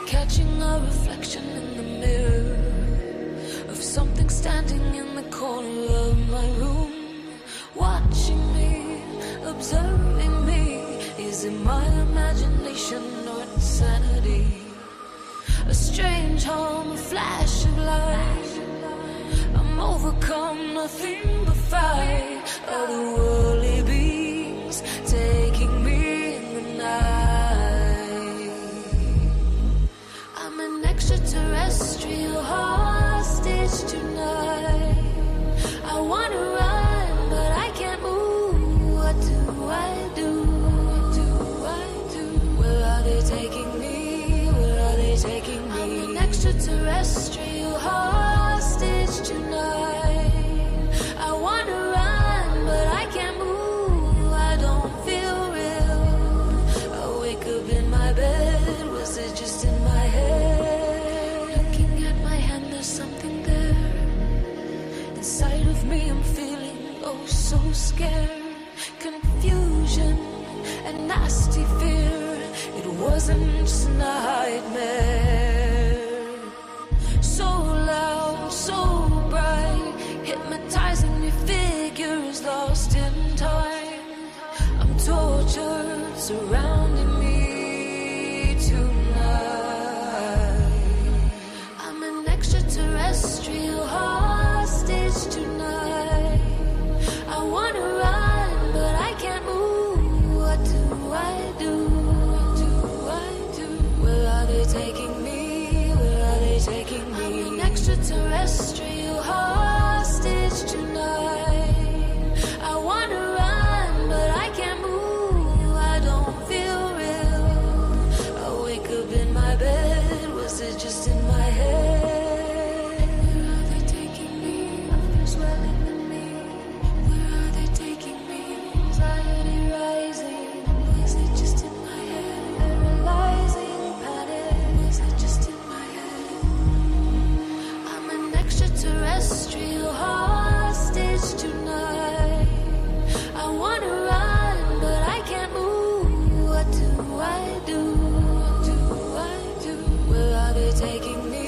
catching a reflection in the mirror of something standing in the corner of my room, watching me, observing me. Is it my imagination or insanity? A strange hum, a flash of light. I'm overcome, nothing but fright. Otherworldly beings taking me in the night. I'm an extraterrestrial hostage tonight. I wanna run, but I can't move. What do I do? What do I do? Where are they taking me? Where are they taking me? I'm an extraterrestrial hostage tonight. I wanna run, but I can't move. I don't feel real. I wake up in my bed. Was it just in my head? Looking at my hand, there's something there. Inside of me, I'm feeling oh so scared. Confusion and nasty fear. It wasn't just a nightmare. So loud, so bright, hypnotizing me, figures lost in time. I'm tortured, surrounding me tonight. I'm an extraterrestrial hostage tonight. I wanna run, but I can't move. What do I do? What do I do? Where are they taking me? Where are they taking me? I'm an extraterrestrial hostage tonight. I wanna run, but I can't move. I don't feel real. I wake up in my bed. Was it just in my head? Where are they taking me? I'm swelling in me. Where are they taking me? Anxiety rising. Was it just in my head? Paralyzing panic. Was it just in my head? I'm an extraterrestrial hostage tonight. I wanna run, but I can't move. What do I do? What do I do? Where are they taking me?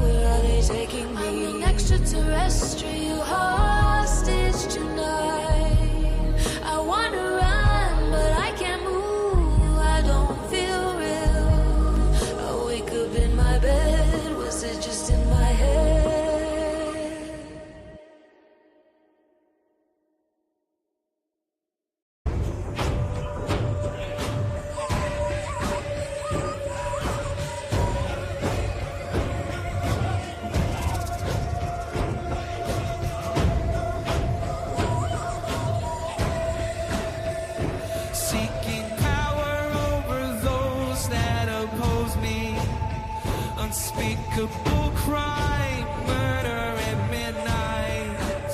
Where are they taking me? I'm an extraterrestrial hostage tonight. I wanna run, but I can't move. I don't feel real. I wake up in my bed. Was it just in my head? Seeking power over those that oppose me. Unspeakable crime, murder at midnight.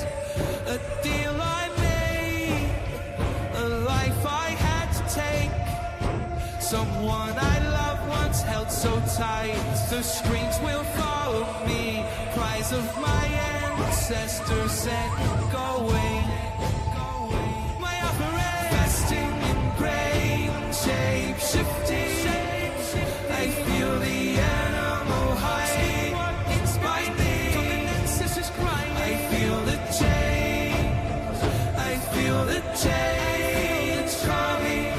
A deal I made, a life I had to take. Someone I loved once held so tight. The screams will follow me. Cries of my ancestors said, go away. My operation, fasting in brain, shape-shifting. I feel the animal high inside me. I feel the change. I feel the change coming.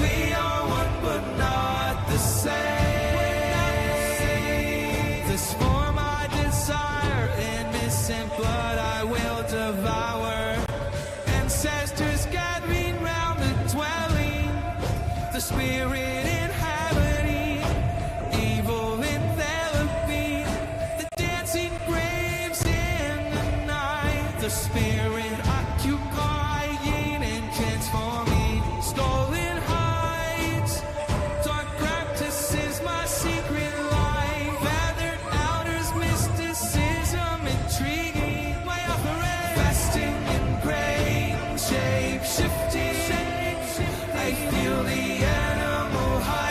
We are one but not the same. This form I desire, in innocent blood I will devour. Ancestors gathering round the dwelling, the spirit inhabiting, evil enveloping, the dancing graves in the night, the spirit occupying and transforming, stolen heights, dark practices, my secret life, feathered outers, mysticism, intriguing, my operation, fasting in brain, shape-shifting. I feel the animal high.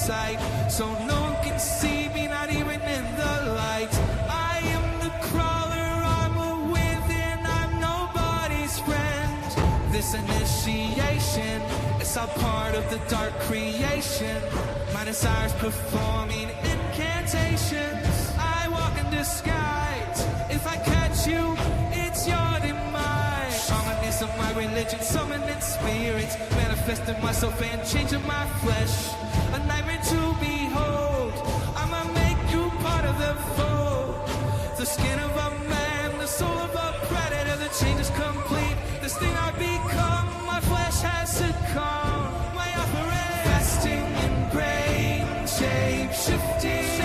sight, so no one can see me, not even in the light. I am the crawler, I'm a within, I'm nobody's friend. This initiation, it's all part of the dark creation. My desires performing incantations. I walk in disguise. If I catch you, it's your demise. Shamanism, my religion, summoning spirits, manifesting myself and changing my flesh. A nightmare to behold. I'ma make you part of the fold. The skin of a man, the soul of a predator. The change is complete. This thing I become, my flesh has succumbed. My operation, fasting in brain, shape-shifting.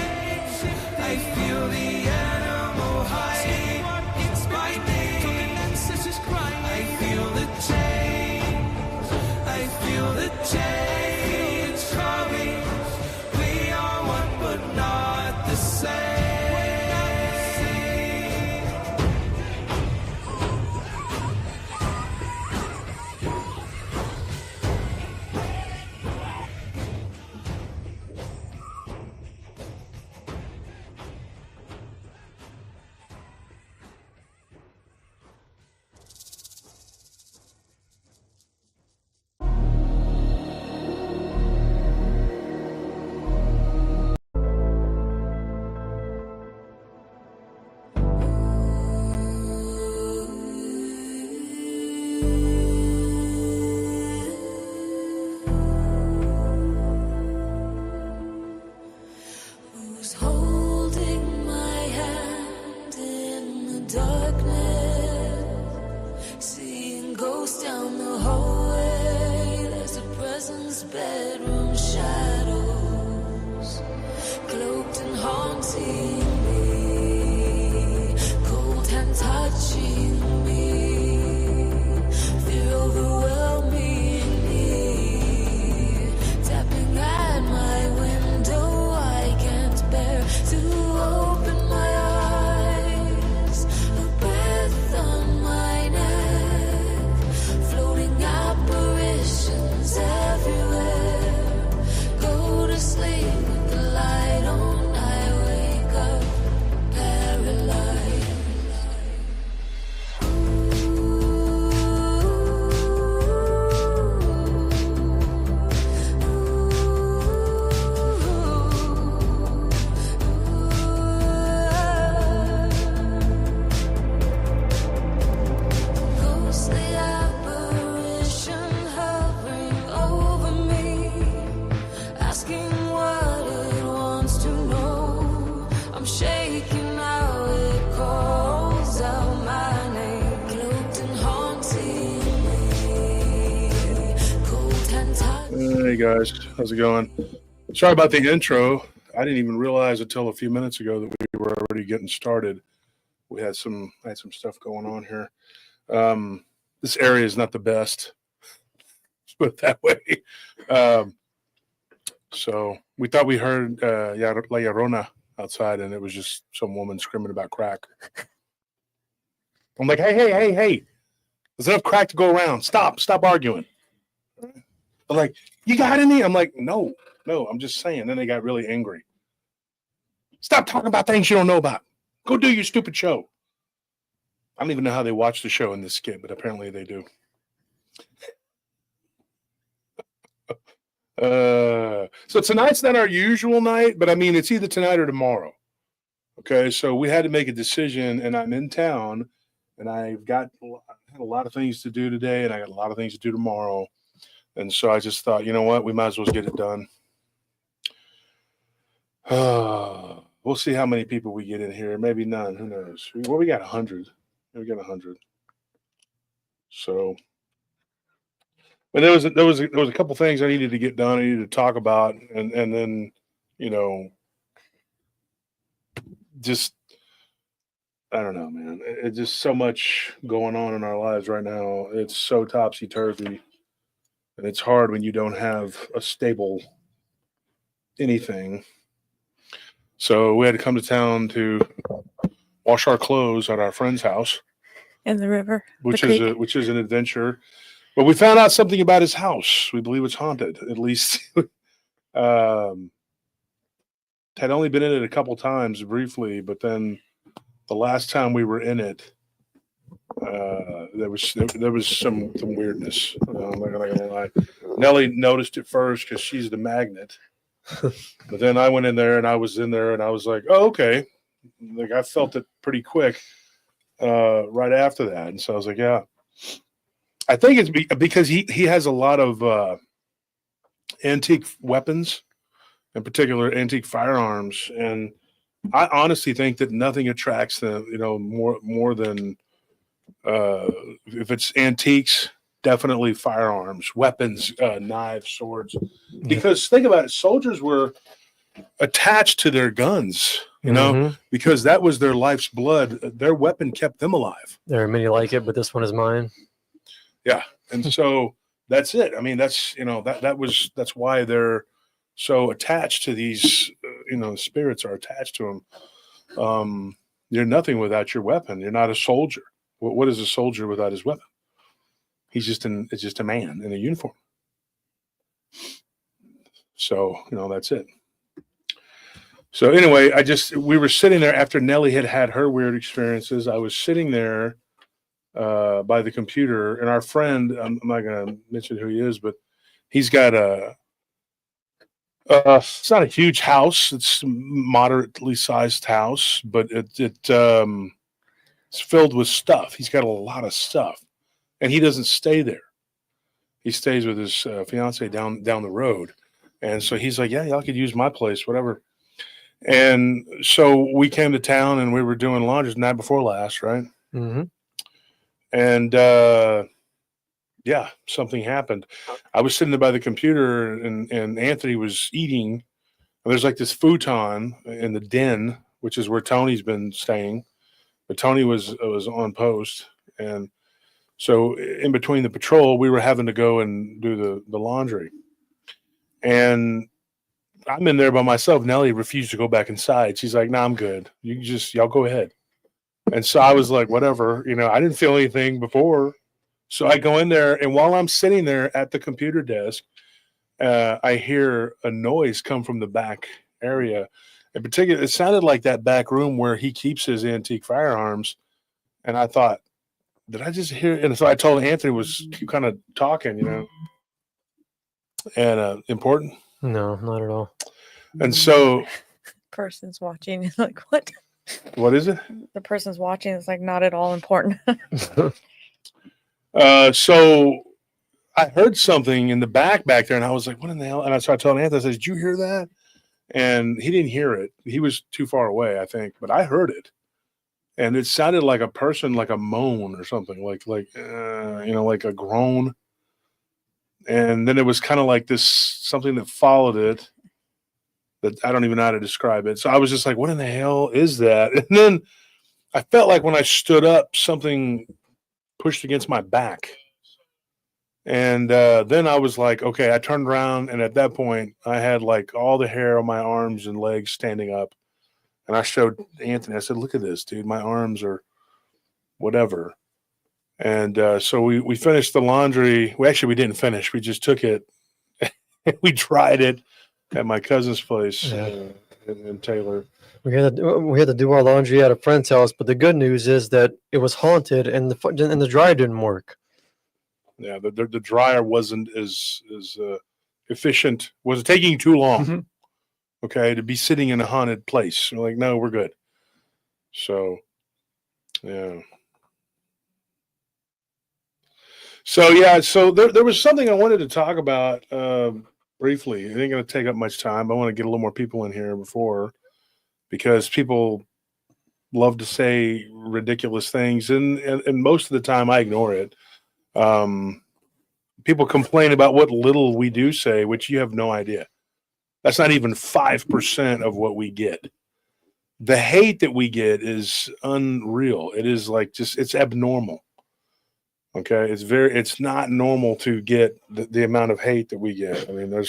I feel the animal hiding. It's biting. From an ancestor's crying. I feel the change. I feel the change coming. We are one, but not the same. Who's holding my hand in the darkness? Seeing ghosts down the hallway. There's a presence, bedroom shadows, cloaked and haunting me. Cold hand touching me. Fear overwhelming me. Tapping at my window. I can't bear to open my eyes. A breath on my neck. Floating apparitions everywhere. Go to sleep with the light on. I wake up paralyzed. Ghostly apparition hovering over me, asking what it wants to know. I'm shaking now, it calls out my name, cloaked and haunting me. Cold hand touch. Hey guys, how's it going? Sorry about the intro. I didn't even realize until a few minutes ago that we were already getting started. We had some stuff going on here. This area is not the best. Let's put it that way. So we thought we heard La Llorona outside, and it was just some woman screaming about crack. I'm like, hey, there's enough crack to go around. Stop arguing. They're like, you got any? I'm like, no, I'm just saying. Then they got really angry. Stop talking about things you don't know about. Go do your stupid show. I don't even know how they watch the show in this skit, but apparently they do. So tonight's not our usual night, but I mean, it's either tonight or tomorrow. Okay, so we had to make a decision, and I'm in town, and I had a lot of things to do today, and I got a lot of things to do tomorrow. And so I just thought, you know what, we might as well get it done. We'll see how many people we get in here. Maybe none. Who knows? Well, we got 100. We got 100. So, but there was a couple things I needed to get done. I needed to talk about, and then, you know, just I don't know, man. It's just so much going on in our lives right now. It's so topsy-turvy, and it's hard when you don't have a stable anything. So we had to come to town to wash our clothes at our friend's house in the river, which is an adventure. But we found out something about his house. We believe it's haunted. At least Had only been in it a couple times briefly, but then the last time we were in it, there was some weirdness. I'm not gonna lie. Nellie noticed it first because she's the magnet, but then I went in there and I was in there and I was like, oh, okay. Like I felt it pretty quick right after that, and so I was like, yeah. I think it's because he has a lot of antique weapons, in particular antique firearms, and I honestly think that nothing attracts them, more than if it's antiques, definitely firearms, weapons, knives, swords. Because think about it, soldiers were attached to their guns, because that was their life's blood. Their weapon kept them alive. There are many like it, but this one is mine. Yeah, and so that's it. I mean, that's that's why they're so attached to these. Spirits are attached to them. You're nothing without your weapon. You're not a soldier. What is a soldier without his weapon? It's just a man in a uniform. So that's it. So anyway, we were sitting there after Nellie had her weird experiences. I was sitting there by the computer, and our friend, I'm not going to mention who he is, but he's got it's not a huge house. It's a moderately sized house, but it's filled with stuff. He's got a lot of stuff, and he doesn't stay there. He stays with his fiance down the road, and so he's like, "Yeah, y'all could use my place, whatever." And so we came to town, and we were doing laundry the night before last, right? Mm-hmm. And yeah, something happened. I was sitting there by the computer, and Anthony was eating. There's like this futon in the den, which is where Tony's been staying. But Tony was on post, and so in between the patrol, we were having to go and do the laundry. And I'm in there by myself. Nellie refused to go back inside. She's like, "No, I'm good. Y'all go ahead." And so I was like, whatever, I didn't feel anything before. So I go in there, and while I'm sitting there at the computer desk, I hear a noise come from the back area. In particular, it sounded like that back room where he keeps his antique firearms. And I thought, did I just hear it? And so I told Anthony was kind of talking, and important. No, not at all. And so person's watching is like, what? What is it? The person's watching is like not at all important. So I heard something in the back there, and I was like, what in the hell? And I started telling Anthony, I said, did you hear that? And he didn't hear it. He was too far away, I think, but I heard it. And it sounded like a person, like a moan or something, like a groan. And then it was kind of like this, something that followed it that I don't even know how to describe it. So I was just like, what in the hell is that? And then I felt like when I stood up, something pushed against my back. And then I was like, okay, I turned around, and at that point I had like all the hair on my arms and legs standing up. And I showed Anthony, I said, look at this, dude, my arms are whatever. And so we finished the laundry. We didn't finish. We just took it. We dried it at my cousin's place in Taylor. We had to do our laundry at a friend's house, but the good news is that it was haunted, and the dryer didn't work. Yeah, the dryer wasn't as efficient. Was taking too long. Mm-hmm. Okay, to be sitting in a haunted place. We're like, no, we're good. So, yeah. So there was something I wanted to talk about briefly. It ain't going to take up much time. I want to get a little more people in here because people love to say ridiculous things, and most of the time I ignore it. People complain about what little we do say, which you have no idea. That's not even 5% of what we get. The hate that we get is unreal. It is like it's abnormal. Okay, it's not normal to get the amount of hate that we get. I mean,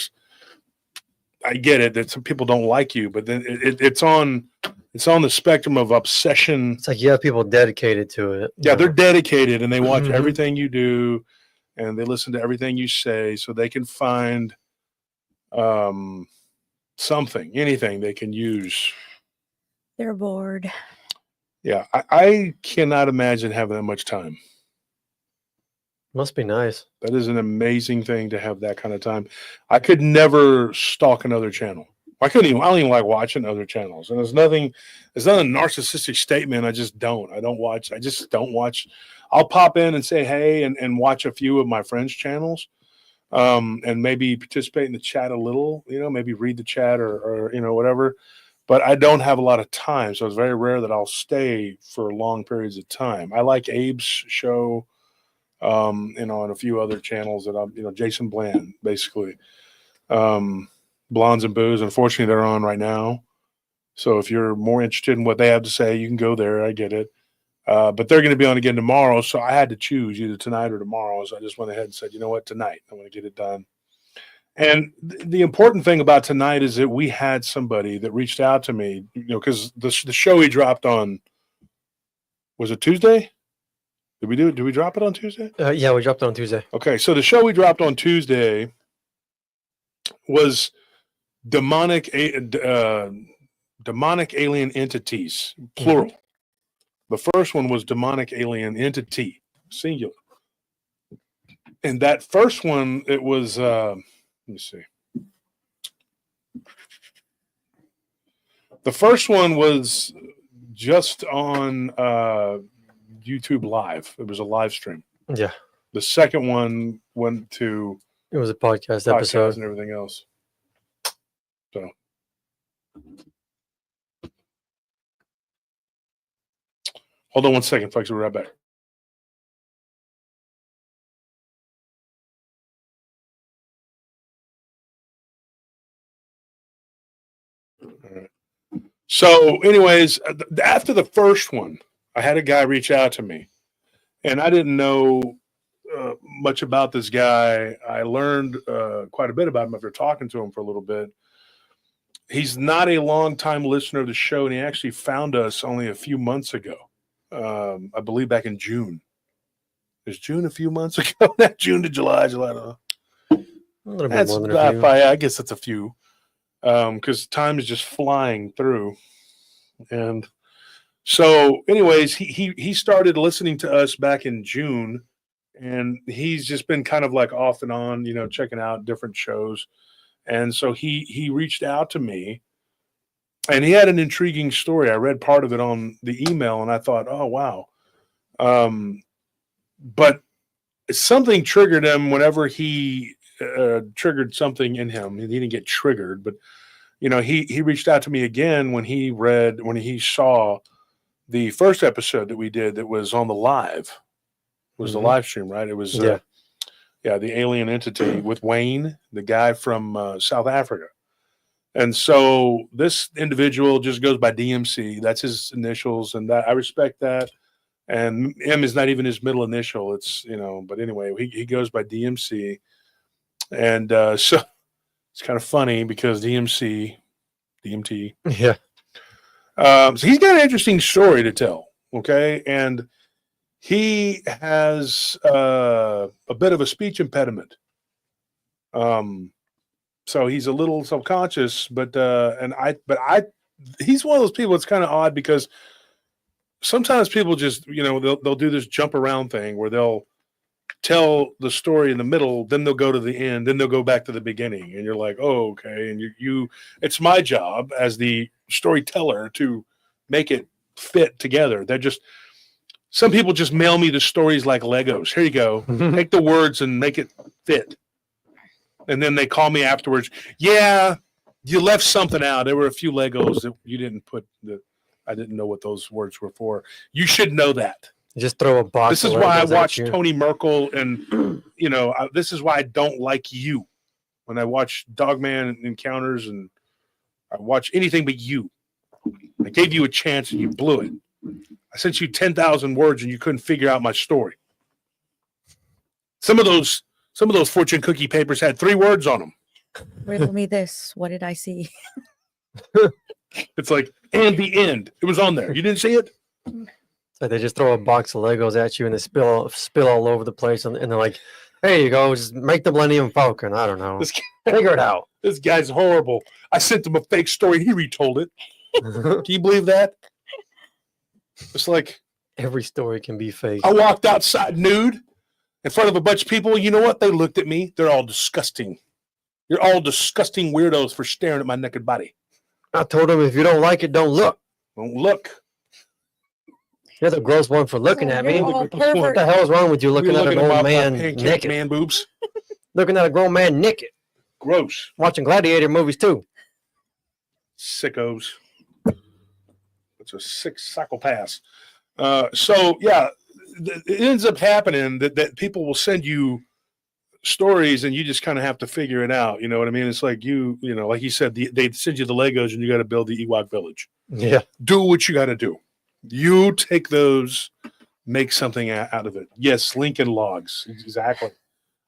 I get it that some people don't like you, but then it's on the spectrum of obsession. It's like you have people dedicated to it. Yeah, they're dedicated, and they watch everything you do, and they listen to everything you say, so they can find something, anything they can use. They're bored. Yeah, I cannot imagine having that much time. Must be nice. That is an amazing thing to have that kind of time. I could never stalk another channel. I don't even like watching other channels. And it's not a narcissistic statement. I just don't. I just don't watch. I'll pop in and say hey and watch a few of my friends' channels. And maybe participate in the chat a little, maybe read the chat or whatever. But I don't have a lot of time. So it's very rare that I'll stay for long periods of time. I like Abe's show. And a few other channels that I'm, Jason Bland, basically. Blondes and Booze, unfortunately, they're on right now. So if you're more interested in what they have to say, you can go there. I get it. But they're going to be on again tomorrow. So I had to choose either tonight or tomorrow. So I just went ahead and said, you know what, tonight, I'm going to get it done. And the important thing about tonight is that we had somebody that reached out to me, because the show he dropped on, was it Tuesday? Did we drop it on Tuesday? Yeah, we dropped it on Tuesday. Okay, so the show we dropped on Tuesday was demonic alien entities, plural. Mm-hmm. The first one was demonic alien entity, singular. And that first one, it was, let me see. The first one was just on YouTube Live. It was a live stream. Yeah. The second one went to... It was a podcast episode. And everything else. So... Hold on one second, folks. We'll be right back. All right. So, anyways, after the first one, I had a guy reach out to me, and I didn't know much about this guy. I learned quite a bit about him after talking to him for a little bit. He's not a long-time listener of the show, and he actually found us only a few months ago. I believe back in June. Is June a few months ago? Not June to July. A little bit more than a few. I guess it's a few. Because time is just flying through. And so, anyways, he started listening to us back in June, and he's just been kind of like off and on, checking out different shows. And so he reached out to me. And he had an intriguing story. I read part of it on the email, and I thought, oh, wow. But something triggered him whenever he triggered something in him. He didn't get triggered, but, he reached out to me again when he saw the first episode that we did that was on the live. It was the live stream, right? It was, the alien entity with Wayne, the guy from South Africa. And so this individual just goes by DMC. That's his initials, and that I respect that. And M is not even his middle initial. It's, but anyway, he goes by DMC. And so it's kind of funny because DMT. Yeah. So he's got an interesting story to tell. Okay. And he has a bit of a speech impediment. So he's a little subconscious, but he's one of those people that's kind of odd because sometimes people just, they'll do this jump around thing where they'll tell the story in the middle, then they'll go to the end, then they'll go back to the beginning. And you're like, oh, okay. And it's my job as the storyteller to make it fit together. Some people just mail me the stories like Legos. Here you go. Take the words and make it fit. And then they call me afterwards. Yeah, you left something out. There were a few Legos that you didn't put. I didn't know what those words were for. You should know that. Just throw a box. This is why I watch Tony Merkel, and this is why I don't like you. When I watch Dogman Encounters, and I watch anything but you. I gave you a chance and you blew it. I sent you 10,000 words and you couldn't figure out my story. Some of those fortune cookie papers had 3 words on them. Riddle me this. What did I see? It's like, and the end. It was on there. You didn't see it? So they just throw a box of Legos at you and they spill all over the place. And they're like, There you go. Just make the Millennium Falcon. I don't know. This, Figure it out. this guy's horrible. I sent him a fake story. He retold it. Can you believe that? It's like Every story can be fake. I walked outside nude in front of a bunch of people. You know what? They looked at me. They're all disgusting. You're all disgusting weirdos for staring at my naked body. I told him, if you don't like it, don't look. Don't look. You're the gross one for looking Oh, at you're me. all What the pervert. hell is wrong with you looking You're at a grown my man pancake naked? man boobs. Looking at a grown man naked. Gross. Watching gladiator movies too. Sickos. It's a sick psychopath. So yeah, it ends up happening that people will send you stories and you just kind of have to figure it out. You know what I mean? It's like like you said, they send you the Legos and you got to build the Ewok village. Yeah. Do what you got to do. You take those, make something out of it. Yes, Lincoln Logs. Exactly.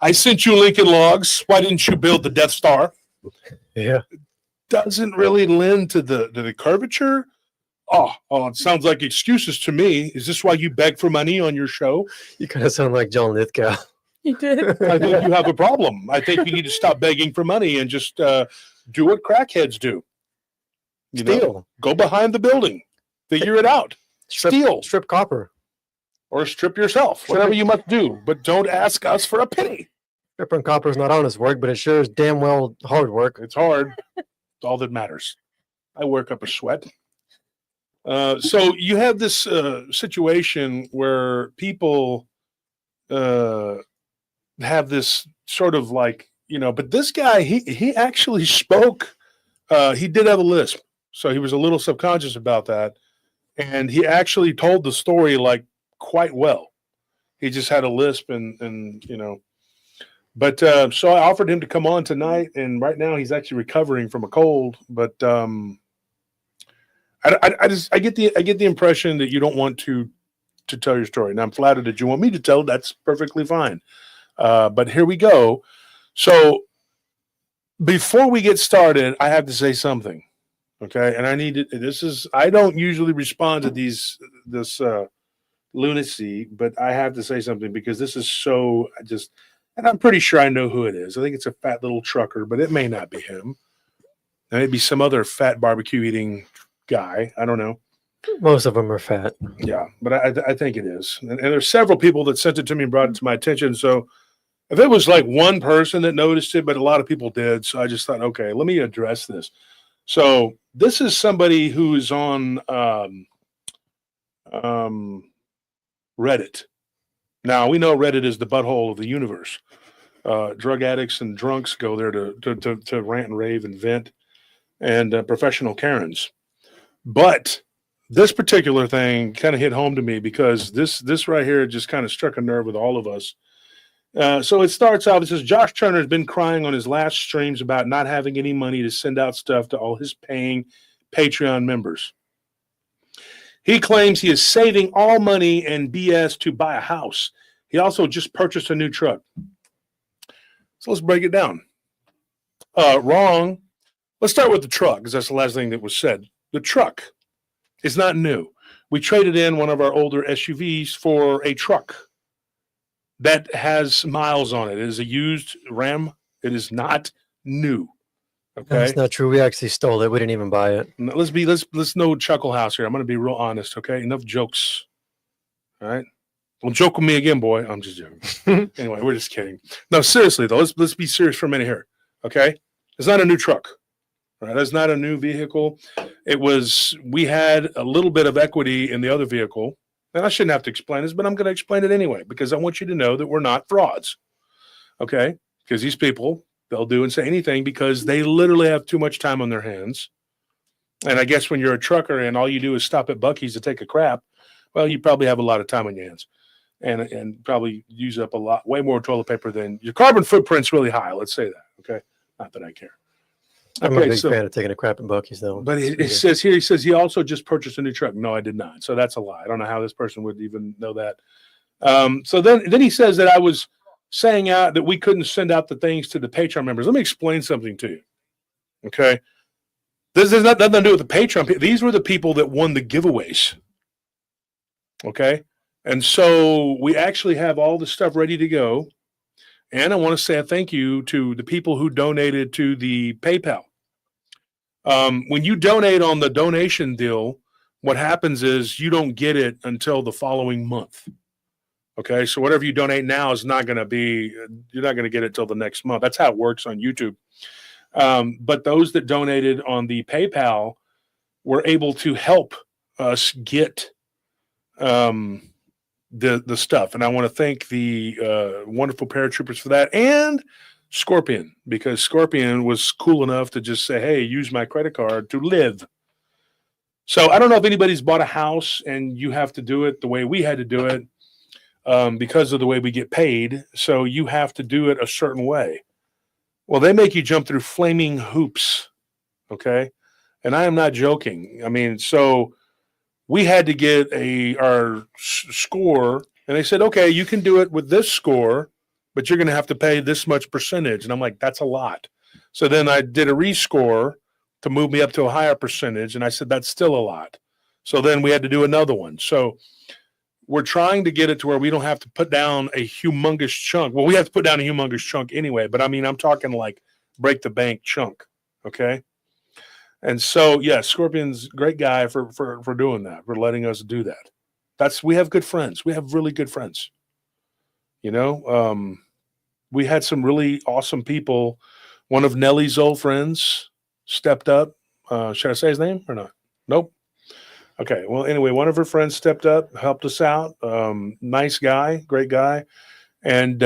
I sent you Lincoln Logs. Why didn't you build the Death Star? Yeah. Doesn't really lend to the curvature. Oh, it sounds like excuses to me. Is this why you beg for money on your show? You kind of sound like John Lithgow. You did. I think you have a problem. I think you need to stop begging for money and just do what crackheads do. You know, Steal. go behind the building, figure it out, steal, Strip copper. or strip yourself. Whatever you must do, but don't ask us for a penny. Stripping copper is not honest work, but it sure is damn well hard work. It's hard. It's all that matters. I work up a sweat. So you have this situation where people have this sort of like, but this guy, he actually spoke. He did have a lisp, so he was a little subconscious about that. And he actually told the story like quite well. He just had a lisp but so I offered him to come on tonight, and right now he's actually recovering from a cold, but I get the impression that you don't want to tell your story. And I'm flattered that you want me to tell. That's perfectly fine. But here we go. So before we get started, I have to say something. Okay. And I don't usually respond to this lunacy, but I have to say something because this is and I'm pretty sure I know who it is. I think it's a fat little trucker, but it may not be him. It may be some other fat barbecue eating guy. I don't know. Most of them are fat. Yeah, but I think it is. And there's several people that sent it to me and brought it to my attention. So if it was like one person that noticed it, but a lot of people did. So I just thought, okay, let me address this. So this is somebody who is on Reddit. Now, we know Reddit is the butthole of the universe. Drug addicts and drunks go there to rant and rave and vent, and professional Karens. But this particular thing kind of hit home to me because this right here just kind of struck a nerve with all of us. So it starts out, it says, Josh Turner has been crying on his last streams about not having any money to send out stuff to all his paying Patreon members. He claims he is saving all money and BS to buy a house. He also just purchased a new truck. So let's break it down. Wrong. Let's start with the truck, because that's the last thing that was said. The truck is not new. We traded in one of our older SUVs for a truck that has miles on it. It is a used Ram. It is not new. Okay, That's not true. We actually stole it. We didn't even buy it. Now, let's no chuckle house here. I'm going to be real honest. Okay, enough jokes. All right, don't joke with me again, boy. I'm just joking. Anyway, we're just kidding. No, seriously though, let's be serious for a minute here. Okay, it's not a new truck. All right, that's not a new vehicle. We had a little bit of equity in the other vehicle, and I shouldn't have to explain this, but I'm going to explain it anyway because I want you to know that we're not frauds. Okay, because these people, they'll do and say anything because they literally have too much time on their hands. And I guess when you're a trucker and all you do is stop at Buc-ee's to take a crap, well, you probably have a lot of time on your hands and probably use up way more toilet paper than your carbon footprint's really high. Let's say that. Okay. Not that I care. I'm a big fan of taking a crap at Buc-ee's though. But it says here, he says he also just purchased a new truck. No, I did not. So that's a lie. I don't know how this person would even know that. So then he says that I was saying out that we couldn't send out the things to the Patreon members. Let me explain something to you. Okay. This has nothing to do with the Patreon. These were the people that won the giveaways. Okay. And so we actually have all the stuff ready to go. And I want to say a thank you to the people who donated to the PayPal. When you donate on the donation deal, what happens is you don't get it until the following month. Okay, so whatever you donate now is not going to be, you're not going to get it till the next month. That's how it works on YouTube. But those that donated on the PayPal were able to help us get the stuff. And I want to thank the wonderful paratroopers for that, and Scorpion, because Scorpion was cool enough to just say, hey, use my credit card to live. So I don't know if anybody's bought a house and you have to do it the way we had to do it because of the way we get paid. So you have to do it a certain way. Well, they make you jump through flaming hoops. Okay. And I am not joking. I mean, so we had to get our score, and they said, okay, you can do it with this score, but you're going to have to pay this much percentage. And I'm like, that's a lot. So then I did a rescore to move me up to a higher percentage. And I said, that's still a lot. So then we had to do another one. So we're trying to get it to where we don't have to put down a humongous chunk. Well, we have to put down a humongous chunk anyway, but I mean, I'm talking like break the bank chunk. Okay. And so, yeah, Scorpion's a great guy for doing that, for letting us do that. We have good friends. We have really good friends. You know, we had some really awesome people. One of Nellie's old friends stepped up. Should I say his name or not? Nope. Okay. Well, anyway, one of her friends stepped up, helped us out. Nice guy, great guy. And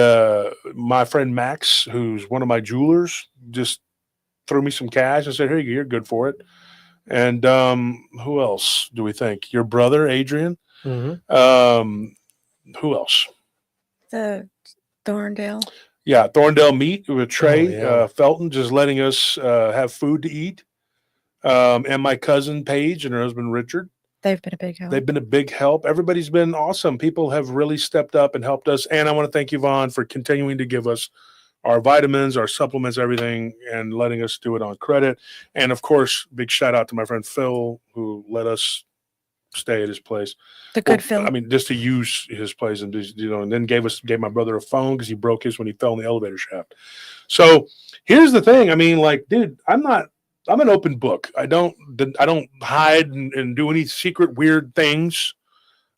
my friend Max, who's one of my jewelers, just threw me some cash and said, here you go, you're good for it. And who else do we think? Your brother, Adrian. Mm-hmm. Who else? The Thorndale. Yeah, Thorndale Meat with Trey Felton, just letting us have food to eat. And my cousin Paige and her husband Richard. They've been a big help. They've been a big help. Everybody's been awesome. People have really stepped up and helped us. And I want to thank Yvonne for continuing to give us our vitamins, our supplements, everything, and letting us do it on credit. And of course, big shout out to my friend Phil, who let us stay at his place. The good Phil. I mean, just to use his place, and just, you know, and then gave my brother a phone because he broke his when he fell in the elevator shaft. So here's the thing. I mean, like, dude, I'm an open book. I don't hide and do any secret weird things.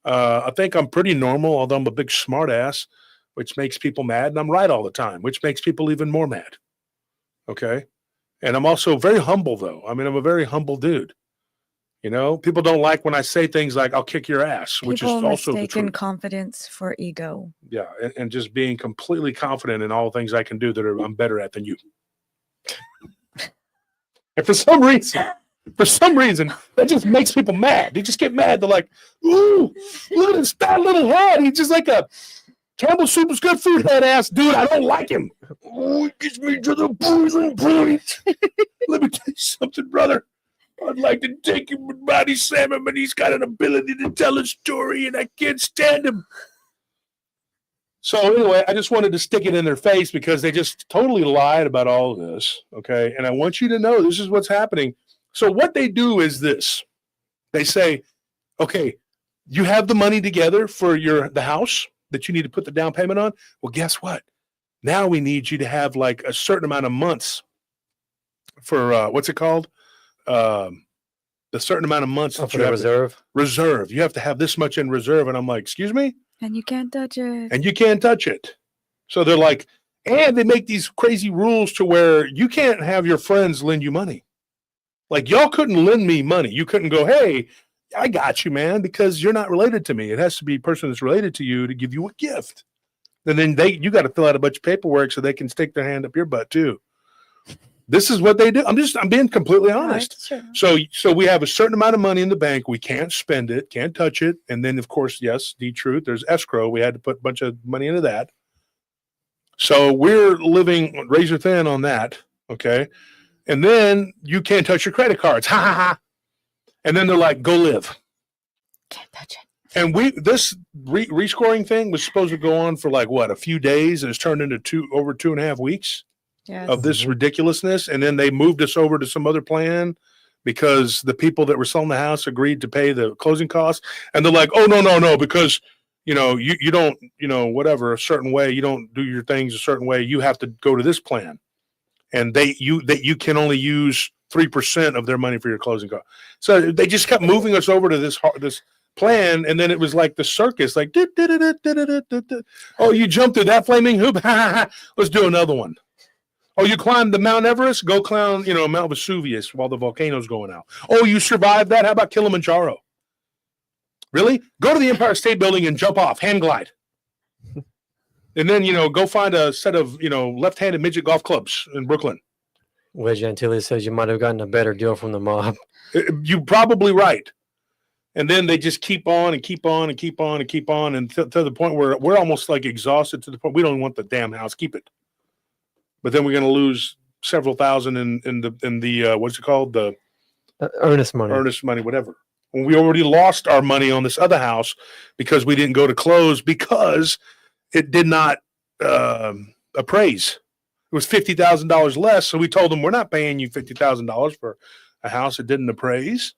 I think I'm pretty normal, although I'm a big smart ass, which makes people mad. And I'm right all the time, which makes people even more mad. Okay. And I'm also very humble, though. I mean, I'm a very humble dude. You know, people don't like when I say things like, I'll kick your ass, which is also the truth. Confidence for ego. Yeah. And just being completely confident in all things I can do that I'm better at than you. And for some reason, that just makes people mad. They just get mad. They're like, ooh, look at his fat little head. He's just like a Campbell Soup is good food head ass dude. I don't like him. Oh, he gets me to the boiling point. Let me tell you something, brother. I'd like to take him with body slam him, but he's got an ability to tell a story, and I can't stand him. So anyway, I just wanted to stick it in their face because they just totally lied about all of this, okay? And I want you to know this is what's happening. So what they do is this. They say, okay, you have the money together for the house that you need to put the down payment on. Well, guess what? Now we need you to have like a certain amount of months for, what's it called? The certain amount of months. For the reserve? Reserve. You have to have this much in reserve. And I'm like, excuse me? And you can't touch it. And you can't touch it. So they're like, and they make these crazy rules to where you can't have your friends lend you money. Like, y'all couldn't lend me money. You couldn't go, hey, I got you, man, because you're not related to me. It has to be a person that's related to you to give you a gift. And then you got to fill out a bunch of paperwork so they can stick their hand up your butt too. This is what they do. I'm being completely honest. Right, sure. So we have a certain amount of money in the bank. We can't spend it, can't touch it. And then, of course, yes, the truth, there's escrow. We had to put a bunch of money into that. So we're living razor thin on that. Okay. And then you can't touch your credit cards. Ha ha ha. And then they're like, go live. Can't touch it. And this rescoring thing was supposed to go on for like what, a few days, and it's turned into over 2.5 weeks. Yes. Of this ridiculousness. And then they moved us over to some other plan because the people that were selling the house agreed to pay the closing costs. And they're like, oh, no, because you don't, whatever, a certain way, you don't do your things a certain way. You have to go to this plan. And you can only use 3% of their money for your closing cost. So they just kept moving us over to this plan, and then it was like the circus, like oh, you jumped through that flaming hoop, let's do another one. Oh, you climbed the Mount Everest, go climb Mount Vesuvius while the volcano's going out. Oh, you survived that? How about Kilimanjaro? Really? Go to the Empire State Building and jump off, hand glide. And then, go find a set of, left-handed midget golf clubs in Brooklyn. Wedge Antilles says you might have gotten a better deal from the mob. You're probably right. And then they just keep on and keep on and keep on and keep on, and to the point where we're almost like exhausted to the point we don't want the damn house. Keep it. But then we're going to lose several thousand in the what's it called? The earnest money. Earnest money, whatever. When we already lost our money on this other house because we didn't go to close because it did not appraise. It was $50,000 less. So we told them, we're not paying you $50,000 for a house that didn't appraise.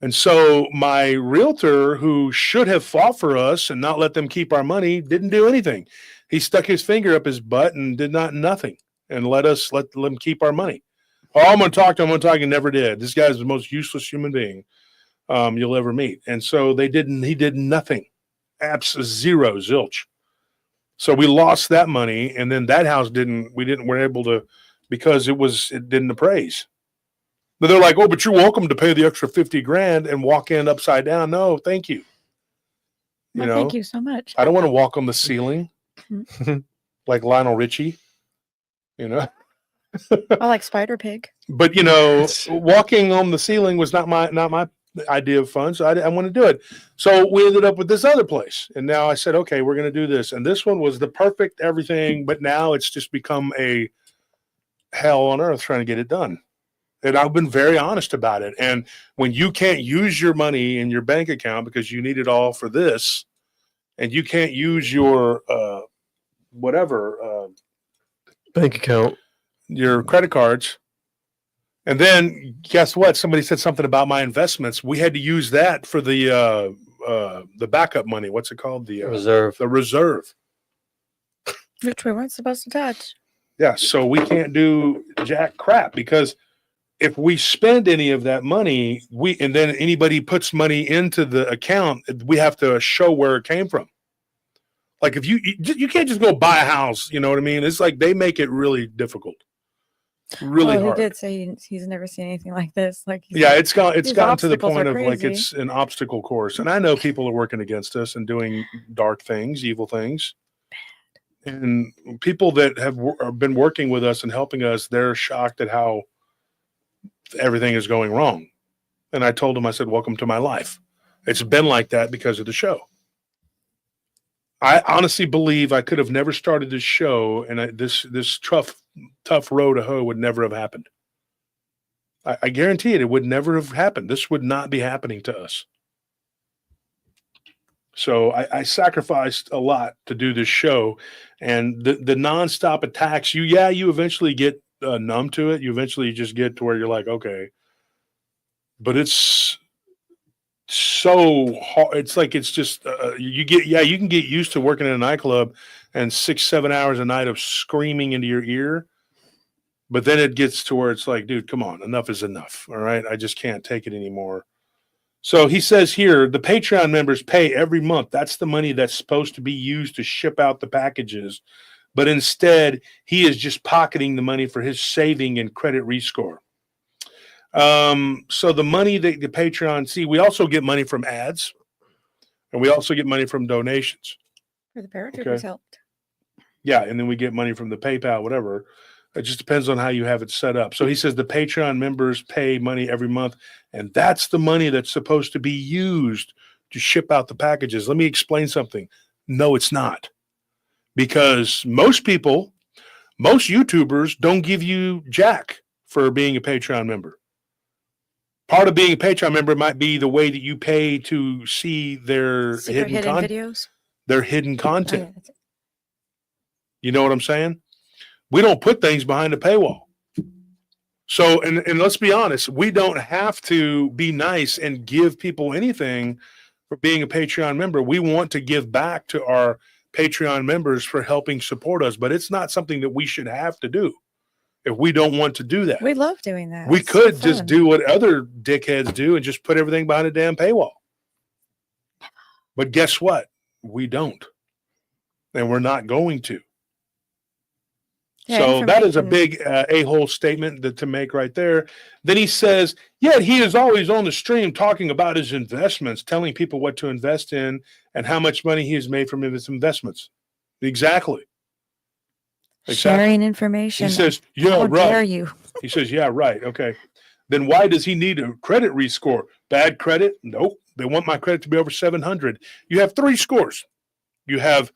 And so my realtor, who should have fought for us and not let them keep our money, didn't do anything. He stuck his finger up his butt and did nothing and let them keep our money. Oh, I'm going to talk to him. And never did. This guy's the most useless human being you'll ever meet. And so he did nothing. Zero, zilch. So we lost that money, and then that house weren't able to, because it didn't appraise. But they're like, oh, but you're welcome to pay the extra $50,000 and walk in upside down. No, thank you. Thank you so much. I don't want to walk on the ceiling like Lionel Richie, I like Spider Pig. But walking on the ceiling was not my idea of fun, so I want to do it. So we ended up with this other place, and now I said, okay, we're going to do this, and this one was the perfect everything, but now it's just become a hell on earth trying to get it done. And I've been very honest about it. And when you can't use your money in your bank account because you need it all for this, and you can't use your bank account, your credit cards. And then guess what? Somebody said something about my investments. We had to use that for the backup money. What's it called? The reserve. The reserve. Which we weren't supposed to touch. Yeah. So we can't do jack crap, because if we spend any of that money, and then anybody puts money into the account, we have to show where it came from. Like if you can't just go buy a house, you know what I mean? It's like they make it really difficult. Really hard. He did say he's never seen anything like this. It's gotten to the point of like it's an obstacle course. And I know people are working against us and doing dark things, evil things. And people that have been working with us and helping us, they're shocked at how everything is going wrong. And I told them, I said, welcome to my life. It's been like that because of the show. I honestly believe I could have never started this show, and this tough road to hoe would never have happened. I guarantee it would never have happened. This would not be happening to us. So I sacrificed a lot to do this show, and the nonstop attacks. You eventually get numb to it. You eventually just get to where you're like, okay, but it's so hard. It's like, it's just, you can get used to working in a nightclub and 6-7 hours a night of screaming into your ear. But then it gets to where it's like, dude, come on, enough is enough. All right. I just can't take it anymore. So he says here, the Patreon members pay every month. That's the money that's supposed to be used to ship out the packages. But instead, he is just pocketing the money for his saving and credit rescore. So the money that the Patreon, we also get money from ads, and we also get money from donations. The paratroopers helped. Yeah, and then we get money from the PayPal, whatever. It just depends on how you have it set up. So he says the Patreon members pay money every month, and that's the money that's supposed to be used to ship out the packages. Let me explain something. No, it's not. Because most YouTubers don't give you jack for being a Patreon member. Part of being a Patreon member might be the way that you pay to see their hidden videos, their hidden content. Oh, yeah, you know what I'm saying? We don't put things behind a paywall. So, and let's be honest, we don't have to be nice and give people anything for being a Patreon member. We want to give back to our Patreon members for helping support us, but it's not something that we should have to do if we don't want to do that. We love doing that. We It's so could just fun. do what other dickheads do and just put everything behind a damn paywall. But guess what? We don't. And we're not going to. Yeah, So that is a information- big a-hole statement to make right there. Then he says, yet he is always on the stream talking about his investments, telling people what to invest in and how much money he has made from his investments. Exactly. sharing information. He says, yeah, How dare right. you? He says, yeah, right. Okay. Then why does he need a credit rescore? Bad credit? Nope. They want my credit to be over 700. You have 3 scores. You have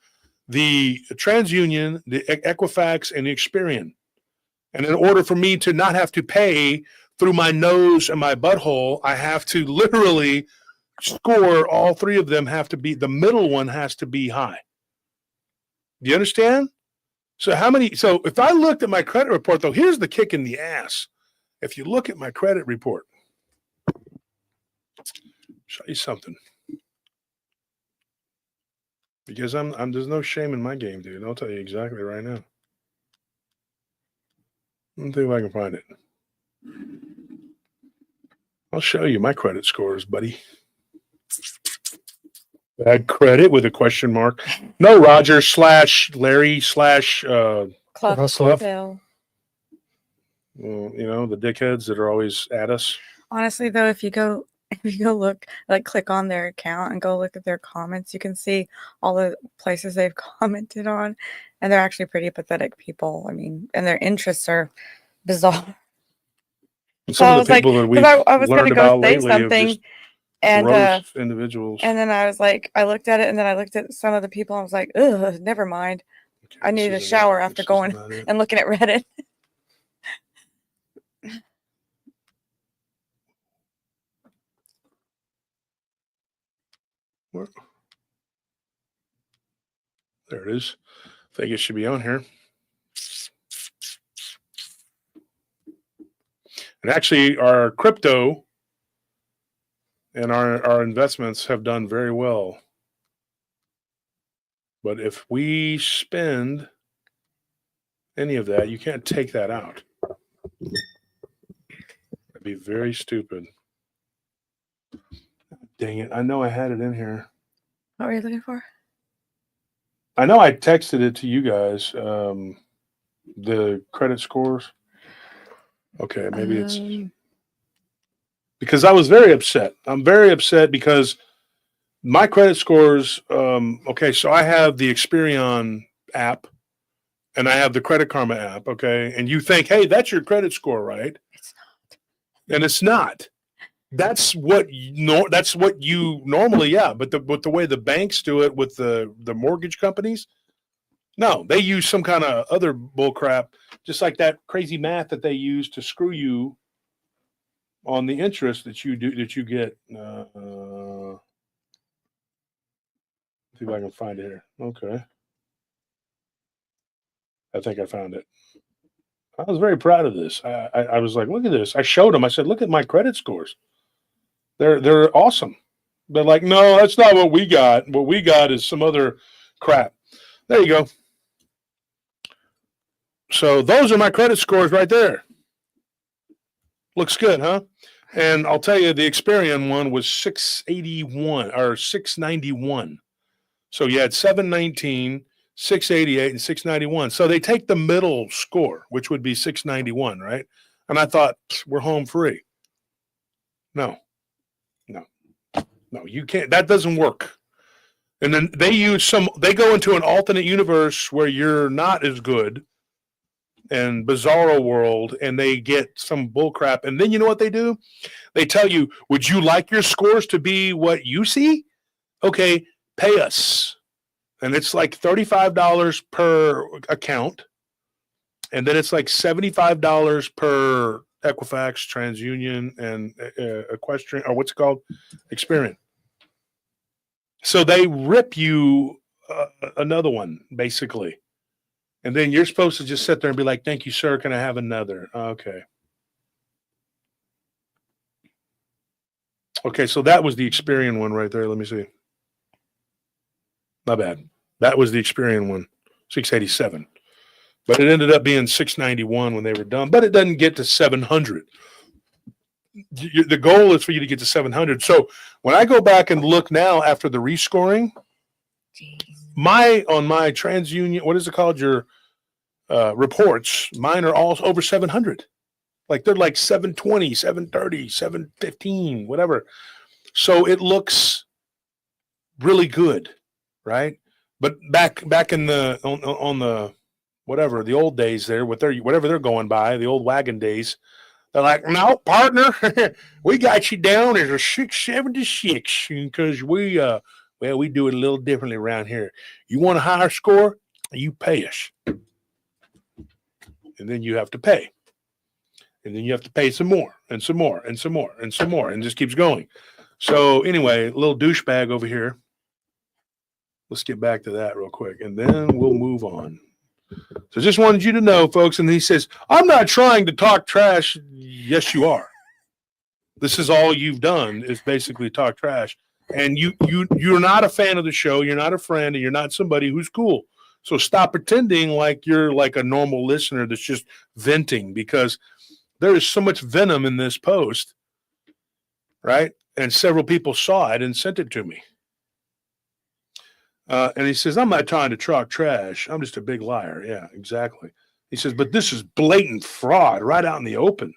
the TransUnion, the Equifax, and the Experian. And in order for me to not have to pay through my nose and my butthole, I have to literally score all 3 of them. Have to be, the middle one has to be high. Do you understand? So if I looked at my credit report, though, here's the kick in the ass. If you look at my credit report, show you something. Because I'm there's no shame in my game, dude. I'll tell you exactly right now. Let me see if I can find it. I'll show you my credit scores, buddy. Bad credit with a question mark. No, Roger / Larry / Club Russell. Bill. well, the dickheads that are always at us. Honestly, though, if you go look, like click on their account and go look at their comments, you can see all the places they've commented on, and they're actually pretty pathetic people. I mean, and their interests are bizarre. And So some I of was the like, people that 'cause we've I was learned gonna go about say lately have something, just and gross individuals. and then I was like, I looked at it, and then I looked at some of the people, and I was like, ugh, never mind. Okay, I this needed a isn't it. shower after This is going not it. and looking at Reddit. Where- There it is. I think it should be on here. And actually, our crypto and our investments have done very well. But if we spend any of that, you can't take that out. That'd be very stupid. Dang it. I know I had it in here. What were you looking for? I know I texted it to you guys, the credit scores. Okay, maybe it's because I was very upset. I'm very upset because my credit scores, okay, so I have the Experian app and I have the Credit Karma app, okay? And you think, hey, that's your credit score, right? It's not. And it's not. That's what you normally, yeah. But the way the banks do it with the mortgage companies, no, they use some kind of other bull crap, just like that crazy math that they use to screw you on the interest that you get. See if I can find it here. Okay, I think I found it. I was very proud of this. I was like, look at this. I showed them. I said, look at my credit scores. They're awesome. They're like, no, that's not what we got. What we got is some other crap. There you go. So those are my credit scores right there. Looks good, huh? And I'll tell you, the Experian one was 681 or 691. So you had 719, 688, and 691. So they take the middle score, which would be 691, right? And I thought, we're home free. No, you can't. That doesn't work. And then they go into an alternate universe where you're not as good and bizarro world, and they get some bull crap. And then you know what they do? They tell you, would you like your scores to be what you see? Okay, pay us. And it's like $35 per account. And then it's like $75 per Equifax, TransUnion, and Equestrian, or what's it called? Experian. So they rip you another one, basically. And then you're supposed to just sit there and be like, thank you, sir. Can I have another? Okay. Okay, so that was the Experian one right there. Let me see. Not bad. That was the Experian one, 687. But it ended up being 691 when they were done. But it doesn't get to 700. The goal is for you to get to 700. So when I go back and look now after the rescoring, on my TransUnion, what is it called? Your reports, mine are all over 700. Like they're like 720, 730, 715, whatever. So it looks really good, right? But back in the on the whatever the old days there, whatever they're going by, the old wagon days, they're like, no, partner, we got you down as a 676 because we do it a little differently around here. You want a higher score? You pay us, and then you have to pay. And then you have to pay some more and some more and some more and some more and just keeps going. So anyway, a little douchebag over here. Let's get back to that real quick and then we'll move on. So just wanted you to know, folks. And he says, I'm not trying to talk trash. Yes, you are. This is all you've done is basically talk trash. And you're not a fan of the show. You're not a friend and you're not somebody who's cool. So stop pretending like you're like a normal listener that's just venting because there is so much venom in this post, right? And several people saw it and sent it to me. And he says, I'm not trying to talk trash. I'm just a big liar. Yeah, exactly. He says, but this is blatant fraud right out in the open.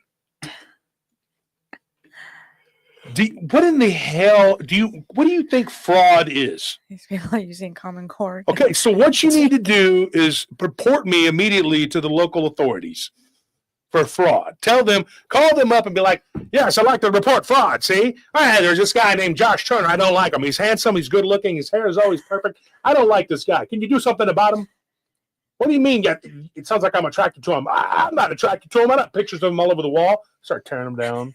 What in the hell what do you think fraud is? These people are using Common Core. Okay, so what you need to do is report me immediately to the local authorities for fraud. Call them up and be like, yes, I'd like to report fraud, see? There's this guy named Josh Turner. I don't like him. He's handsome. He's good looking. His hair is always perfect. I don't like this guy. Can you do something about him? What do you mean? It sounds like I'm attracted to him. I'm not attracted to him. I got pictures of him all over the wall. Start tearing him down.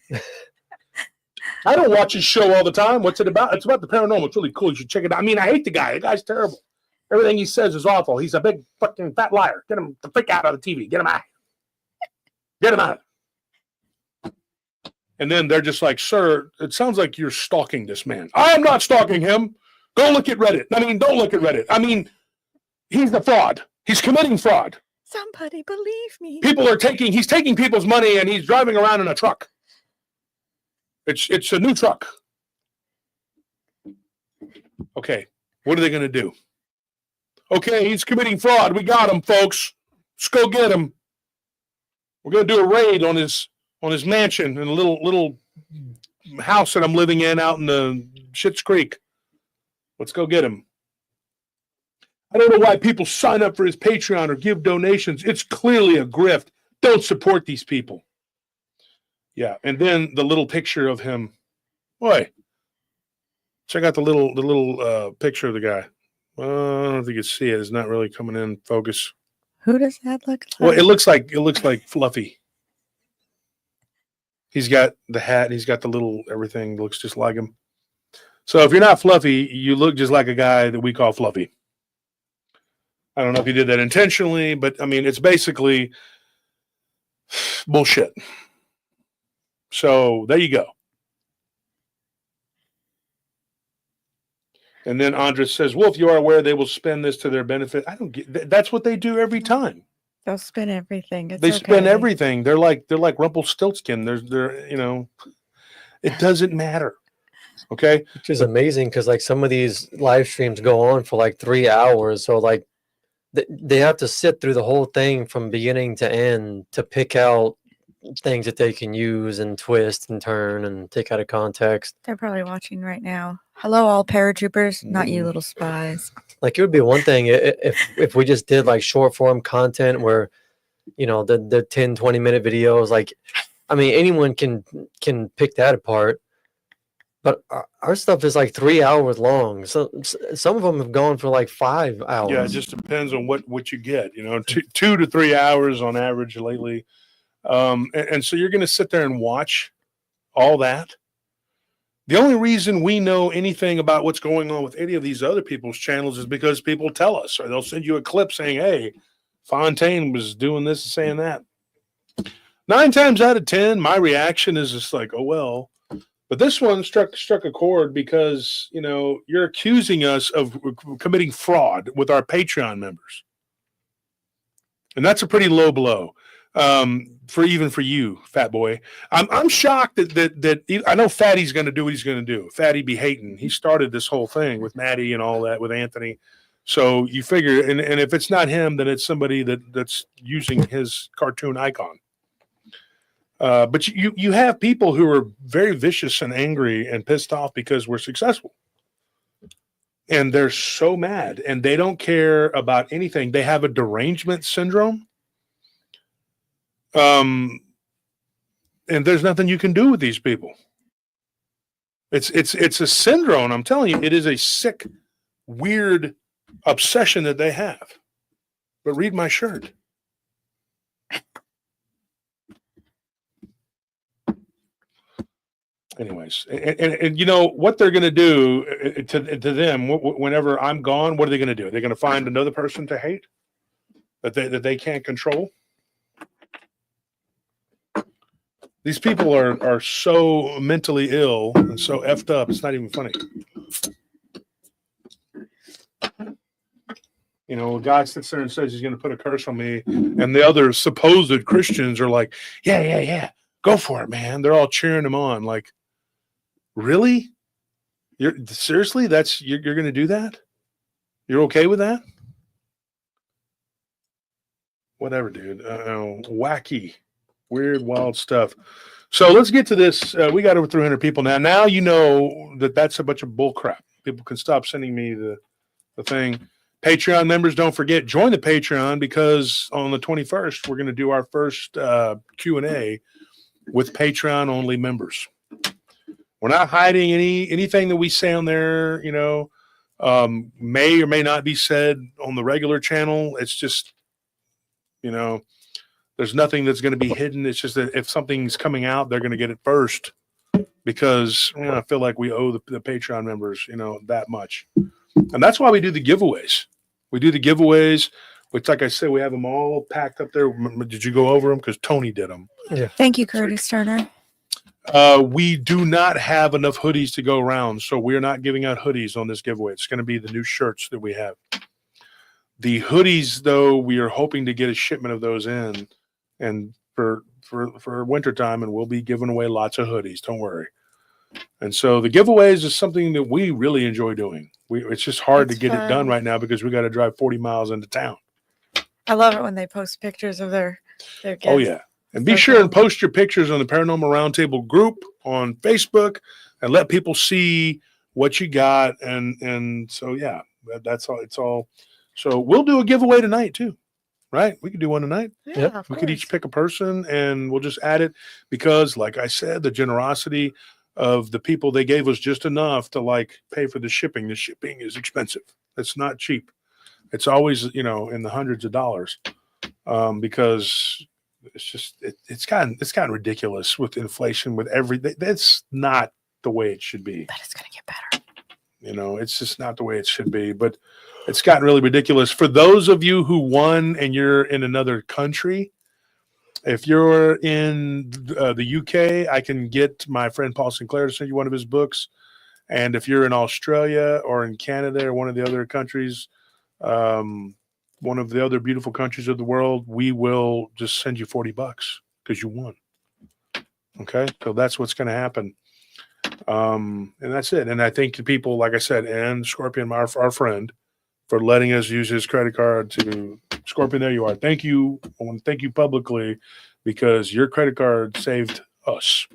I don't watch his show all the time. What's it about? It's about the paranormal. It's really cool. You should check it out. I mean, I hate the guy. The guy's terrible. Everything he says is awful. He's a big fucking fat liar. Get him the freak out of the TV. Get him out. Get him out. And then they're just like, sir, it sounds like you're stalking this man. I am not stalking him. Go look at Reddit. I mean, don't look at Reddit. I mean, he's the fraud. He's committing fraud. Somebody believe me. He's taking people's money and he's driving around in a truck. It's a new truck. Okay, what are they going to do? Okay, he's committing fraud. We got him, folks. Let's go get him. We're going to do a raid on his mansion in a little house that I'm living in out in the Schitt's Creek. Let's go get him. I don't know why people sign up for his Patreon or give donations. It's clearly a grift. Don't support these people. Yeah, and then the little picture of him. Boy, check out the little picture of the guy. I don't know if you can see it. It's not really coming in focus. Who does that look like? Well, it looks like Fluffy. He's got the hat. He's got the little everything. Looks just like him. So if you're not Fluffy, you look just like a guy that we call Fluffy. I don't know if you did that intentionally, but I mean, it's basically bullshit. So there you go. And then Andres says, Wolf, you are aware they will spend this to their benefit. I don't get that's what they do every time. They'll spend everything. They spend everything. They're like Rumpelstiltskin. They're it doesn't matter. Okay. Which is amazing because like some of these live streams go on for like 3 hours. So like they have to sit through the whole thing from beginning to end to pick out things that they can use and twist and turn and take out of context. They're probably watching right now. Hello, all paratroopers, not you little spies. Like it would be one thing if we just did like short form content where, the 10, 20-minute videos, like, I mean, anyone can pick that apart. But our stuff is like 3 hours long. So some of them have gone for like 5 hours. Yeah, it just depends on what you get, 2 to 3 hours on average lately. And so you're going to sit there and watch all that. The only reason we know anything about what's going on with any of these other people's channels is because people tell us, or they'll send you a clip saying, hey, Fontaine was doing this and saying that. 9 times out of 10, my reaction is just like, oh, well. But this one struck a chord because, you know, you're accusing us of committing fraud with our Patreon members. And that's a pretty low blow for you, fat boy. I'm shocked that I know Fatty's going to do what he's going to do. Fatty be hating. He started this whole thing with Maddie and all that with Anthony. So you figure, and if it's not him, then it's somebody that's using his cartoon icon. But you have people who are very vicious and angry and pissed off because we're successful. And they're so mad and they don't care about anything. They have a derangement syndrome. And there's nothing you can do with these people. It's a syndrome. I'm telling you, it is a sick, weird obsession that they have. But read my shirt. Anyways, and you know what they're going to do to them whenever I'm gone. What are they going to do? They're going to find another person to hate that they can't control. These people are so mentally ill and so effed up. It's not even funny. You know, a guy sits there and says he's going to put a curse on me, and the other supposed Christians are like, "Yeah, go for it, man." They're all cheering him on, like. Really? Seriously? You're going to do that? You're okay with that? Whatever, dude. Wacky, weird, wild stuff. So let's get to this. We got over 300 people now. Now you know that's a bunch of bull crap. People can stop sending me the thing. Patreon members, don't forget, join the Patreon because on the 21st, we're going to do our first Q&A with Patreon-only members. We're not hiding anything that we say on there, you know, may or may not be said on the regular channel. It's just, you know, there's nothing that's going to be hidden. It's just that if something's coming out, they're going to get it first because I feel like we owe the Patreon members, you know, that much. And that's why we do the giveaways. We do the giveaways, which, like I said, we have them all packed up there. Did you go over them? Because Tony did them. Yeah. Thank you, Curtis Turner. We do not have enough hoodies to go around, so we're not giving out hoodies on this giveaway. It's going to be the new shirts that we have. The hoodies, though, we are hoping to get a shipment of those in, and for wintertime, and we'll be giving away lots of hoodies. Don't worry. And so the giveaways is something that we really enjoy doing. It's just hard to get it done right now because we got to drive 40 miles into town. I love it when they post pictures of their gifts. Oh, yeah. And be sure and post your pictures on the Paranormal Roundtable group on Facebook and let people see what you got. And so, yeah, that's all. It's all. So we'll do a giveaway tonight, too. Right? We could do one tonight. Yeah, we could each pick a person and we'll just add it because, like I said, the generosity of the people, they gave us just enough to like pay for the shipping. The shipping is expensive. It's not cheap. It's always, you know, in the hundreds of dollars because it's just it's gotten ridiculous with inflation, with everything. That's not the way it should be. But it's gonna get better. You know, it's just not the way it should be. But it's gotten really ridiculous. For those of you who won and you're in another country, if you're in the UK, I can get my friend Paul Sinclair to send you one of his books. And if you're in Australia or in Canada or one of the other countries, one of the other beautiful countries of the world, we will just send you $40 because you won. Okay, so that's what's going to happen. And that's it. And I thank the people, like I said, and Scorpion, our friend, for letting us use his credit card to Scorpion. There you are. Thank you. I want to thank you publicly because your credit card saved us.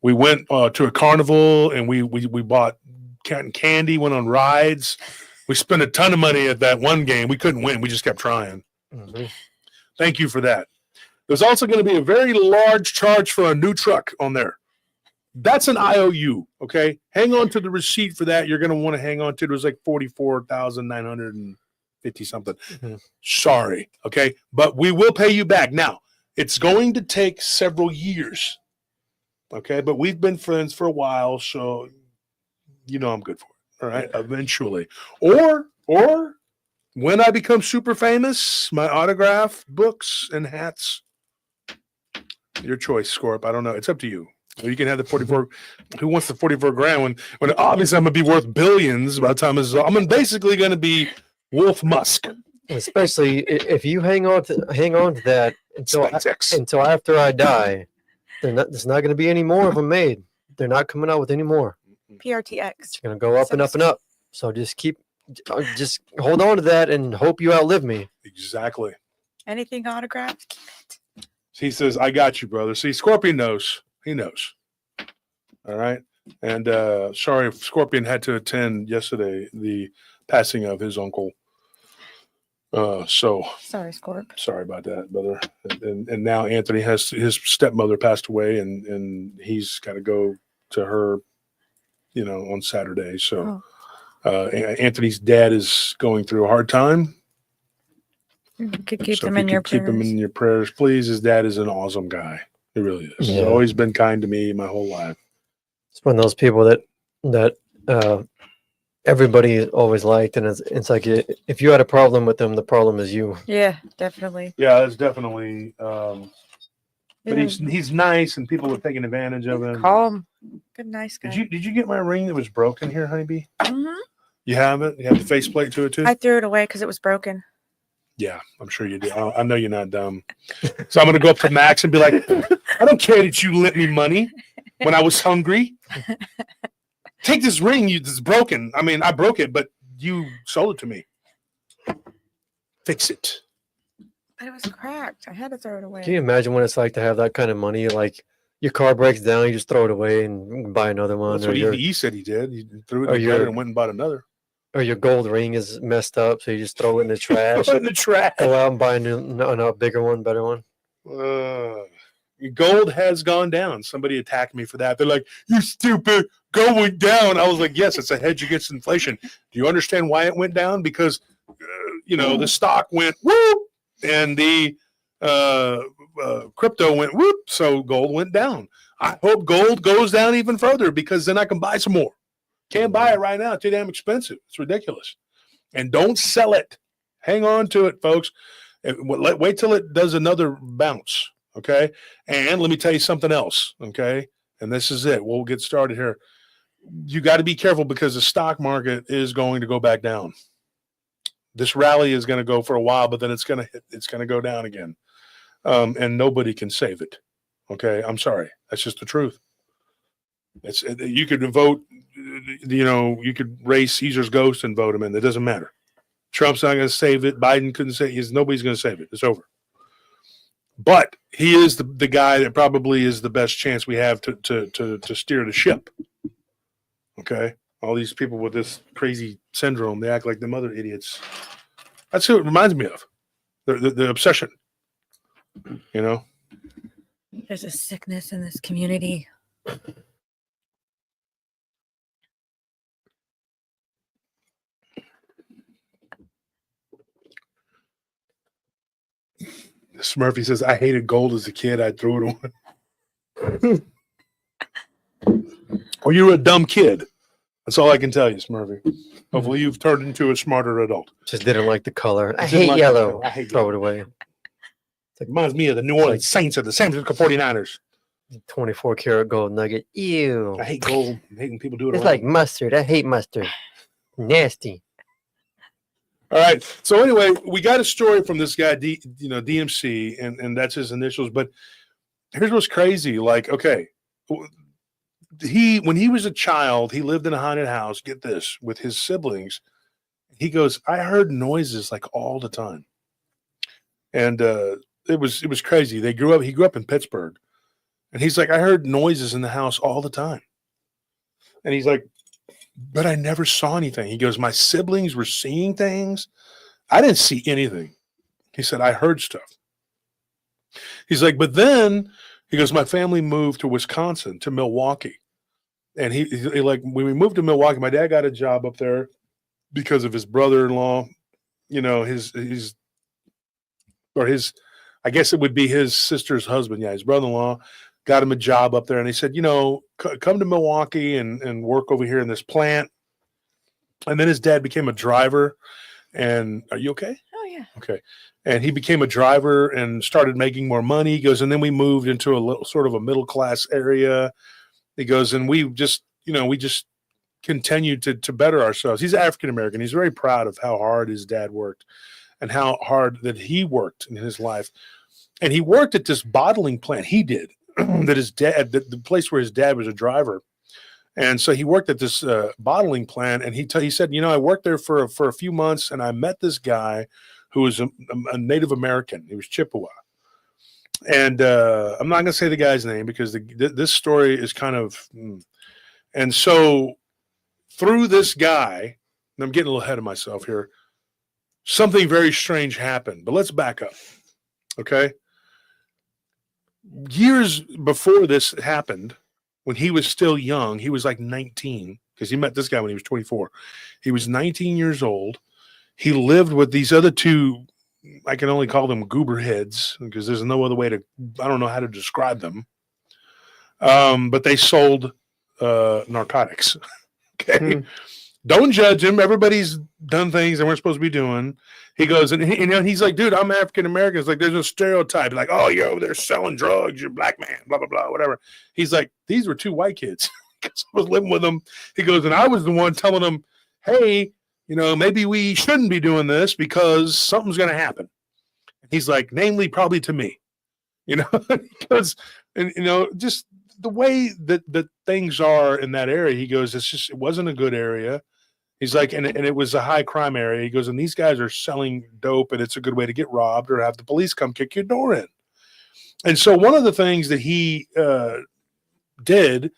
We went to a carnival and we bought cotton candy, went on rides. We spent a ton of money at that one game. We couldn't win. We just kept trying. Mm-hmm. Thank you for that. There's also going to be a very large charge for a new truck on there. That's an IOU, okay? Hang on to the receipt for that. You're going to want to hang on to it. It was like $44,950 something. Mm-hmm. Sorry, okay? But we will pay you back. Now, it's going to take several years, okay? But we've been friends for a while, so you know I'm good for it. All right, eventually. Or when I become super famous, my autograph books and hats. Your choice, Scorp. I don't know. It's up to you. You can have the 44. Who wants the 44 grand when obviously I'm gonna be worth billions by the time I'm basically gonna be Wolf Musk. Especially if you hang on to that until after I die, there's not going to be any more of them made. They're not coming out with any more. PRTX. It's going to go up and up and up. So just hold on to that and hope you outlive me. Exactly. Anything autographed? Keep it. He says, "I got you, brother." See, Scorpion knows. He knows. All right. And sorry, Scorpion had to attend yesterday the passing of his uncle. So sorry, Scorp. Sorry about that, brother. And now Anthony has his stepmother passed away, and he's got to go to her, on Saturday. So Anthony's dad is going through a hard time. You could keep him in your prayers. Keep him in your prayers, please. His dad is an awesome guy. He really is. Yeah. He's always been kind to me my whole life. It's one of those people that everybody always liked, and it's like if you had a problem with them, the problem is you. Yeah, definitely. Yeah, it's definitely. But he's nice, and people are taking advantage of him. Calm, good, nice guy. Did you get my ring that was broken here, honeybee? Mm-hmm. You have it. You have the faceplate to it too. I threw it away because it was broken. Yeah, I'm sure you did. I know you're not dumb. So I'm gonna go up to Max and be like, "I don't care that you lent me money when I was hungry. Take this ring. It's broken. I mean, I broke it, but you sold it to me. Fix it." But it was cracked. I had to throw it away. Can you imagine what it's like to have that kind of money? Like your car breaks down, you just throw it away and buy another one. That's what he said he did. He threw it together and went and bought another. Or your gold ring is messed up, so you just throw it in the trash. Throw it in the trash. Go out and buy a bigger one, better one. Gold has gone down. Somebody attacked me for that. They're like, "You're stupid, going down." I was like, "Yes, it's a hedge against inflation." Do you understand why it went down? Because, the stock went whoop, and the crypto went whoop, so gold went down. I hope gold goes down even further because then I can buy some more. Can't buy it right now. It's too damn expensive. It's ridiculous. And don't sell it. Hang on to it, folks. Wait till it does another bounce. Okay. And let me tell you something else. Okay. And this is it. We'll get started here. You got to be careful because the stock market is going to go back down. This rally is going to go for a while, but then it's going to go down again. And nobody can save it. Okay. I'm sorry. That's just the truth. You could vote, you could raise Caesar's ghost and vote him in. It doesn't matter. Trump's not going to save it. Biden couldn't save it. Nobody's going to save it. It's over. But he is the guy that probably is the best chance we have to steer the ship. Okay? All these people with this crazy syndrome, they act like them other idiots. That's who it reminds me of. The obsession. There's a sickness in this community. Smurfy says, "I hated gold as a kid. I threw it away." Or you were a dumb kid. That's all I can tell you, Smurfy. Hopefully you've turned into a smarter adult. Just didn't like the color. I hate yellow. I hate throw it away. It reminds me of the New Orleans Saints or the San Francisco 49ers. 24 karat gold nugget. Ew. I hate gold. I'm hating people do it. It's like mustard. I hate mustard. Nasty. All right. So anyway, we got a story from this guy, DMC, and that's his initials. But here's what's crazy. Like, okay, when he was a child, he lived in a haunted house. Get this, with his siblings. He goes, "I heard noises like all the time," and it was crazy. He grew up in Pittsburgh, and he's like, "I heard noises in the house all the time," and he's like, "But I never saw anything." He goes, "My siblings were seeing things. I didn't see anything." He said, "I heard stuff." He's like, "But then," he goes, "my family moved to Wisconsin, to Milwaukee." And he like, when we moved to Milwaukee, my dad got a job up there because of his brother-in-law, I guess it would be his sister's husband. Yeah, his brother-in-law got him a job up there. And he said, come to Milwaukee and work over here in this plant. And then his dad became a driver. And are you okay? Oh, yeah. Okay. And he became a driver and started making more money. He goes, and then we moved into a little sort of a middle class area. He goes, and we just continued to better ourselves. He's African American. He's very proud of how hard his dad worked and how hard that he worked in his life. And he worked at this bottling plant. He did that his dad, the place where his dad was a driver. And so he worked at this bottling plant, and he said, I worked there for a few months, and I met this guy who was a Native American. He was Chippewa. And I'm not going to say the guy's name because this story is kind of, and so through this guy, and I'm getting a little ahead of myself here, something very strange happened. But let's back up, okay? Years before this happened, when he was still young, he was like 19, because he met this guy when he was 24. He was 19 years old. He lived with these other two, I can only call them goober heads, because there's no other way I don't know how to describe them. But they sold narcotics. Okay. Don't judge him. Everybody's done things they weren't supposed to be doing. He goes, and he's like, dude, I'm African American. It's like, there's a stereotype. Like, oh, you're over there selling drugs. You're a black man, blah, blah, blah, whatever. He's like, these were two white kids. Because I was living with them. He goes, and I was the one telling them, hey, maybe we shouldn't be doing this because something's going to happen. And he's like, namely, probably to me, because, just the way that things are in that area. He goes, it wasn't a good area. He's like, and it was a high crime area. He goes, and these guys are selling dope, and it's a good way to get robbed or have the police come kick your door in. And so one of the things that he did,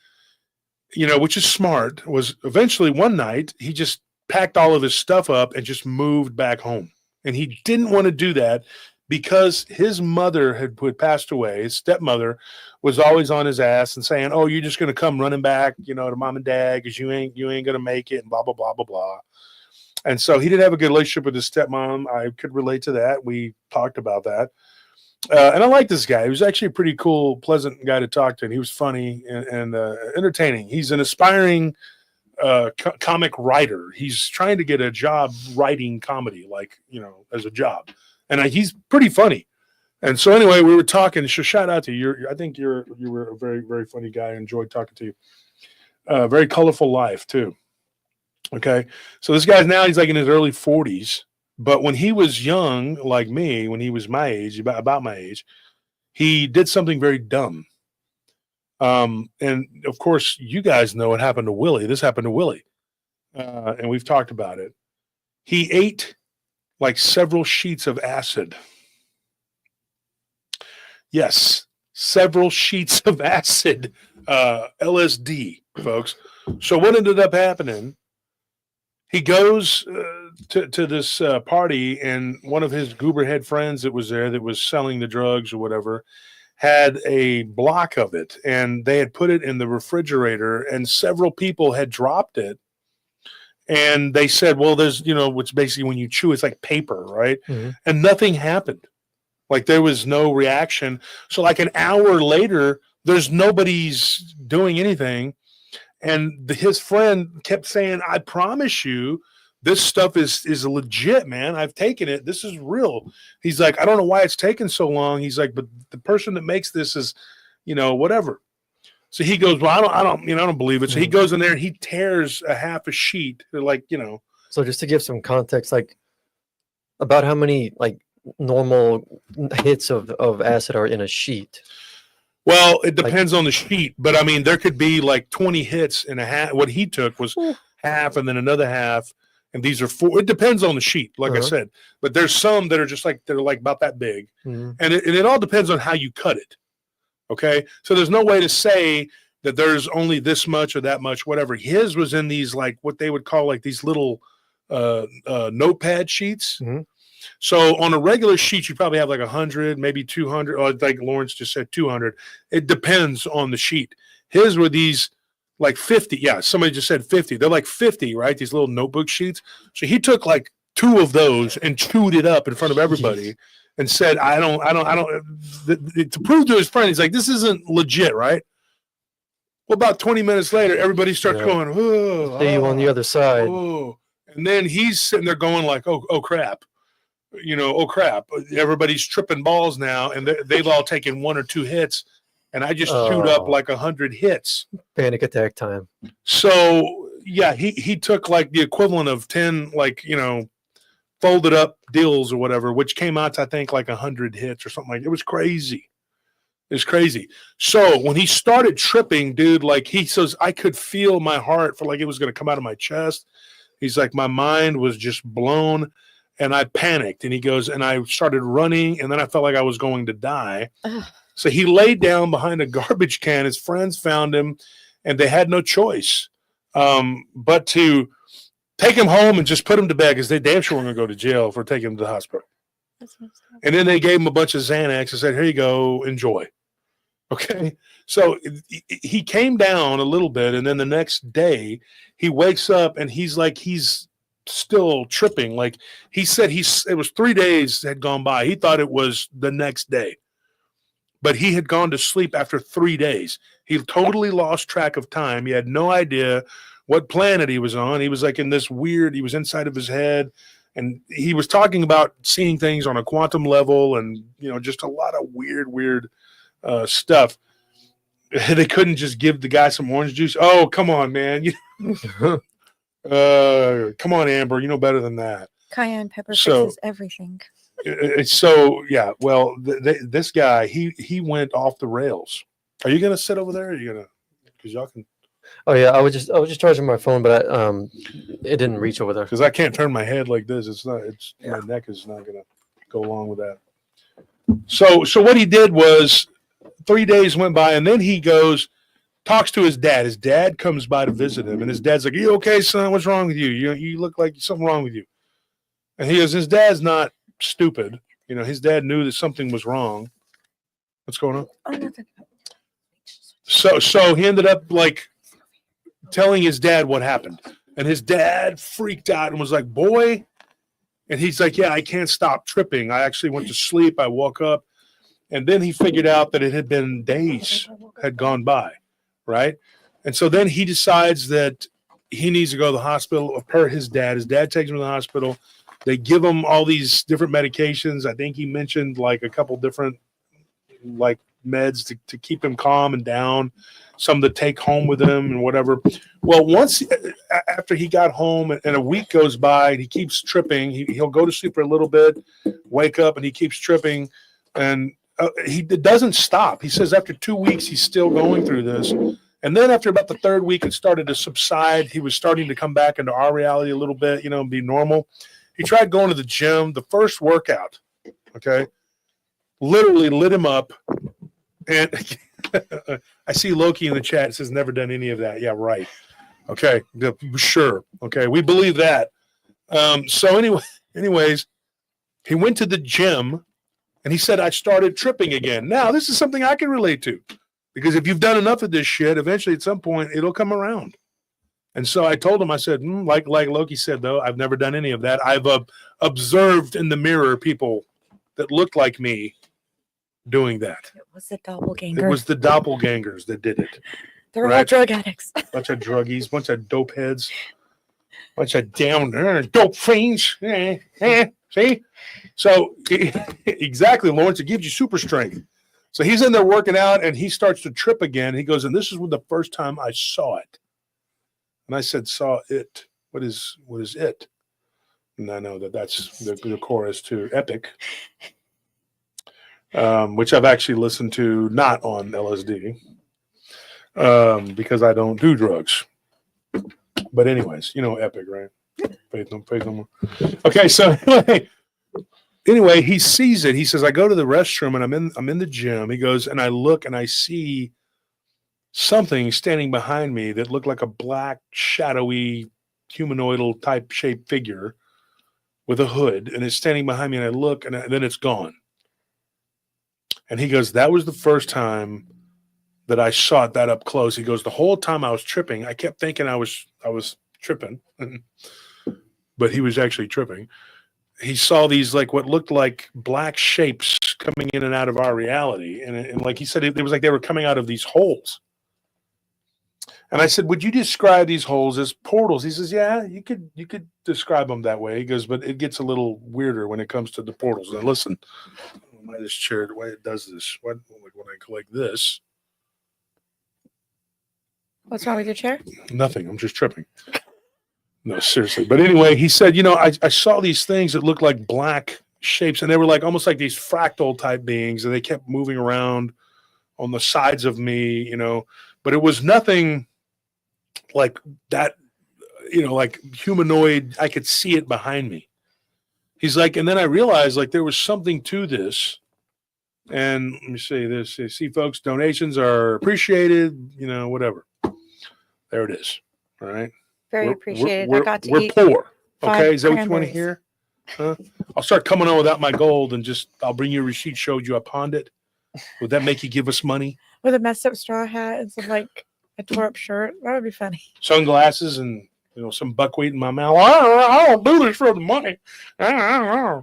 which is smart, was eventually one night he just packed all of his stuff up and just moved back home. And he didn't want to do that because his mother had passed away. His stepmother was always on his ass and saying, oh, you're just going to come running back, to mom and dad because you ain't going to make it and blah, blah, blah, blah, blah. And so he didn't have a good relationship with his stepmom. I could relate to that. We talked about that. And I like this guy. He was actually a pretty cool, pleasant guy to talk to. And he was funny and entertaining. He's an aspiring comic writer. He's trying to get a job writing comedy, as a job. And he's pretty funny. And so anyway, we were talking. So shout out to you. I think you were a very, very funny guy. I enjoyed talking to you. Very colorful life too. Okay. So this guy's now, he's like in his early 40s. But when he was young, like me, when he was my age, about my age, he did something very dumb. And of course, you guys know what happened to Willie. This happened to Willie. And we've talked about it. He ate like several sheets of acid. Yes, several sheets of acid, LSD, folks. So what ended up happening? He goes to this party, and one of his gooberhead friends that was there that was selling the drugs or whatever had a block of it, and they had put it in the refrigerator, and several people had dropped it. And they said, well, there's, which basically when you chew, it's like paper, right? Mm-hmm. And nothing happened. Like there was no reaction. So like an hour later, there's nobody's doing anything. And his friend kept saying, I promise you, this stuff is legit, man. I've taken it. This is real. He's like, I don't know why it's taken so long. He's like, but the person that makes this is, whatever. So he goes, well, I don't believe it. So he goes in there and he tears a half a sheet, So just to give some context, like about how many like normal hits of acid are in a sheet? Well, it depends on the sheet, but I mean, there could be like 20 hits in a half. What he took was half and then another half. And these are 4. It depends on the sheet, like I said. But there's some that are just like, they're like about that big. Mm-hmm. And it all depends on how you cut it. Okay. So there's no way to say that there's only this much or that much, whatever. His was in these, like what they would call like these little notepad sheets. Mm-hmm. So on a regular sheet, you probably have like 100, maybe 200, or like Lawrence just said 200. It depends on the sheet. His were these like 50. Yeah, somebody just said 50. They're like 50, right? These little notebook sheets. So he took like 2 of those and chewed it up in front of everybody and said, I don't, to prove to his friend, he's like, this isn't legit, right? Well, about 20 minutes later, everybody starts going, oh. See you on the other side. Oh. And then he's sitting there going like, oh crap. oh crap, everybody's tripping balls now, and they've all taken 1 or 2 hits, and I just shoot up like 100 hits. Panic attack time. So yeah, he took like the equivalent of 10 folded up deals or whatever, which came out to, I think, like 100 hits or something like that. It was crazy. It's crazy. So when he started tripping, dude, like he says, I could feel my heart for like it was going to come out of my chest. He's like, my mind was just blown and I panicked. And he goes, and I started running and then I felt like I was going to die. Ugh. So he laid down behind a garbage can. His friends found him and they had no choice but to take him home and just put him to bed because they damn sure were going to go to jail for taking him to the hospital. And then they gave him a bunch of Xanax and said, here you go, enjoy. Okay. So he came down a little bit. And then the next day he wakes up and he's still tripping. Like he said, it was 3 days had gone by. He thought it was the next day, but he had gone to sleep after 3 days. He totally lost track of time. He had no idea what planet he was on. He was like in this weird, he was inside of his head. And he was talking about seeing things on a quantum level and, just a lot of weird stuff. They couldn't just give the guy some orange juice. Oh, come on, man. Come on, Amber. You know better than that. Cayenne pepper fixes everything. So, yeah, well, this guy, he went off the rails. Are you going to sit over there? Or are you going to, because y'all can. Oh yeah, I was just charging my phone, but it didn't reach over there because I can't turn my head like this. My neck is not gonna go along with that. So what he did was 3 days went by, and then he talks to his dad. His dad comes by to visit him, and his dad's like, "Are you okay, son? What's wrong with you? You look like something wrong with you." And he goes, "His dad's not stupid. His dad knew that something was wrong." What's going on? Oh, nothing. So he ended up like telling his dad what happened, and his dad freaked out and was like, boy, and he's like, yeah, I can't stop tripping. I actually went to sleep. I woke up, and then he figured out that it had been days had gone by, right? And so then he decides that he needs to go to the hospital per his dad. His dad takes him to the hospital. They give him all these different medications. I think he mentioned like a couple different like meds to keep him calm and down, some to take home with him and whatever. Well, once after he got home and a week goes by and he keeps tripping, he'll go to sleep for a little bit, wake up, and he keeps tripping, and he doesn't stop. He says after 2 weeks he's still going through this, and then after about the third week it started to subside. He was starting to come back into our reality a little bit, and be normal. He tried going to the gym. The first workout, okay, literally lit him up. And I see Loki in the chat. It says never done any of that. Yeah, right. Okay, sure. Okay, we believe that. So anyways, he went to the gym and he said, I started tripping again. Now, this is something I can relate to, because if you've done enough of this shit, eventually at some point it'll come around. And so I told him, I said, like Loki said, though, I've never done any of that. I've observed in the mirror people that looked like me doing that. It was the doppelganger. It was the doppelgangers that did it. They were all drug addicts. Bunch of druggies, bunch of dope heads, bunch of down dope fiends. See? So exactly, Lawrence, it gives you super strength. So he's in there working out and he starts to trip again. He goes, and this is the first time I saw it. And I said, saw it. What is it? And I know that's the chorus to Epic. Which I've actually listened to not on LSD because I don't do drugs. But anyways, Epic, right? Faith no more. Okay, so anyway, he sees it. He says, I go to the restroom and I'm in the gym. He goes, and I look and I see something standing behind me that looked like a black, shadowy, humanoidal type shaped figure with a hood, and it's standing behind me, and I look, and then it's gone. And he goes, that was the first time that I saw it that up close. He goes, the whole time I was tripping, I kept thinking I was tripping, but he was actually tripping. He saw these like what looked like black shapes coming in and out of our reality. And like he said, it was like they were coming out of these holes. And I said, would you describe these holes as portals? He says, yeah, you could describe them that way. He goes, but it gets a little weirder when it comes to the portals. Now listen, why this chair, the way it does this, when I go like this. What's wrong with your chair? Nothing. I'm just tripping. No, seriously. But anyway, he said, I saw these things that looked like black shapes, and they were like almost like these fractal type beings, and they kept moving around on the sides of me, but it was nothing like that, like humanoid. I could see it behind me. He's like, and then I realized like there was something to this. And let me say this. See, folks, donations are appreciated, whatever. There it is. All right. Very appreciated. I got to we're eat poor. 5 Okay. Is that what you want to cranberries. hear? Huh? I'll start coming on without my gold and I'll bring you a receipt, showed you I pawned it. Would that make you give us money? With a messed up straw hat and some like a tore up shirt. That would be funny. Sunglasses and, some buckwheat in my mouth. I don't do this for the money. I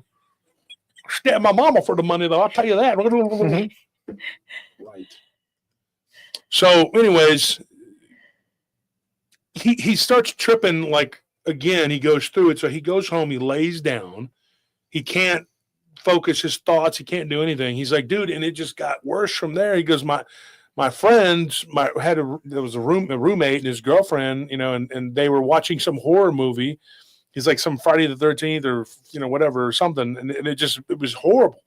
stab my mama for the money, though. I'll tell you that. Right. So, anyways, he starts tripping like again. He goes through it. So he goes home. He lays down. He can't focus his thoughts. He can't do anything. He's like, dude, and it just got worse from there. He goes, my friends, there was a roommate and his girlfriend, and they were watching some horror movie. He's like some Friday the 13th or, whatever or something. And it was horrible.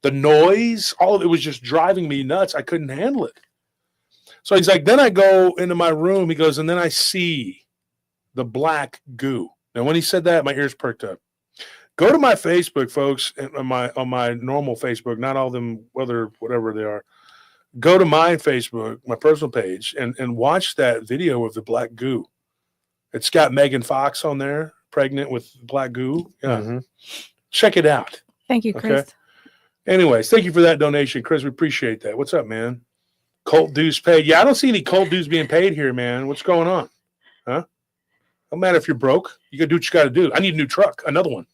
The noise, all of it was just driving me nuts. I couldn't handle it. So he's like, then I go into my room. He goes, and then I see the black goo. Now, when he said that, my ears perked up. Go to my Facebook, folks, on my normal Facebook, not all them other whatever they are. Go to my Facebook, my personal page, and watch that video of the black goo. It's got Megan Fox on there, pregnant with black goo. Yeah. Mm-hmm. Check it out. Thank you, Chris. Okay? Anyways, thank you for that donation, Chris. We appreciate that. What's up, man? Cult dues paid. Yeah, I don't see any cult dues being paid here, man. What's going on? Huh? No matter if you're broke. You got to do what you got to do. I need a new truck, another one.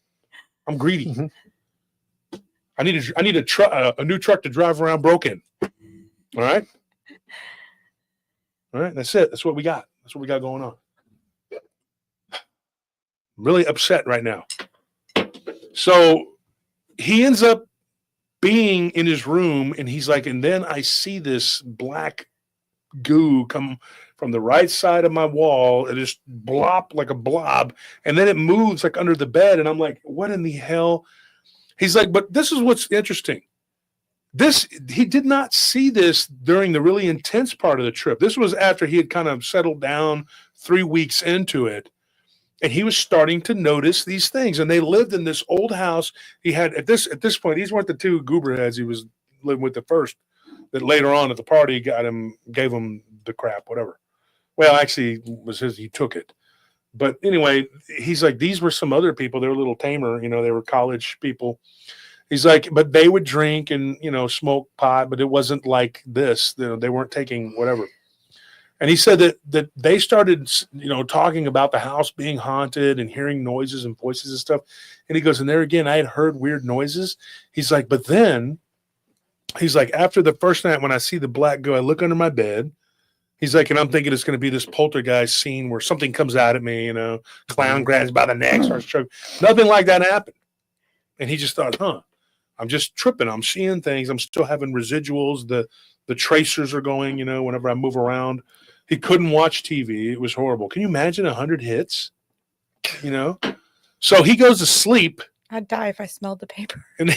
I'm greedy. Mm-hmm. I need a new truck to drive around broken. All right. All right. That's it. That's what we got. That's what we got going on. I'm really upset right now. So he ends up being in his room and he's like, and then I see this black goo come from the right side of my wall. It just blop like a blob. And then it moves like under the bed. And I'm like, what in the hell? He's like, but this is what's interesting. He did not see this during the really intense part of the trip. This was after he had kind of settled down 3 weeks into it. And he was starting to notice these things. And they lived in this old house. He had at this point, these weren't the two goober heads he was living with the first, that later on at the party gave him the crap, whatever. Well, actually he took it. But anyway, he's like, these were some other people. They were a little tamer, they were college people. He's like, but they would drink and, smoke pot, but it wasn't like this. They weren't taking whatever. And he said that they started, talking about the house being haunted and hearing noises and voices and stuff. And he goes, and there again, I had heard weird noises. He's like, but then he's like, after the first night when I see the black goo, I look under my bed. He's like, and I'm thinking it's going to be this poltergeist scene where something comes out at me, clown grabs by the neck, starts choking. Nothing like that happened. And he just thought, I'm just tripping. I'm seeing things. I'm still having residuals. The tracers are going, whenever I move around. He couldn't watch TV. It was horrible. Can you imagine 100 hits? So he goes to sleep. I'd die if I smelled the paper. And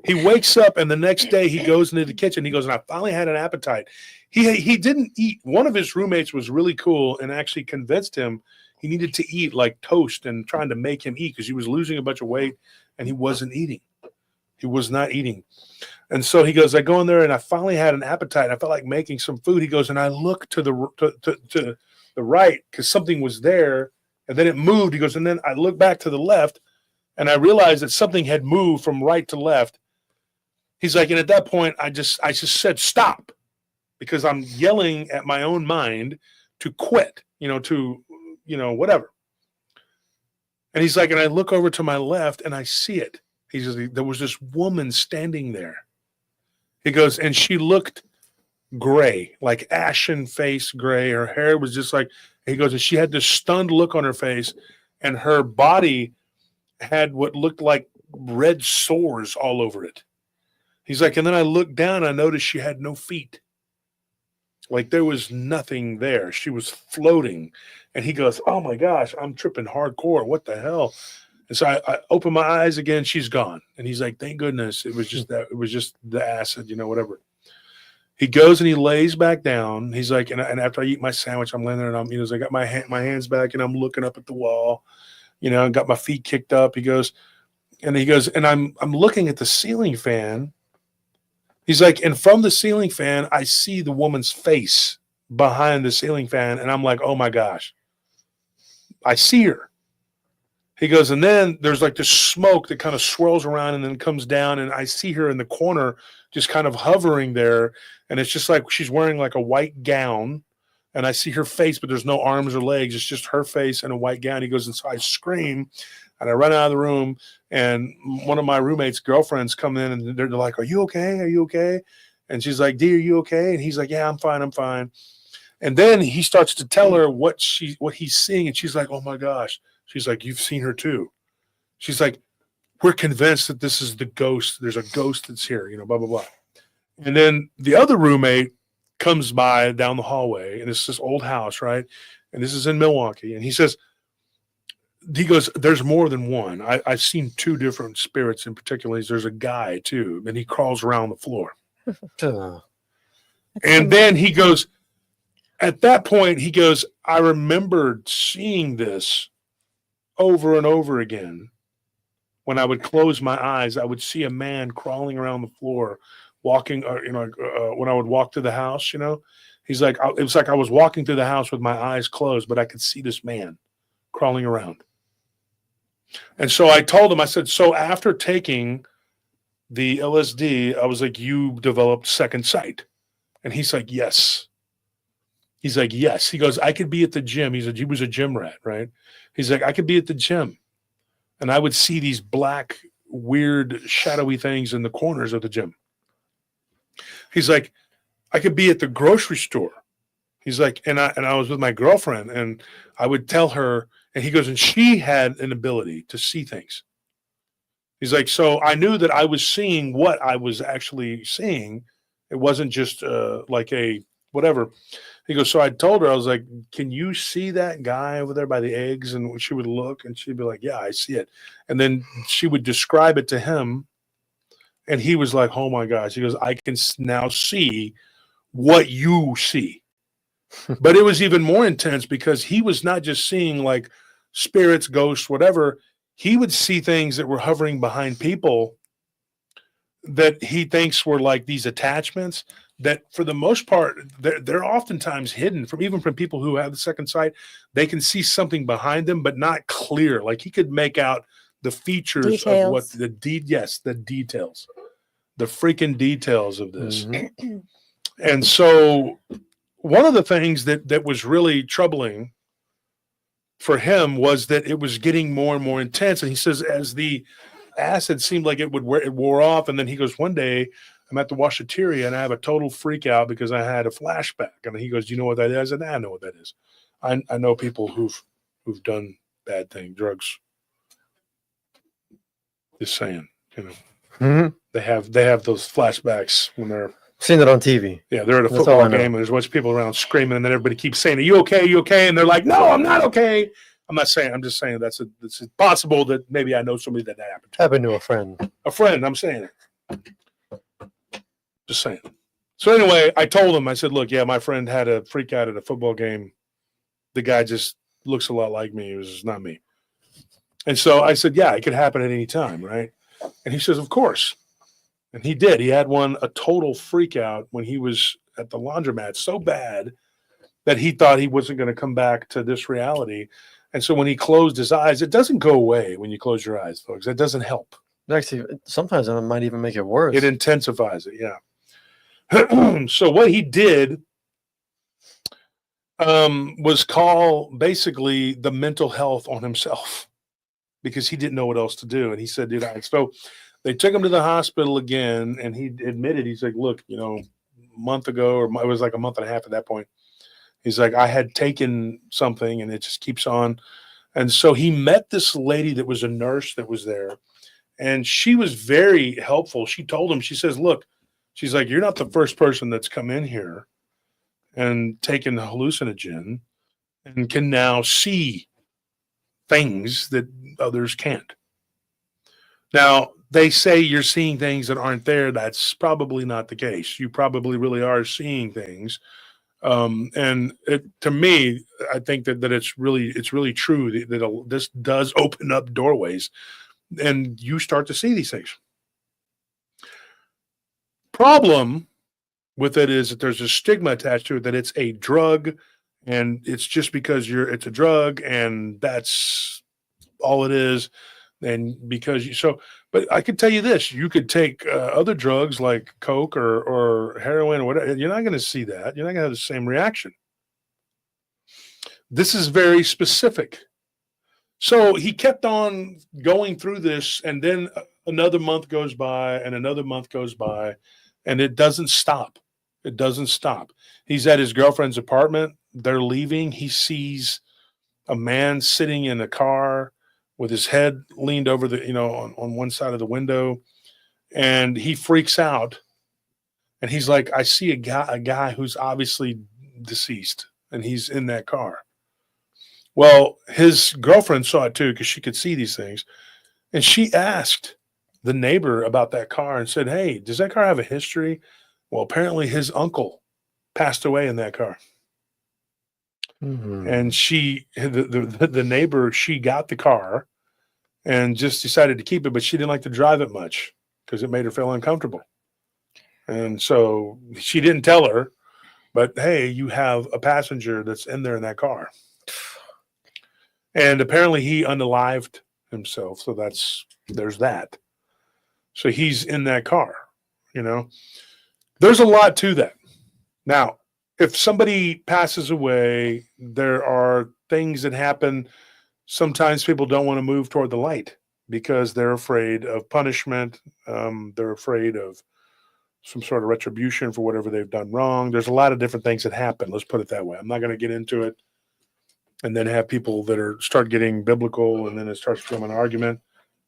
he wakes up, and the next day he goes into the kitchen. He goes, and I finally had an appetite. He didn't eat. One of his roommates was really cool and actually convinced him he needed to eat like toast and trying to make him eat because he was losing a bunch of weight and he wasn't eating. He was not eating. And so he goes, I go in there and I finally had an appetite. I felt like making some food. He goes, and I look to the right because something was there and then it moved. He goes, and then I look back to the left and I realized that something had moved from right to left. He's like, and at that point, I just said, stop, because I'm yelling at my own mind to quit, whatever. And he's like, and I look over to my left and I see it. He says, there was this woman standing there. He goes, and she looked gray, like ashen face gray. Her hair was just like, he goes, and she had this stunned look on her face, and her body had what looked like red sores all over it. He's like, and then I looked down and I noticed she had no feet. Like there was nothing there. She was floating. And he goes, oh my gosh, I'm tripping hardcore. What the hell? And so I open my eyes again. She's gone. And he's like, thank goodness. It was just that. It was just the acid, whatever. He goes and he lays back down. He's like, and after I eat my sandwich, I'm laying there and I'm, I got my hands back and I'm looking up at the wall, and got my feet kicked up. He goes, and I'm looking at the ceiling fan. He's like, and from the ceiling fan, I see the woman's face behind the ceiling fan. And I'm like, oh my gosh, I see her. He goes, and then there's like this smoke that kind of swirls around and then comes down. And I see her in the corner, just kind of hovering there. And it's just like she's wearing like a white gown. And I see her face, but there's no arms or legs. It's just her face and a white gown. He goes, and so I scream and I run out of the room. And one of my roommate's girlfriends come in and they're like, are you okay? Are you okay? And she's like, D, are you okay? And he's like, yeah, I'm fine. I'm fine. And then he starts to tell her what he's seeing. And she's like, oh my gosh. She's like, you've seen her too. She's like, we're convinced that this is the ghost. There's a ghost that's here, blah, blah, blah. And then the other roommate comes by down the hallway, and it's this old house, right? And this is in Milwaukee. And he goes, there's more than one. I've seen two different spirits in particular. There's a guy too, and he crawls around the floor. And then he goes, at that point, he goes, I remembered seeing this over and over again. When I would close my eyes, I would see a man crawling around the floor, walking, when I would walk to the house, he's like, it was like I was walking through the house with my eyes closed, but I could see this man crawling around. And so I told him, I said, so after taking the LSD, I was like, you developed second sight. And he's like, yes. He's like, yes. He goes, I could be at the gym. He was a gym rat, right? He's like, I could be at the gym. And I would see these black, weird, shadowy things in the corners of the gym. He's like, I could be at the grocery store. He's like, and I was with my girlfriend, and I would tell her, and he goes, and she had an ability to see things. He's like, so I knew that I was seeing what I was actually seeing. It wasn't just like a whatever. He goes, so I told her, I was like, can you see that guy over there by the eggs? And she would look and she'd be like, yeah, I see it. And then she would describe it to him. And he was like, oh my gosh. He goes, I can now see what you see. But it was even more intense because he was not just seeing like spirits, ghosts, whatever. He would see things that were hovering behind people that he thinks were like these attachments that for the most part, they're oftentimes hidden even from people who have the second sight. They can see something behind them, but not clear. Like he could make out the features Details. of what the details, the freaking details of this. Mm-hmm. And so one of the things that was really troubling for him was that it was getting more and more intense. And he says, as the acid seemed like it wore off. And then he goes, one day I'm at the washateria and I have a total freak out because I had a flashback. And he goes, do you know what that is? And I know what that is. I know people who've done bad things, drugs. Just saying, Mm-hmm. They have those flashbacks when they're Seen it on TV. Yeah, they're at a That's all football I know. game and there's a bunch of people around screaming, and then everybody keeps saying, "Are you okay? Are you okay?" And they're like, "No, I'm not okay." I'm not saying. I'm just saying it's possible that maybe I know somebody that happened to. Happened to a friend. A friend. I'm saying it. Just saying. So anyway, I told him. I said, "Look, yeah, my friend had a freak out at a football game. The guy just looks a lot like me. It was just not me." And so I said, "Yeah, it could happen at any time, right?" And he says, "Of course." And he did. He had a total freak out when he was at the laundromat, so bad that he thought he wasn't going to come back to this reality. And so when he closed his eyes, it doesn't go away when you close your eyes, folks. That doesn't help. Actually, sometimes it might even make it worse. It intensifies it, yeah. So what he did was call basically the mental health on himself because he didn't know what else to do. And he said, so they took him to the hospital again, and he admitted, he's like, look, month ago, or it was like a month and a half at that point. He's like, I had taken something and it just keeps on. And so he met this lady that was a nurse that was there, and she was very helpful. She told him, she says, look, she's like, you're not the first person that's come in here and taken the hallucinogen and can now see things that others can't. Now, they say you're seeing things that aren't there. That's probably not the case. You probably really are seeing things. And to me, I think that it's really true that this does open up doorways, and you start to see these things. Problem with it is that there's a stigma attached to it, that it's a drug, and it's just because it's a drug and that's all it is. And because but I can tell you this, you could take other drugs like Coke or heroin or whatever. You're not going to see that. You're not going to have the same reaction. This is very specific. So he kept on going through this, and then another month goes by and another month goes by, and it doesn't stop. It doesn't stop. He's at his girlfriend's apartment. They're leaving. He sees a man sitting in a car with his head leaned over on one side of the window, and he freaks out. And he's like, I see a guy who's obviously deceased, and he's in that car. Well, his girlfriend saw it too, because she could see these things. And she asked the neighbor about that car and said, hey, does that car have a history? Well, apparently his uncle passed away in that car. Mm-hmm. And the neighbor, she got the car and just decided to keep it, but she didn't like to drive it much because it made her feel uncomfortable. And so she didn't tell her, but hey, you have a passenger that's in there in that car. And apparently he unalived himself. So there's that. So he's in that car, There's a lot to that. Now, if somebody passes away, there are things that happen. Sometimes people don't want to move toward the light because they're afraid of punishment. They're afraid of some sort of retribution for whatever they've done wrong. There's a lot of different things that happen. Let's put it that way. I'm not going to get into it and then have people that start getting biblical, and then it starts becoming an argument.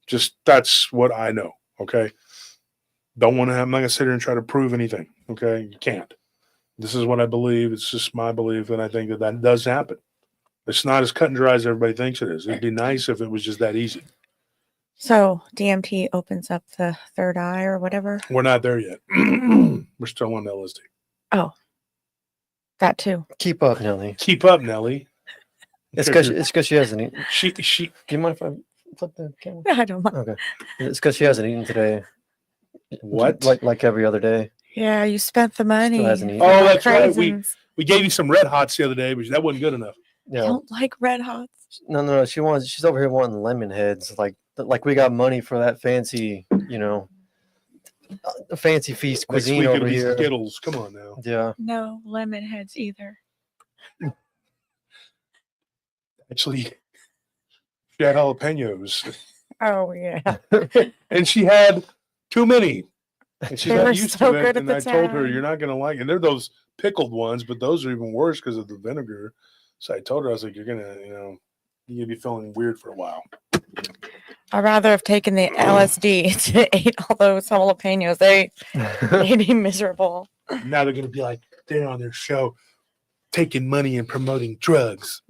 Just that's what I know. Okay. I'm not going to sit here and try to prove anything. Okay. You can't. This is what I believe. It's just my belief. And I think that does happen. It's not as cut and dry as everybody thinks it is. It'd be nice if it was just that easy. So DMT opens up the third eye or whatever? We're not there yet. We're still on LSD. Oh, that too. Keep up, Nelly. Keep up, Nelly. It's because she hasn't eaten. She. Do you mind if I flip the camera? No, I don't mind. Okay. It's because she hasn't eaten today. What? Like every other day. Yeah, you spent the money. Still hasn't eaten. Oh, that's right. We gave you some Red Hots the other day, but that wasn't good enough. I don't like Red Hots. No. She's over here wanting lemon heads. Like we got money for that fancy, fancy feast cuisine over here. Skittles. Come on now. Yeah. No lemon heads either. Actually, she had jalapenos. Oh yeah. And she had too many. And she's They not were used so to it. good at And the I told her, time. you're not going to like it. And they're those pickled ones, but those are even worse because of the vinegar. So I told her, I was like, you're going to, you're going to be feeling weird for a while. I'd rather have taken the LSD to eat all those jalapenos. They made me miserable. Now they're going to be like, they're on their show taking money and promoting drugs.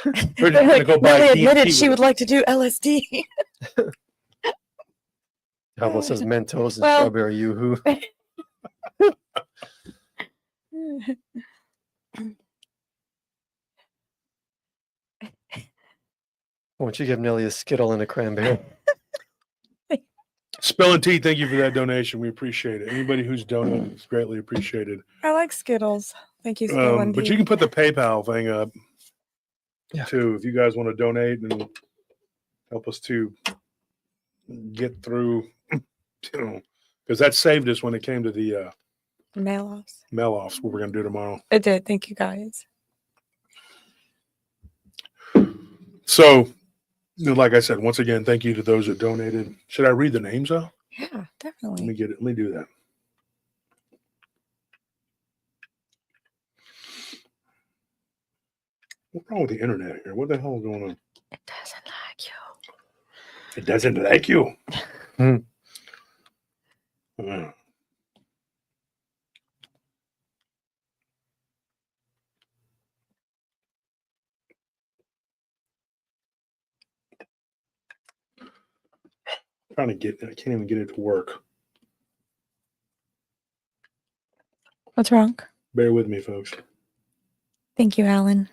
They're just going to go buy Nelly admitted DMT she with would like to do LSD. How says Mentos and Well- strawberry yoo-hoo. Why don't you give Nelly a Skittle and a cranberry? Spilling Tea, thank you for that donation. We appreciate it. Anybody who's donated is greatly appreciated. I like Skittles. Thank you, Skittles. But you can put the PayPal thing up Yeah. too if you guys want to donate and help us to get through, because that saved us when it came to the mail-offs. mail-offs, what we're going to do tomorrow. It did. Thank you, guys. So, like I said, once again, thank you to those that donated. Should I read the names out? Yeah, Let definitely. me get it. Let me do that. What's wrong with the internet here? What the hell is going on? It doesn't like you. It doesn't like you. Hmm. Uh, trying to get, I can't even get it to work. What's wrong? Bear with me, folks. Thank you, Alan.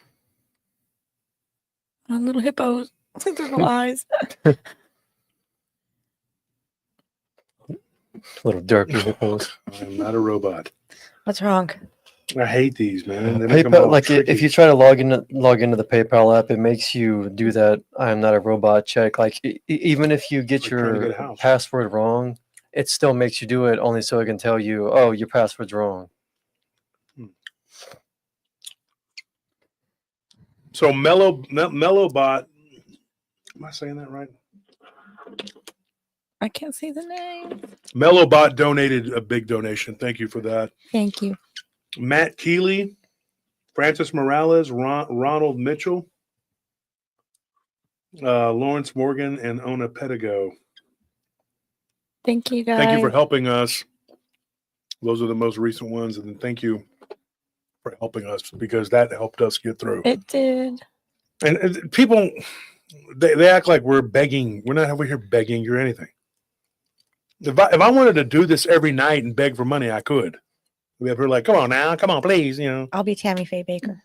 Oh, little hippos. There's no eyes. Little derpy hippos. I'm not a robot. What's wrong? I hate these, man. They make them PayPal, all like tricky. if you try to log into the PayPal app, it makes you do that "I am not a robot" check. Like even if you get Like trying to your get a house. password wrong, it still makes you do it only so it can tell you, "Oh, your password's wrong." So Mellowbot, am I saying that right? I can't see the name. Mellowbot donated a big donation. Thank you for that. Thank you. Matt Keeley, Francis Morales, Ronald Mitchell, Lawrence Morgan, and Ona Pedigo. Thank you, guys. Thank you for helping us. Those are the most recent ones. And thank you for helping us because that helped us get through. It did. And people, they act like we're begging. We're not over here begging or anything. If I wanted to do this every night and beg for money, I could. We have her like, come on now, come on, please, you know. I'll be Tammy Faye Baker.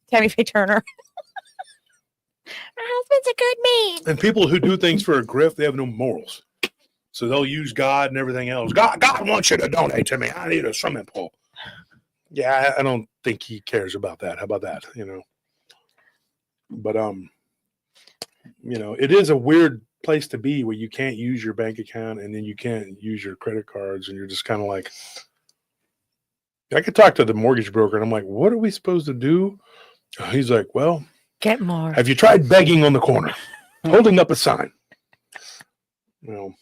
Tammy Faye Turner. My husband's a good man. And people who do things for a grift, they have no morals. So they'll use God and everything else. God wants you to donate to me. I need a swimming pool. Yeah, I don't think he cares about that. How about that? You know. But you know, it is a weird place to be where you can't use your bank account and then you can't use your credit cards and you're just kind of like, I could talk to the mortgage broker and I'm like, what are we supposed to do? He's like, well, Get more. have you tried begging on the corner, holding up a sign? You know,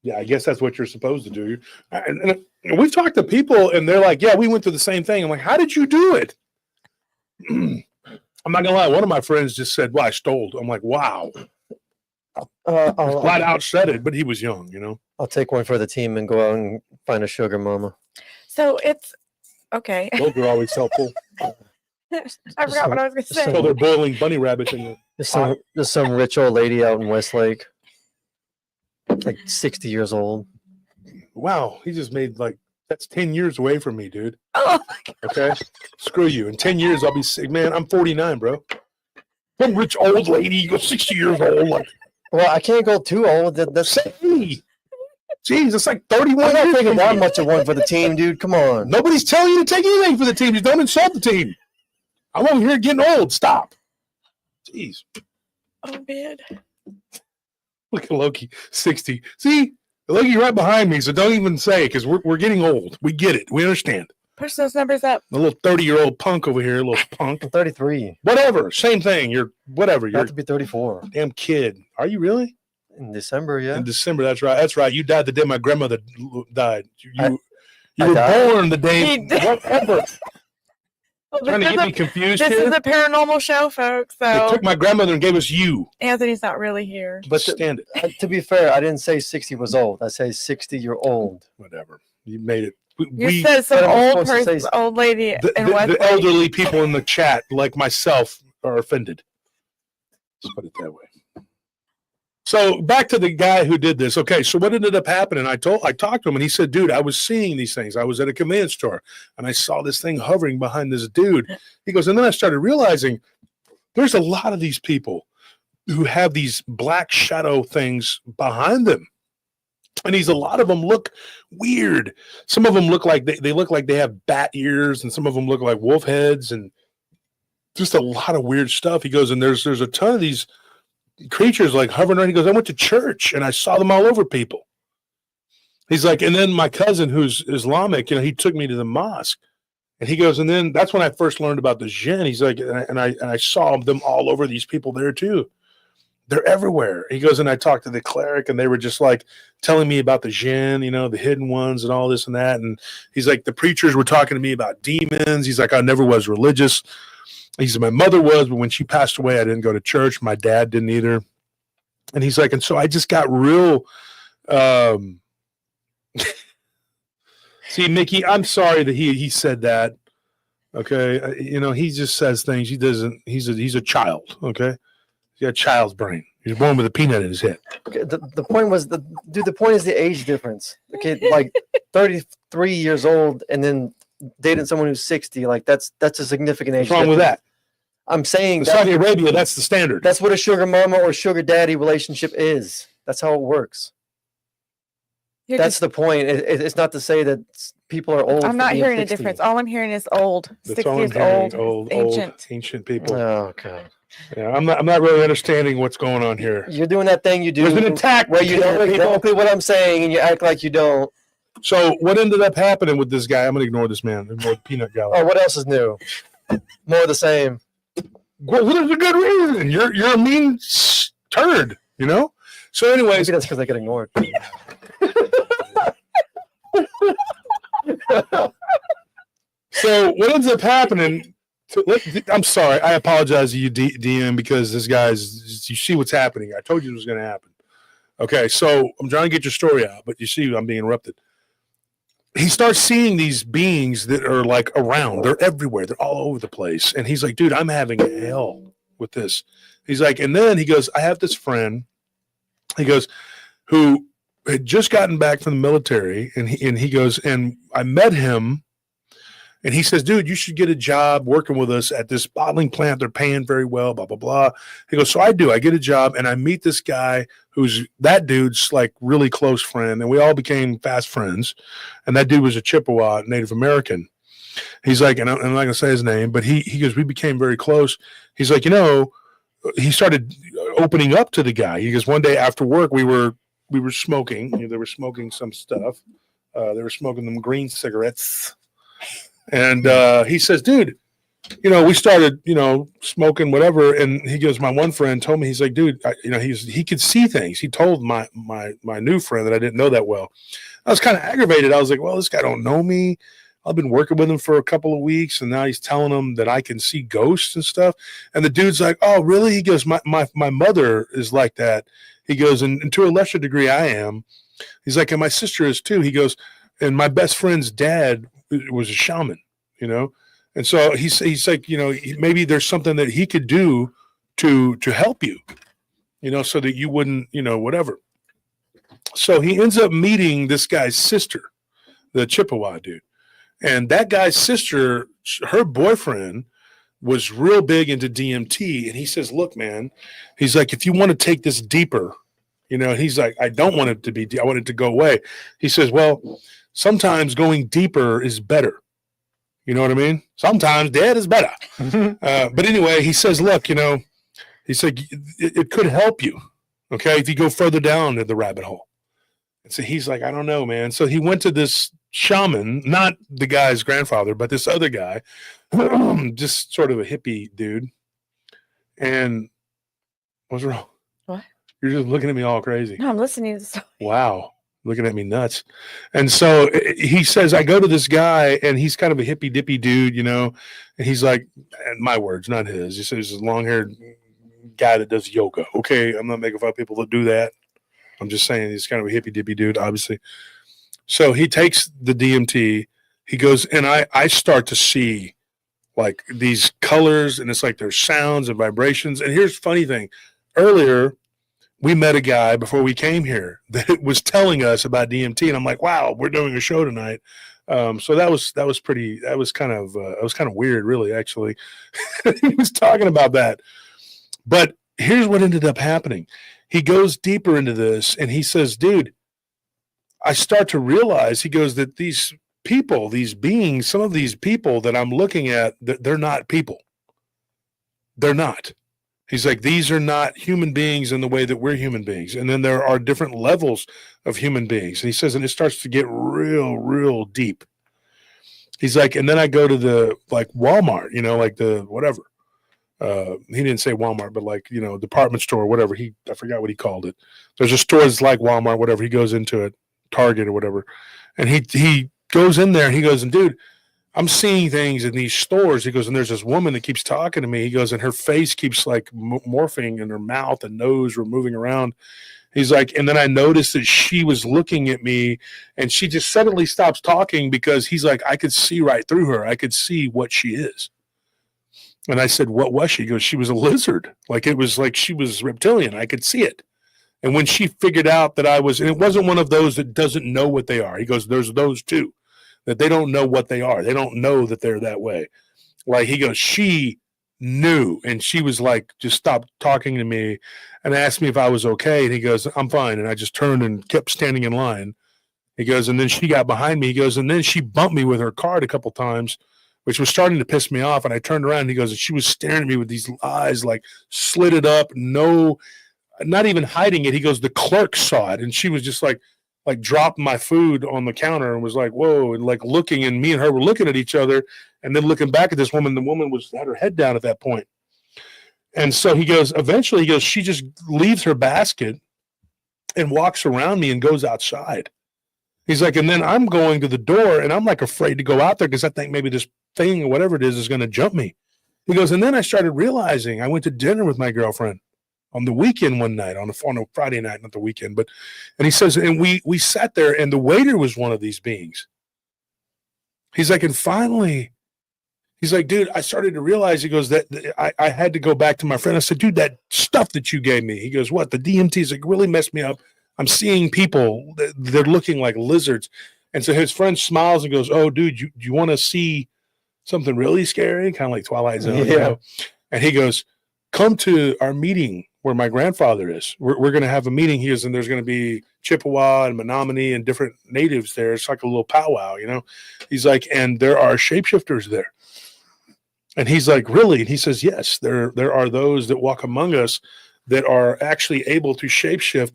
yeah, I guess that's what you're supposed to do. And we've talked to people and they're like, yeah, we went through the same thing. I'm like, how did you do it? I'm not gonna lie. One of my friends just said, well, I stole. I'm like, wow. Flat out said it, but he was young, you know. I'll take one for the team and go out and find a sugar mama. So it's okay. Those are always helpful. I forgot what I was going to say. So they're boiling bunny rabbits in the There's some rich old lady out in Westlake, like 60 years old. Wow, he just made like that's 10 years away from me, dude. Oh my God. Okay, screw you. In 10 years, I'll be sick, man. I'm 49, bro. Some rich old lady, you go 60 years old. Like, Well, I can't go too old. That's say, jeez, it's like 31. I'm not years taking from that you. much of one for the team, dude. Come on. Nobody's telling you to take anything for the team. Just don't insult the team. I'm over here getting old. Stop. Jeez. Oh man. Look at Loki, 60. See, Loki right behind me, so don't even say it because we're getting old. We get it. We understand. Push those numbers up. A little 30-year-old punk over here, a little punk. I'm 33. Whatever, same thing. You're whatever. You're About to be 34 a damn kid. Are you really? in December. Yeah. In December, that's right. That's right. You died the day my grandmother died. You I were died. born the day He did. whatever. Well, Trying to this get is me confused this here. is a paranormal show, folks. They So took my grandmother and gave us you. Anthony's not really here. But stand it. To be fair, I didn't say 60 was old. I say 60-year-old. Whatever. You made it. You said some What am I old supposed to person, say? old lady in the Westlake. elderly people in the chat, like myself, are offended. Let's put it that way. So back to the guy who did this. Okay, so what ended up happening? I talked to him, and he said, "Dude, I was seeing these things. I was at a convenience store, and I saw this thing hovering behind this dude." He goes, and then I started realizing there's a lot of these people who have these black shadow things behind them. And a lot of them look weird. Some of them look like they look like they have bat ears, and some of them look like wolf heads, and just a lot of weird stuff. He goes, and there's a ton of these creatures like hovering around. He goes, I went to church and I saw them all over people. He's like, and then my cousin who's Islamic, he took me to the mosque. And he goes, and then that's when I first learned about the jinn. He's like, and I saw them all over these people there too. They're everywhere. He goes, and I talked to the cleric, and they were just like telling me about the jinn, the hidden ones and all this and that. And he's like, the preachers were talking to me about demons. He's like, I never was religious. He said, my mother was, but when she passed away, I didn't go to church. My dad didn't either. And he's like, and so I just got real. See, Mickey, I'm sorry that he said that. Okay. He just says things. He doesn't, he's a child. Okay. He's got a child's brain. He was born with a peanut in his head. Okay, the point was the point is the age difference. Okay, like 33 years old and then dating someone who's 60, like that's a significant age. What's wrong with that? I'm saying in Saudi Arabia, that's the standard. That's what a sugar mama or sugar daddy relationship is. That's how it works. That's the point. It's not to say that people are old. I'm not hearing a difference. All I'm hearing is old. 60 is old, ancient people. Oh, okay. Yeah, I'm not really understanding what's going on here. You're doing that thing you do. There's an attack where you know exactly what I'm saying and you act like you don't. So what ended up happening with this guy? I'm gonna ignore this man. Ignore the peanut gallery. Oh, what else is new? More of the same. Well, there's a good reason. You're a mean turd, So, anyways, maybe that's because I get ignored. So what ends up happening? I'm sorry. I apologize to you, DM, because this guy's. You see what's happening. I told you it was going to happen. Okay, so I'm trying to get your story out, but you see I'm being interrupted. He starts seeing these beings that are like around. They're everywhere. They're all over the place. And he's like, dude, I'm having hell with this. He's like, and then he goes, I have this friend, he goes, who had just gotten back from the military. And he goes, and I met him. And he says, dude, you should get a job working with us at this bottling plant. They're paying very well, blah, blah, blah. He goes, so I do. I get a job and I meet this guy that dude's like really close friend. And we all became fast friends. And that dude was a Chippewa Native American. He's like, and I'm not going to say his name, but he goes, we became very close. He's like, he started opening up to the guy. He goes, one day after work, we were smoking. They were smoking some stuff. They were smoking them green cigarettes. And he says, dude, we started, smoking whatever. And he goes, my one friend told me, he's like, dude, he could see things. He told my new friend that I didn't know that well. I was kind of aggravated. I was like, well, this guy don't know me. I've been working with him for a couple of weeks. And now he's telling him that I can see ghosts and stuff. And the dude's like, oh, really? He goes, my mother is like that. He goes, and to a lesser degree, I am. He's like, and my sister is too. He goes, and my best friend's dad was a shaman, and so he's like, maybe there's something that he could do to help you, so that you wouldn't, whatever. So he ends up meeting this guy's sister, the Chippewa dude, and that guy's sister, her boyfriend was real big into DMT, and he says, look, man, he's like, if you want to take this deeper, he's like, I don't want it to be, I want it to go away. He says, well, sometimes going deeper is better. You know what I mean? Sometimes dead is better. But anyway, he says, look, he's like, it could help you. Okay. If you go further down the rabbit hole. And so he's like, I don't know, man. So he went to this shaman, not the guy's grandfather, but this other guy, just sort of a hippie dude. And what's wrong? What? You're just looking at me all crazy. No, I'm listening to the story. Wow. Looking at me nuts. And so he says, I go to this guy and he's kind of a hippy dippy dude, and he's like, and my words, not his. He says, he's a long haired guy that does yoga. Okay. I'm not making fun of people that do that. I'm just saying he's kind of a hippy dippy dude, obviously. So he takes the DMT, he goes, and I start to see like these colors, and it's like there's sounds and vibrations. And here's the funny thing. Earlier, we met a guy before we came here that was telling us about DMT, and I'm like, wow, we're doing a show tonight. So that was kind of weird, really, actually. He was talking about that. But here's what ended up happening. He goes deeper into this, and he says, dude, I start to realize, he goes, that these people, these beings, some of these people that I'm looking at, they're not people. They're not. He's like, these are not human beings in the way that we're human beings. And then there are different levels of human beings. And he says, and it starts to get real, real deep. He's like, and then I go to the like Walmart, like the whatever. He didn't say Walmart, but like, department store, whatever. I forgot what he called it. There's a store that's like Walmart, whatever. He goes into it, Target or whatever. And he goes in there and he goes, and dude, I'm seeing things in these stores. He goes, and there's this woman that keeps talking to me. He goes, and her face keeps like morphing, and her mouth and nose were moving around. He's like, and then I noticed that she was looking at me, and she just suddenly stops talking because he's like, I could see right through her. I could see what she is. And I said, what was she? He goes, she was a lizard. Like, it was like she was reptilian. I could see it. And when she figured out that I was, and it wasn't one of those that doesn't know what they are. He goes, there's those too, that they don't know what they are. They don't know that they're that way. Like, he goes, she knew, and she was like, just stopped talking to me and asked me if I was okay. And he goes, I'm fine. And I just turned and kept standing in line. He goes, and then she got behind me. He goes, and then she bumped me with her cart a couple times, which was starting to piss me off. And I turned around, and he goes, and she was staring at me with these eyes like slitted up, no, not even hiding it. He goes, the clerk saw it, and she was just like dropped my food on the counter and was like, whoa, and like looking, and me and her were looking at each other and then looking back at this woman. The woman had her head down at that point. And so he goes, eventually, he goes, she just leaves her basket and walks around me and goes outside. He's like, and then I'm going to the door, and I'm like afraid to go out there because I think maybe this thing or whatever it is going to jump me. He goes, and then I started realizing I went to dinner with my girlfriend on the weekend one night, on a Friday night, not the weekend, and he says, and we sat there, and the waiter was one of these beings. He's like, and finally, he's like, dude, I started to realize, he goes, that I had to go back to my friend. I said, dude, that stuff that you gave me, he goes, what? The DMTs, like, really messed me up. I'm seeing people, they're looking like lizards. And so his friend smiles and goes, oh, dude, do you want to see something really scary? Kind of like Twilight Zone. Yeah. You know? And he goes, come to our meeting where my grandfather is. We're going to have a meeting. He goes, and there's going to be Chippewa and Menominee and different natives there. It's like a little powwow, you know? He's like, and there are shapeshifters there. And he's like, really? And he says, yes, there are those that walk among us that are actually able to shapeshift.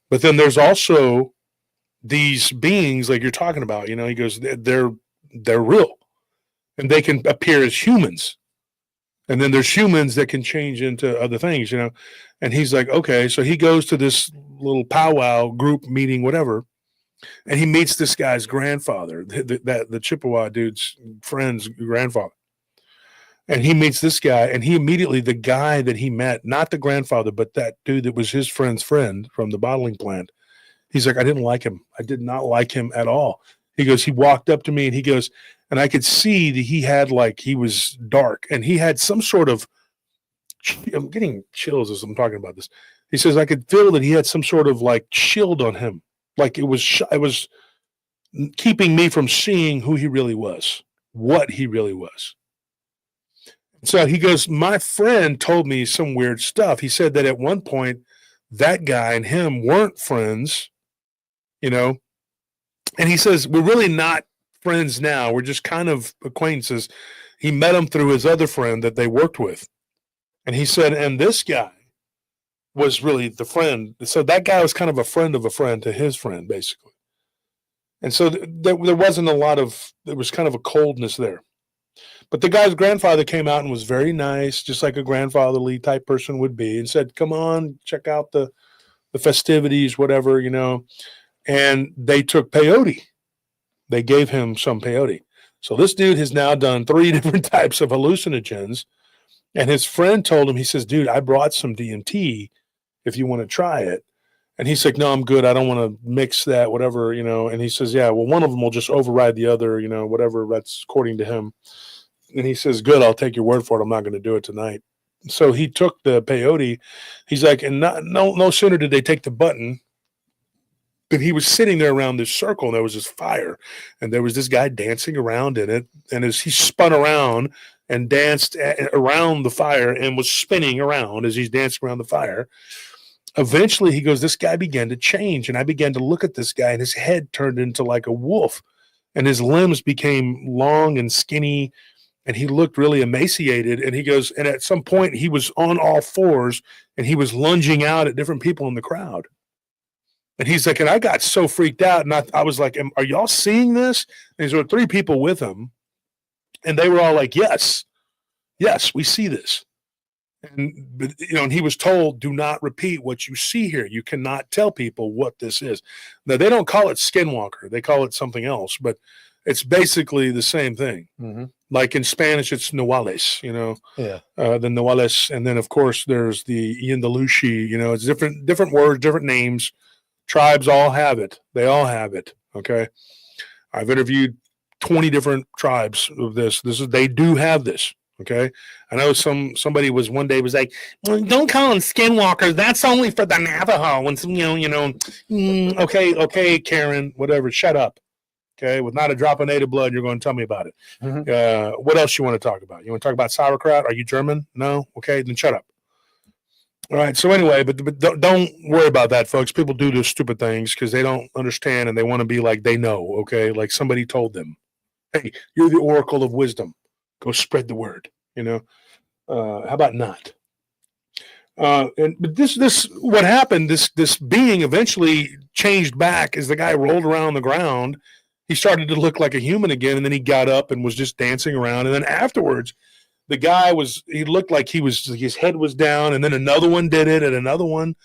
But then there's also these beings like you're talking about, you know. He goes, they're real, and they can appear as humans. And then there's humans that can change into other things, you know. And he's like, okay. So he goes to this little powwow group meeting, whatever, and he meets this guy's grandfather, the Chippewa dude's friend's grandfather. And he meets this guy, and he immediately, the guy that he met, not the grandfather, but that dude that was his friend's friend from the bottling plant, he's like, I didn't like him. I did not like him at all. He goes, he walked up to me, and he goes, and I could see that he had, like, he was dark, and he had some sort of, I'm getting chills as I'm talking about this. He says, I could feel that he had some sort of, like, shield on him. Like, it was keeping me from seeing who he really was, what he really was. So he goes, my friend told me some weird stuff. He said that at one point, that guy and him weren't friends, you know. And he says, we're really not friends now. We're just kind of acquaintances. He met him through his other friend that they worked with. And he said, and this guy was really the friend. So that guy was kind of a friend to his friend, basically. And so there wasn't a lot of, there was kind of a coldness there. But the guy's grandfather came out and was very nice, just like a grandfatherly type person would be, and said, come on, check out the festivities, whatever, you know. And they took peyote. They gave him some peyote. So this dude has now done 3 different types of hallucinogens. And his friend told him, he says, dude, I brought some DMT if you want to try it. And he's like, no, I'm good. I don't want to mix that, whatever, you know. And he says, yeah, well, one of them will just override the other, you know, whatever that's according to him. And he says, good, I'll take your word for it. I'm not going to do it tonight. So he took the peyote. He's like, and no sooner did they take the button than he was sitting there around this circle, and there was this fire, and there was this guy dancing around in it. And as he spun around and danced around the fire and was spinning around as he's dancing around the fire, eventually he goes, this guy began to change. And I began to look at this guy, and his head turned into like a wolf, and his limbs became long and skinny, and he looked really emaciated. And he goes, and at some point he was on all fours, and he was lunging out at different people in the crowd. And he's like, and I got so freaked out. And I was like, are y'all seeing this? And there were 3 people with him, and they were all like, yes, we see this. But you know, and he was told, do not repeat what you see here. You cannot tell people what this is. Now, they don't call it skinwalker. They call it something else. But It's basically the same thing. Mm-hmm. Like in Spanish, it's Nahuales, Yeah. the Nahuales. And then, of course, there's the Yindalushi, it's different words, different names. Tribes all have it. They all have it. Okay. I've interviewed 20 different tribes of this. They do have this. Okay. I know somebody was one day was like, well, don't call them skinwalkers. That's only for the Navajo. And okay, Karen, whatever. Shut up. Okay. With not a drop of native blood, you're going to tell me about it. Mm-hmm. What else you want to talk about? You want to talk about sauerkraut? Are you German? No. Okay. Then shut up. All right. So anyway, but don't worry about that, folks. People do those stupid things because they don't understand and they want to be like they know. Okay. Like somebody told them, hey, you're the oracle of wisdom. Go spread the word, how about not? But this, what happened, this being eventually changed back as the guy rolled around on the ground. He started to look like a human again. And then he got up and was just dancing around. And then afterwards, the guy he looked like his head was down. And then another one did it and another one.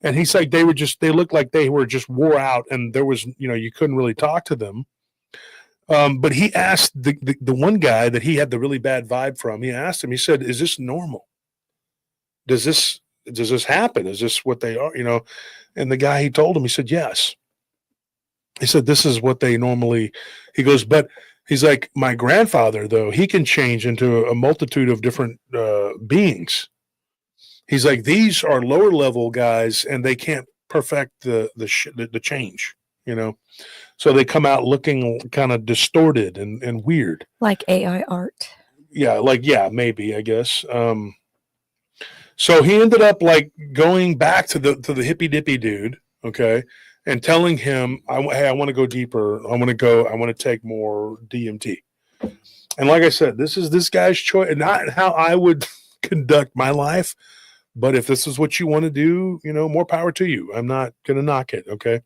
And he's like, they looked like they were just wore out. And there was, you couldn't really talk to them. But he asked the one guy that he had the really bad vibe from, he asked him, he said, is this normal? Does this happen? Is this what they are? And the guy, he told him, he said, yes. He said, this is what they normally, he goes, but he's like, my grandfather, though, he can change into a multitude of different beings. He's like, these are lower level guys and they can't perfect the change, So they come out looking kind of distorted and weird. Like AI art. Yeah, maybe, I guess. So he ended up like going back to the hippy dippy dude, okay, and telling him, hey, I want to go deeper. I want to take more DMT. And like I said, this is this guy's choice, not how I would conduct my life. But if this is what you want to do, more power to you. I'm not going to knock it, okay?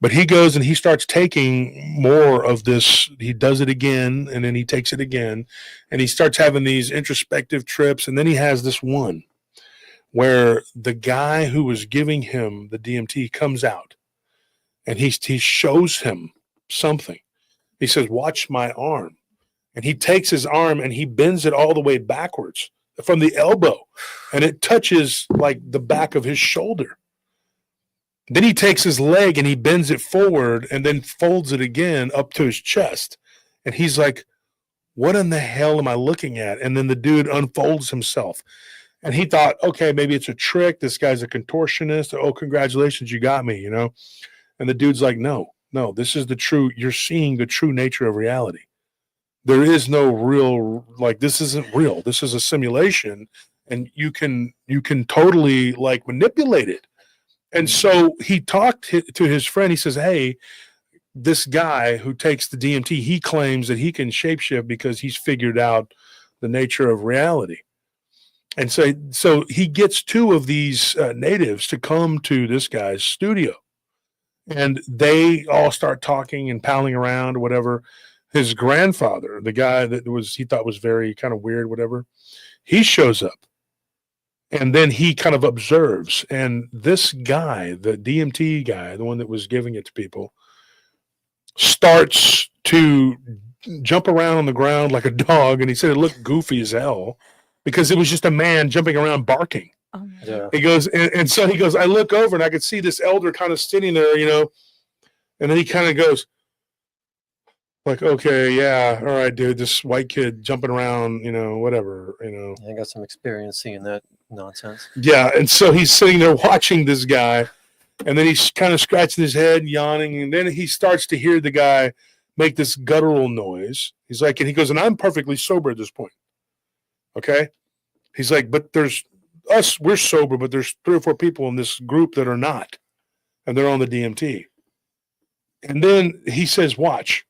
But he goes and he starts taking more of this. He does it again, and then he takes it again, and he starts having these introspective trips. And then he has this one where the guy who was giving him the DMT comes out, and he shows him something. He says, watch my arm. And he takes his arm and he bends it all the way backwards from the elbow, and it touches like the back of his shoulder. Then he takes his leg and he bends it forward and then folds it again up to his chest. And he's like, what in the hell am I looking at? And then the dude unfolds himself. And he thought, okay, maybe it's a trick. This guy's a contortionist. Oh, congratulations, you got me, And the dude's like, no, this is the true, you're seeing the true nature of reality. There is no real, like, this isn't real. This is a simulation. And you can totally like manipulate it. And so he talked to his friend. He says, hey, this guy who takes the DMT, he claims that he can shapeshift because he's figured out the nature of reality. And so he gets two of these natives to come to this guy's studio. And they all start talking and palling around or whatever. His grandfather, the guy that he thought was very kind of weird, whatever, he shows up. And then he kind of observes. And this guy, the DMT guy, the one that was giving it to people, starts to jump around on the ground like a dog. And he said it looked goofy as hell because it was just a man jumping around barking. Oh, Yeah. He goes, and so he goes, I look over and I could see this elder kind of sitting there, and then he kind of goes, like, okay, yeah, all right, dude, this white kid jumping around, whatever, I got some experience seeing that nonsense. Yeah, and so he's sitting there watching this guy, and then he's kind of scratching his head, yawning, and then he starts to hear the guy make this guttural noise. He's like, and he goes, and I'm perfectly sober at this point, okay? He's like, but there's us, we're sober, but there's 3 or 4 people in this group that are not, and they're on the DMT. And then he says, watch.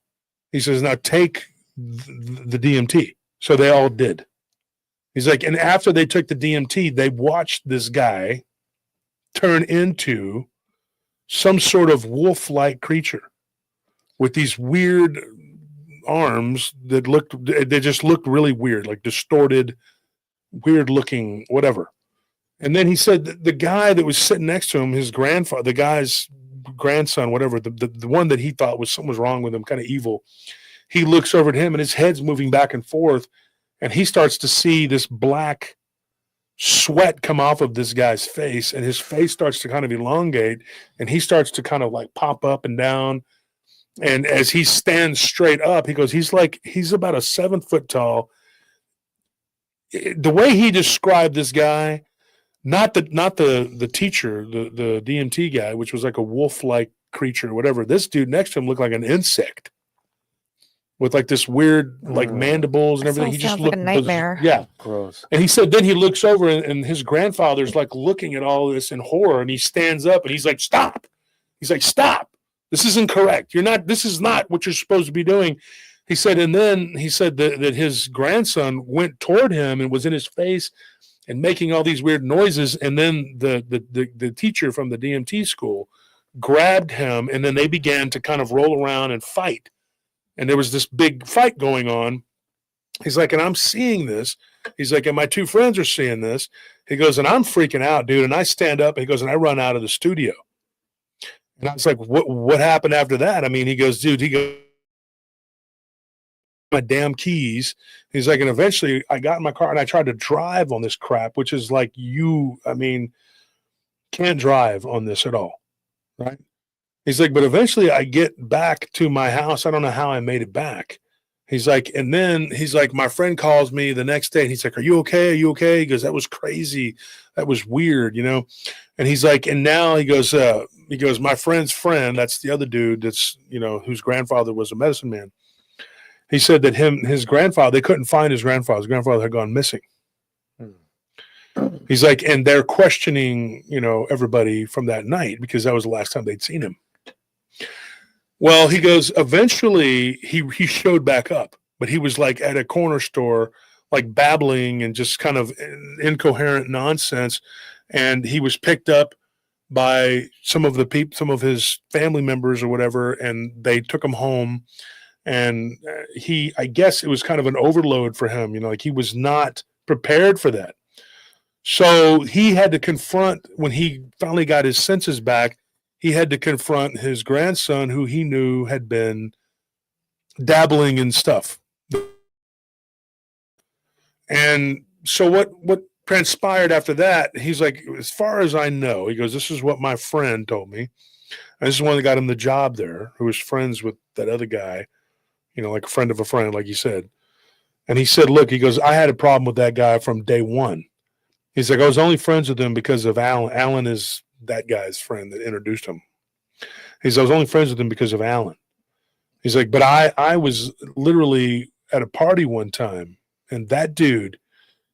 He says, now take the DMT. So they all did. He's like, and after they took the DMT, they watched this guy turn into some sort of wolf-like creature with these weird arms they just looked really weird, like distorted, weird looking, whatever. And then he said the guy that was sitting next to him, his grandfather, the guy's grandson, whatever, the one that he thought was something was wrong with him, kind of evil, he looks over at him and his head's moving back and forth, and he starts to see this black sweat come off of this guy's face, and his face starts to kind of elongate, and he starts to kind of like pop up and down. And as he stands straight up, he goes, he's about a 7 foot tall. The way he described this guy, not the teacher, the DMT guy, which was like a wolf-like creature or whatever. This dude next to him looked like an insect with like this weird like mandibles and everything. He just looked like a nightmare. Yeah. Gross. And he said, then he looks over and his grandfather's like looking at all this in horror, and he stands up and he's like, stop. He's like, stop. This isn't correct. This is not what you're supposed to be doing. He said, and then he said that his grandson went toward him and was in his face and making all these weird noises. And then the teacher from the DMT school grabbed him, and then they began to kind of roll around and fight. And there was this big fight going on. He's like, and I'm seeing this. He's like, and my two friends are seeing this. He goes, and I'm freaking out, dude. And I stand up, and he goes, and I run out of the studio. And I was like, what happened after that? I mean, he goes, dude, my damn keys. He's like, and eventually I got in my car and I tried to drive on this crap, which is like can't drive on this at all. Right. He's like, but eventually I get back to my house. I don't know how I made it back. He's like, and then he's like, my friend calls me the next day and he's like, are you okay? Are you okay? He goes, that was crazy. That was weird, And he's like, and now he goes, my friend's friend, that's the other dude that's, whose grandfather was a medicine man. He said that his grandfather, they couldn't find his grandfather. His grandfather had gone missing. He's like, and they're questioning, everybody from that night because that was the last time they'd seen him. Well, he goes, eventually he showed back up, but he was like at a corner store, like babbling and just kind of incoherent nonsense. And he was picked up by some of his family members or whatever, and they took him home. And I guess it was kind of an overload for him, like he was not prepared for that. So he had to confront, when he finally got his senses back, he had to confront his grandson, who he knew had been dabbling in stuff. And so what transpired after that, he's like, as far as I know, he goes, this is what my friend told me. And this is one that got him the job there, who was friends with that other guy, like a friend of a friend, like you said. And he said, look, he goes, I had a problem with that guy from day one. He's like, I was only friends with him because of Alan. Alan is that guy's friend that introduced him. He said, I was only friends with him because of Alan. He's like, but I was literally at a party one time, and that dude,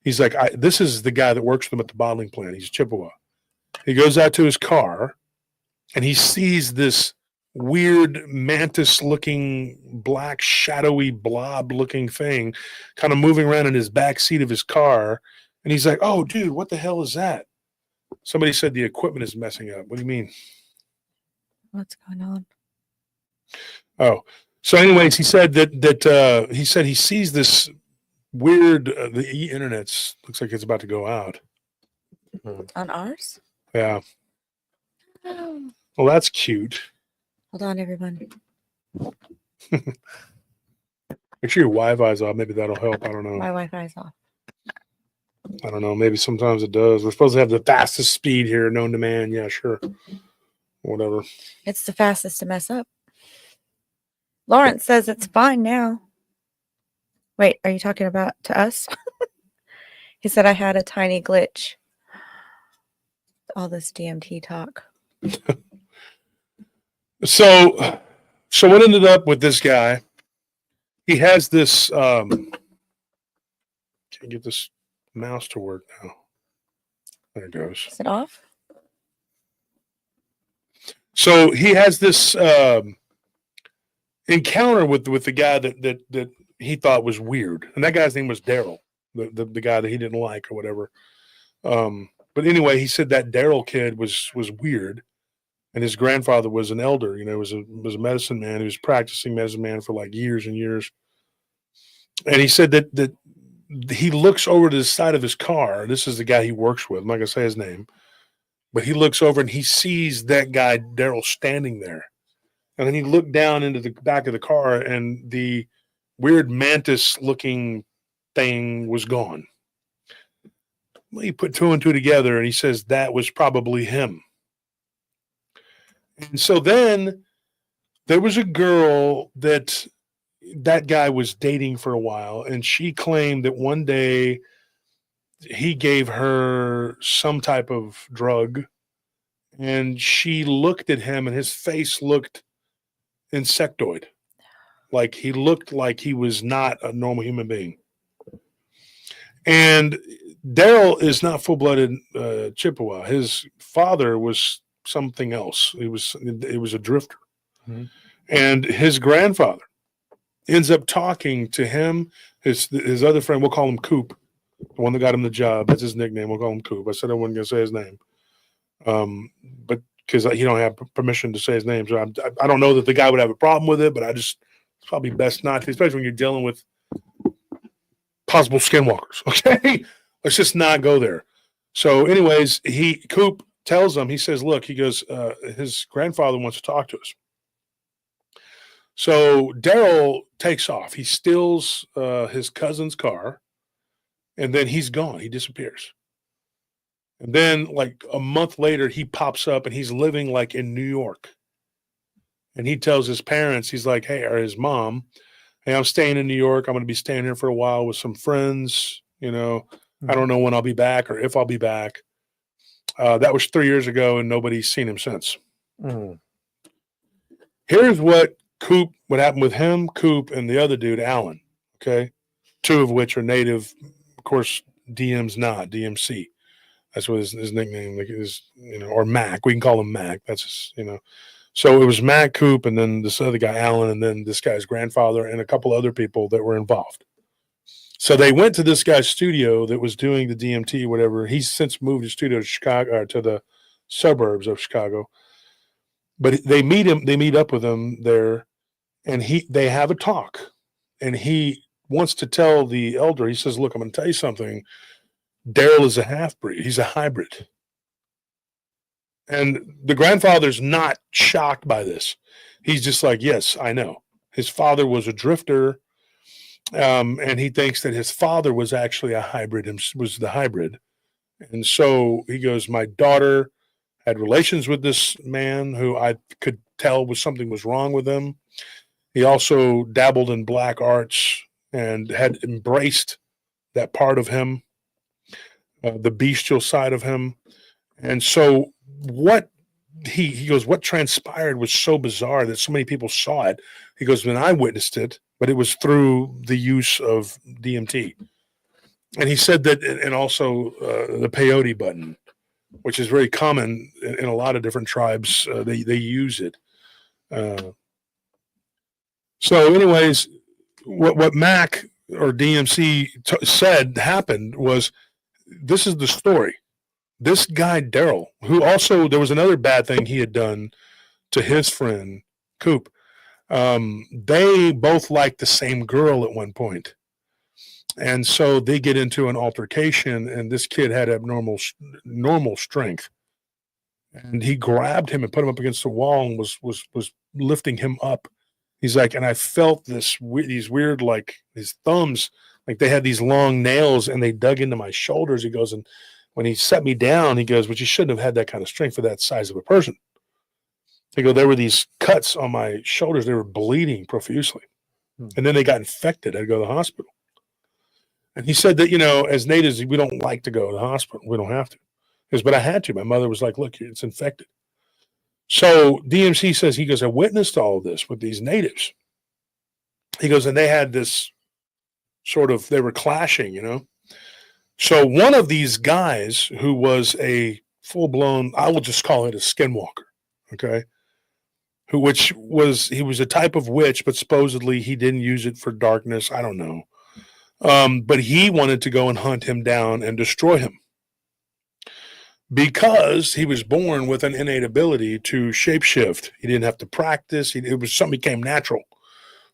he's like, this is the guy that works with him at the bottling plant. He's Chippewa. He goes out to his car, and he sees this weird mantis-looking, black, shadowy, blob-looking thing kind of moving around in his back seat of his car. And he's like, oh, dude, what the hell is that? Somebody said the equipment is messing up. What do you mean? What's going on? Oh, so anyways, he said that he said he sees this weird, the internet's looks like it's about to go out. On ours? Yeah. Oh. Well, that's cute. Hold on, everyone. Make sure your Wi-Fi's off. Maybe that'll help. I don't know. My Wi-Fi's off. I don't know. Maybe sometimes it does. We're supposed to have the fastest speed here known to man. Yeah, sure. Whatever. It's the fastest to mess up. Lawrence says it's fine now. Wait, are you talking about to us? He said I had a tiny glitch. All this DMT talk. So what ended up with this guy? He has this. Can't get this mouse to work now. There it goes. Is it off? So he has this encounter with the guy that he thought was weird, and that guy's name was Daryl, the guy that he didn't like or whatever. But anyway, he said that Daryl kid was weird, and his grandfather was an elder. Was a medicine man. He was practicing medicine man for like years and years. And he said that he looks over to the side of his car. This is the guy he works with. I'm not gonna say his name. But he looks over and he sees that guy, Daryl, standing there. And then he looked down into the back of the car and the weird mantis-looking thing was gone. Well, he put two and two together and he says that was probably him. And so then there was a girl that guy was dating for a while, and she claimed that one day he gave her some type of drug, and she looked at him and his face looked insectoid. Like he looked like he was not a normal human being. And Daryl is not full-blooded Chippewa. His father was something else. It was a drifter. Mm-hmm. And his grandfather ends up talking to him, his other friend, we'll call him Coop, the one that got him the job. That's his nickname. We'll call him Coop. I said I wasn't going to say his name. But because he don't have permission to say his name. So I don't know that the guy would have a problem with it, but it's probably best not to, especially when you're dealing with possible skinwalkers. Okay. Let's just not go there. So anyways, Coop tells him, he says, look, he goes, his grandfather wants to talk to us. So Daryl takes off. He steals his cousin's car, and then he's gone. He disappears. And then like a month later, he pops up and he's living like in New York. And he tells his parents, he's like, hey, or his mom, hey, I'm staying in New York. I'm going to be staying here for a while with some friends. You know, I don't know when I'll be back or if I'll be back. That was 3 years ago, and nobody's seen him since. Mm. Here's what happened with him, Coop, and the other dude, Alan. Okay. Two of which are native. Of course, DM's not, DMC. That's what his nickname is, or Mac. We can call him Mac. That's his, So it was Mac, Coop, and then this other guy, Alan, and then this guy's grandfather and a couple other people that were involved. So they went to this guy's studio that was doing the DMT, whatever. He's since moved his studio to Chicago, to the suburbs of Chicago. But they meet up with him there, and they have a talk. And he wants to tell the elder, he says, look, I'm going to tell you something. Daryl is a half-breed. He's a hybrid. And the grandfather's not shocked by this. He's just like, yes, I know. His father was a drifter, and he thinks that his father was actually a hybrid, was the hybrid. And so he goes, my daughter had relations with this man who I could tell something was wrong with him. He also dabbled in black arts and had embraced that part of him, the bestial side of him. And so what he goes, what transpired was so bizarre that so many people saw it. He goes, when I witnessed it, but it was through the use of DMT. And he said that, and also the peyote button, which is very common in a lot of different tribes. They use it. So anyways, what Mac or DMC said happened was, this is the story. This guy, Daryl, who also, there was another bad thing he had done to his friend, Coop. They both liked the same girl at one point. And so they get into an altercation, and this kid had abnormal strength. And he grabbed him and put him up against the wall and was lifting him up. He's like, and I felt these weird, like his thumbs, like they had these long nails and they dug into my shoulders. He goes, and when he set me down, he goes, but you shouldn't have had that kind of strength for that size of a person. He goes, there were these cuts on my shoulders. They were bleeding profusely. And then they got infected. I had to go to the hospital. And he said that, as natives, we don't like to go to the hospital. We don't have to. He goes, but I had to. My mother was like, look, it's infected. So DMC says, he goes, I witnessed all of this with these natives. He goes, and they had this sort of, they were clashing, So one of these guys who was a full-blown, I will just call it a skinwalker, okay, he was a type of witch, but supposedly he didn't use it for darkness. I don't know. But he wanted to go and hunt him down and destroy him because he was born with an innate ability to shapeshift. He didn't have to practice. It was something that came natural,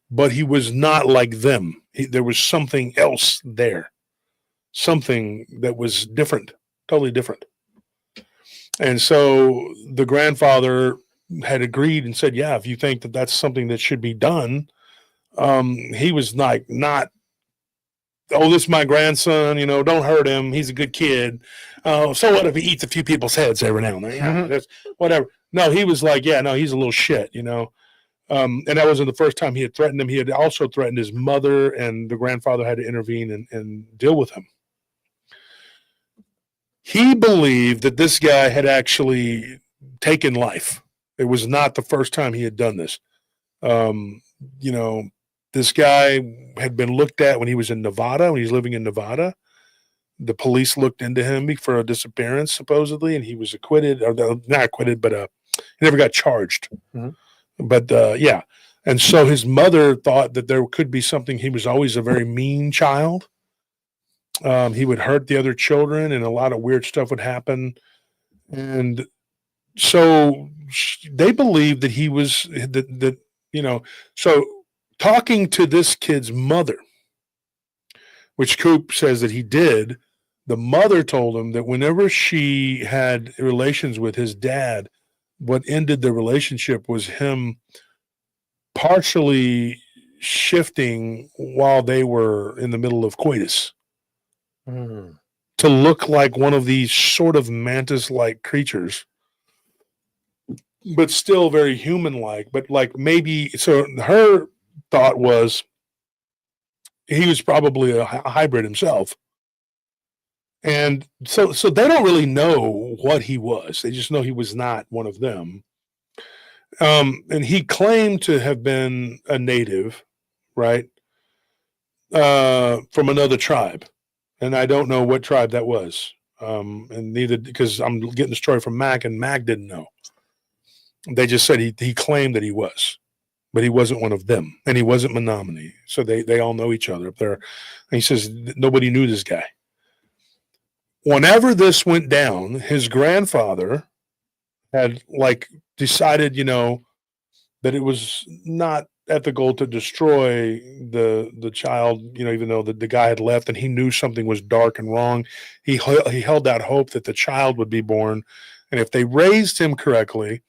but he was not like them. There was something else there, something that was different, totally different. And so the grandfather had agreed and said, yeah, if you think that that's something that should be done. He was like, not, oh, this is my grandson, don't hurt him. He's a good kid. So what if he eats a few people's heads every now and then? Yeah, that's whatever. No, he was like, yeah, no, he's a little shit, And that wasn't the first time he had threatened him. He had also threatened his mother, and the grandfather had to intervene and deal with him. He believed that this guy had actually taken life. It was not the first time he had done this. This guy had been looked at when he was in Nevada, when he was living in Nevada. The police looked into him for a disappearance, supposedly, and he was acquitted, or not acquitted, but he never got charged. Mm-hmm. But yeah. And so his mother thought that there could be something. He was always a very mean child. He would hurt the other children, and a lot of weird stuff would happen. And so they believed that he was, so talking to this kid's mother, which Coop says that he did, the mother told him that whenever she had relations with his dad, what ended the relationship was him partially shifting while they were in the middle of coitus to look like one of these sort of mantis-like creatures, but still very human-like. But like maybe, so her thought was he was probably a hybrid himself. And so they don't really know what he was. They just know he was not one of them. And he claimed to have been a native, right? From another tribe. And I don't know what tribe that was. And neither, because I'm getting the story from Mac, and Mac didn't know. They just said he claimed that he was, but he wasn't one of them, and he wasn't Menominee. So they all know each other up there. And he says nobody knew this guy. Whenever this went down, his grandfather had decided, that it was not ethical to destroy the child, even though the guy had left and he knew something was dark and wrong. He held out hope that the child would be born. And if they raised him correctly,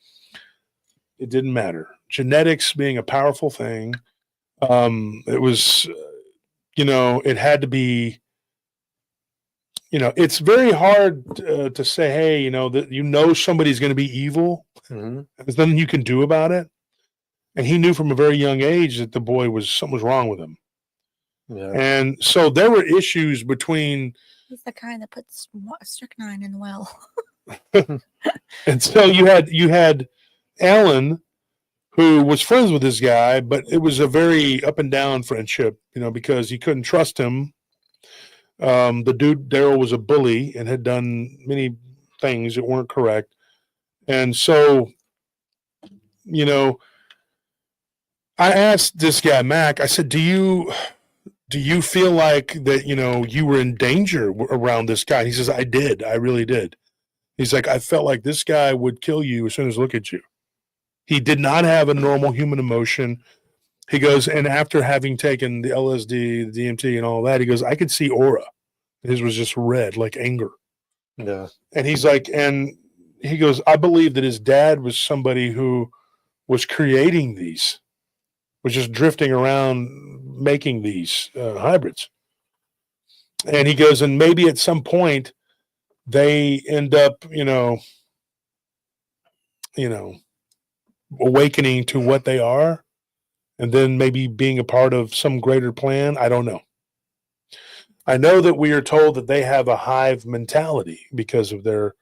it didn't matter. Genetics being a powerful thing. It was, it had to be, it's very hard to say, hey, that somebody's going to be evil. Mm-hmm. There's nothing you can do about it. And he knew from a very young age that the boy something was wrong with him. Yeah. And so there were issues between. He's the kind that puts strychnine in the well. And so you had Alan, who was friends with this guy, but it was a very up and down friendship, because he couldn't trust him. The dude, Daryl, was a bully and had done many things that weren't correct. And so, I asked this guy, Mac, I said, do you feel like that, you were in danger around this guy? He says, I did. I really did. He's like, I felt like this guy would kill you as soon as look at you. He did not have a normal human emotion. He goes, and after having taken the LSD, the DMT and all that, he goes, I could see aura. His was just red, like anger. Yeah. And he's like, and he goes, I believe that his dad was somebody who was creating these, was just drifting around making these hybrids. And he goes, and maybe at some point they end up, awakening to what they are, and then maybe being a part of some greater plan. I don't know. I know that we are told that they have a hive mentality because of their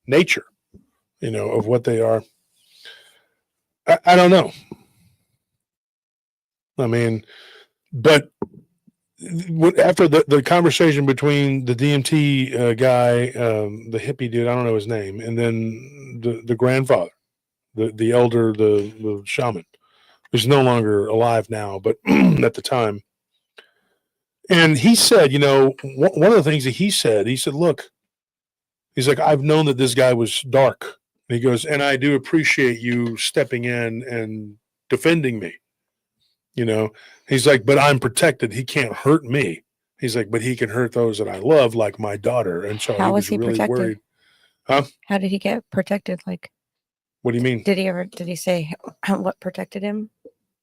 nature, of what they are. I don't know. I mean, but after the conversation between the DMT guy, the hippie dude, I don't know his name, and then the grandfather, the elder, the shaman, who's no longer alive now, but at the time. And he said, one of the things that he said, look, he's like, I've known that this guy was dark. And he goes, and I do appreciate you stepping in and defending me. He's like, but I'm protected. He can't hurt me. He's like, but he can hurt those that I love, like my daughter. And so How he was he really protected? worried. Huh? How did he get protected? Like, What do you mean? did he say what protected him?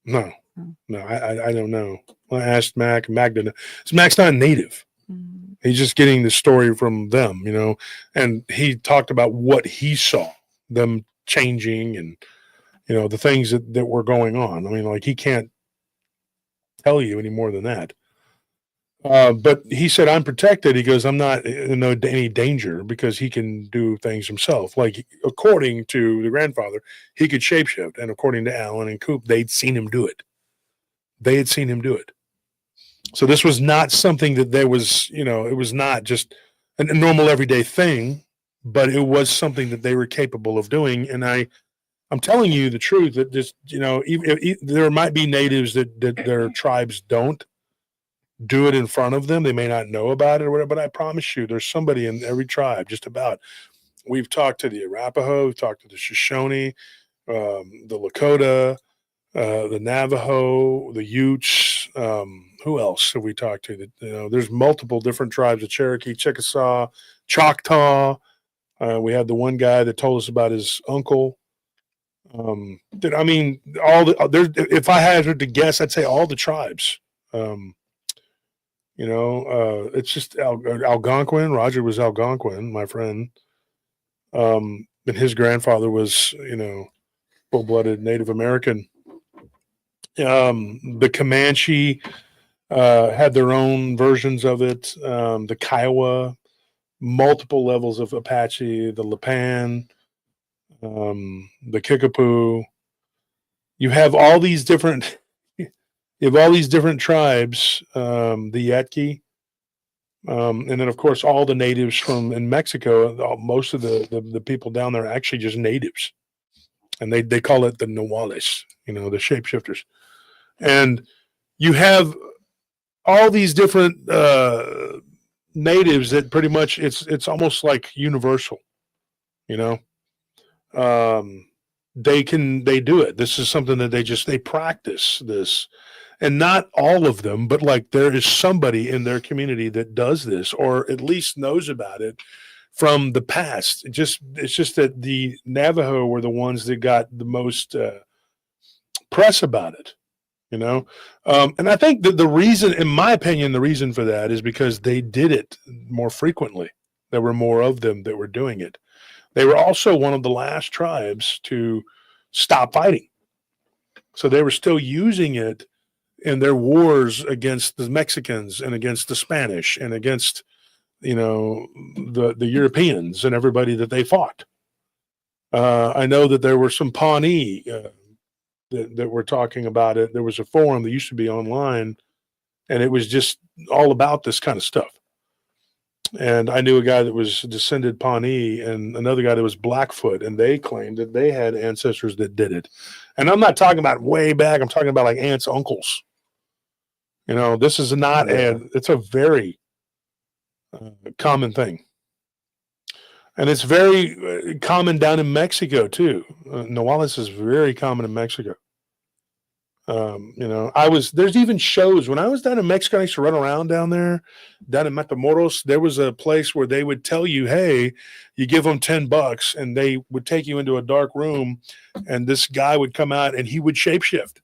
No, Oh. no, I don't know. I asked Mac. Mac didn't. Mac's not a native. Mm. He's just getting the story from them, you know. And he talked about what he saw, them changing, and you know the things that were going on. I mean, like he can't tell you any more than that. But he said, I'm protected. He goes, I'm not in any danger because he can do things himself. Like, according to the grandfather, he could shapeshift. And according to Alan and Coop, they'd seen him do it. They had seen him do it. So this was not something that there was, you know, it was not just a normal everyday thing, but it was something that they were capable of doing. And I'm telling you the truth that just, you know, there might be natives that their tribes don't do it in front of them. They may not know about it or whatever, but I promise you, there's somebody in every tribe, just about. We've talked to the Arapaho, we've talked to the Shoshone, the Lakota, the Navajo, the Utes. Who else have we talked to? You know, there's multiple different tribes of Cherokee, Chickasaw, Choctaw. We had the one guy that told us about his uncle. I mean, if I had to guess, I'd say all the tribes. You know, it's just Algonquin. Roger was Algonquin, my friend. And his grandfather was, you know, full-blooded Native American. The Comanche had their own versions of it. The Kiowa, multiple levels of Apache, the Lipan, the Kickapoo. You have all these different tribes, the Yetki, and then of course all the natives from in Mexico. Most of the people down there are actually just natives, and they call it the Nahuales, you know, the shapeshifters. And you have all these different natives that pretty much it's almost like universal, you know. They do it. This is something that they practice this. And not all of them, but like there is somebody in their community that does this or at least knows about it from the past. It's just that the Navajo were the ones that got the most press about it, you know? And I think that the reason, in my opinion, the reason for that is because they did it more frequently. There were more of them that were doing it. They were also one of the last tribes to stop fighting. So they were still using it in their wars against the Mexicans and against the Spanish and against, you know, the Europeans and everybody that they fought. I know that there were some Pawnee that were talking about it. There was a forum that used to be online, and it was just all about this kind of stuff. And I knew a guy that was descended Pawnee and another guy that was Blackfoot, and they claimed that they had ancestors that did it. And I'm not talking about way back. I'm talking about like aunts, uncles. You know, this is not it's a very common thing. And it's very common down in Mexico too. Nahuales is very common in Mexico. You know, there's even shows when I was down in Mexico. I used to run around down there, down in Matamoros. There was a place where they would tell you, hey, you give them $10 and they would take you into a dark room and this guy would come out and he would shapeshift.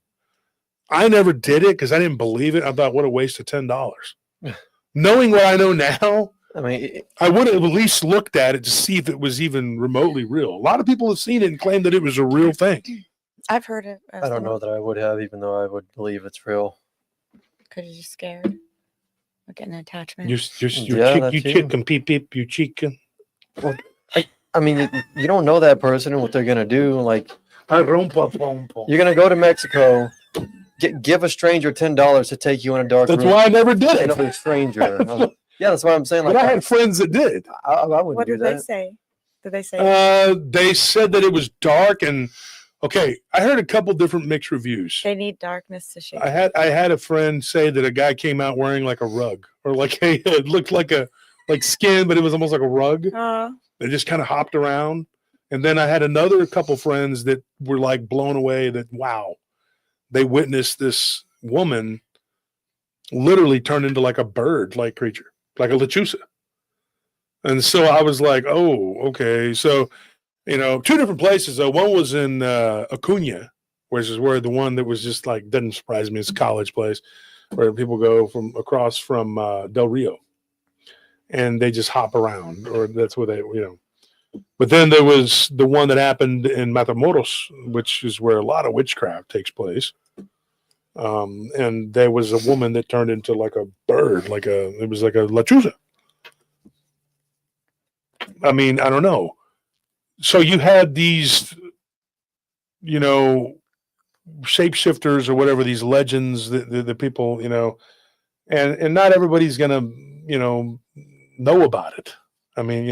I never did it because I didn't believe it. I thought, what a waste of $10. Knowing what I know now, I mean, I would have at least looked at it to see if it was even remotely real. A lot of people have seen it and claimed that it was a real thing. I've heard it. I don't know that I would have, even though I would believe it's real. Because you're scared of getting an attachment. You chicken, peep, peep, you chicken. Well, I mean, you don't know that person and what they're going to do. Like, you're going to go to Mexico, give a stranger $10 to take you in a dark room. That's why I never did it. Another stranger. Yeah, that's what I'm saying. Like, but I had friends that did. I wouldn't What do did that. they say? Did they say? They said that it was dark and okay. I heard a couple different mixed reviews. They need darkness to shake. I had a friend say that a guy came out wearing like a rug or like it looked like skin, but it was almost like a rug. They just kind of hopped around. And then I had a couple friends that were like blown away that, wow, they witnessed this woman literally turn into like a bird-like creature, like a lechuza. And so I was like, oh, okay. So, two different places though. One was in Acuna, which is where the one that was just like, doesn't surprise me. It's a college place where people go from across from Del Rio and they just hop around, or that's where they, But then there was the one that happened in Matamoros, which is where a lot of witchcraft takes place. And there was a woman that turned into like a bird, it was like a lechuza. I mean, I don't know. So you had these, shapeshifters or whatever, these legends that the people, and not everybody's gonna, know about it. I mean,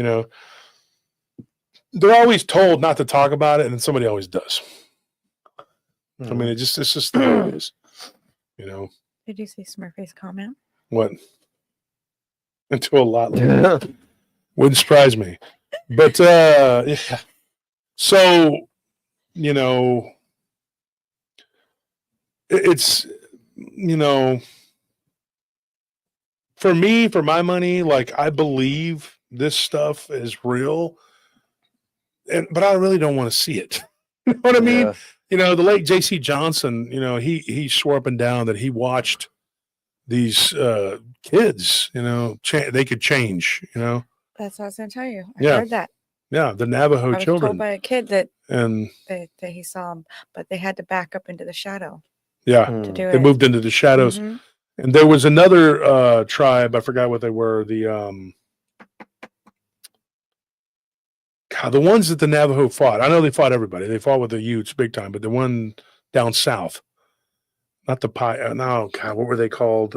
they're always told not to talk about it, and then somebody always does. I mean, it's just the way it is. Did you see Smurfy's comment? What? Into a lot. Wouldn't surprise me. But yeah. So, it's, for me, for my money, like, I believe this stuff is real, but I really don't want to see it. You know what I mean? The late J.C. Johnson, he swore up and down that he watched these kids, they could change, That's what I was going to tell you. I Yeah. heard that. Yeah, the Navajo I was children. told by a kid that And that he saw him, but they had to back up into the shadow yeah, to do they it. moved into the shadows. Mhm. And there was another tribe, I forgot what they were, the ones that the Navajo fought. I know they fought everybody. They fought with the Utes big time, but the one down south, not the no, God, what were they called?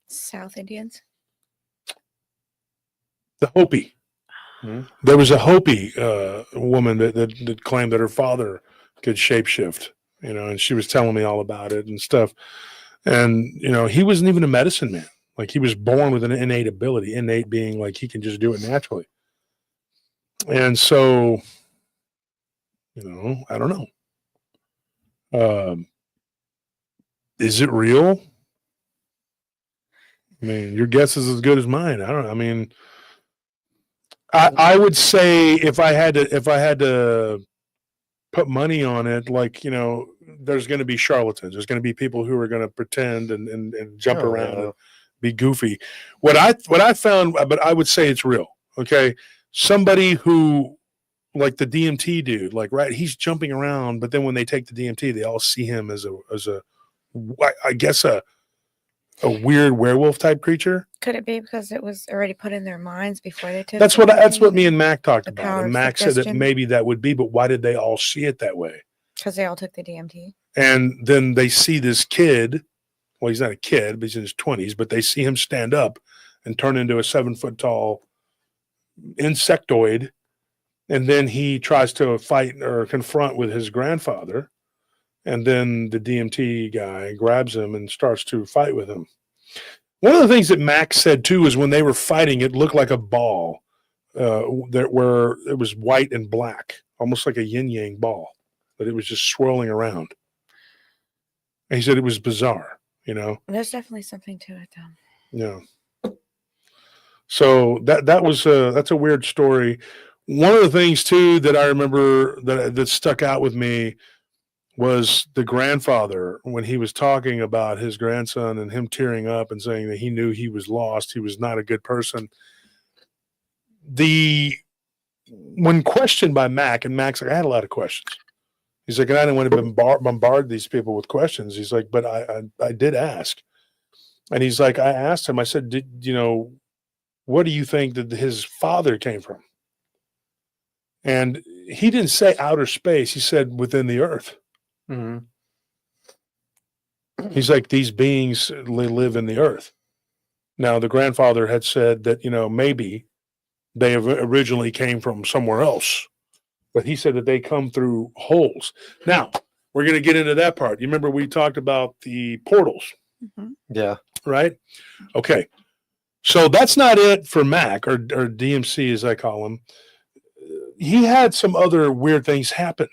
South Indians. The Hopi. There was a Hopi woman that claimed that her father could shapeshift, and she was telling me all about it and stuff. And, he wasn't even a medicine man. Like, he was born with an innate ability, innate being like he can just do it naturally. And so, I don't know. Is it real? I mean, your guess is as good as mine. I don't know. I mean, I would say if I had to put money on it, like, there's going to be charlatans. There's going to be people who are going to pretend and jump around and be goofy. What I found, but I would say it's real. Okay. Somebody who, like the DMT dude, like, right, he's jumping around, but then when they take the DMT, they all see him as I guess a weird werewolf type creature. Could it be because it was already put in their minds before they took? That's what me and Mac talked about. power And of Mac said that suggestion. maybe that would be, but why did they all see it that way? Because they all took the DMT. And then they see this kid. Well, he's not a kid, but he's in his 20s, but they see him stand up and turn into a 7-foot tall insectoid. And then he tries to fight or confront with his grandfather. And then the DMT guy grabs him and starts to fight with him. One of the things that Max said too is when they were fighting, it looked like a ball where it was white and black, almost like a yin yang ball, but it was just swirling around. And he said it was bizarre, There's definitely something to it, though. Yeah. So that's a weird story. One of the things too that I remember that stuck out with me was the grandfather when he was talking about his grandson and him tearing up and saying that he knew he was lost. He was not a good person. When questioned by Mac, and Mac's like, I had a lot of questions. He's like, and I didn't want to bombard these people with questions. He's like, but I did ask. And he's like, I asked him, I said, what do you think that his father came from? And he didn't say outer space. He said within the earth. Mm-hmm. He's like, these beings live in the earth. Now, the grandfather had said that, maybe they originally came from somewhere else. But he said that they come through holes. Now, we're going to get into that part. You remember we talked about the portals, Yeah. right? Okay. So that's not it for Mac or DMC, as I call him. He had some other weird things happen.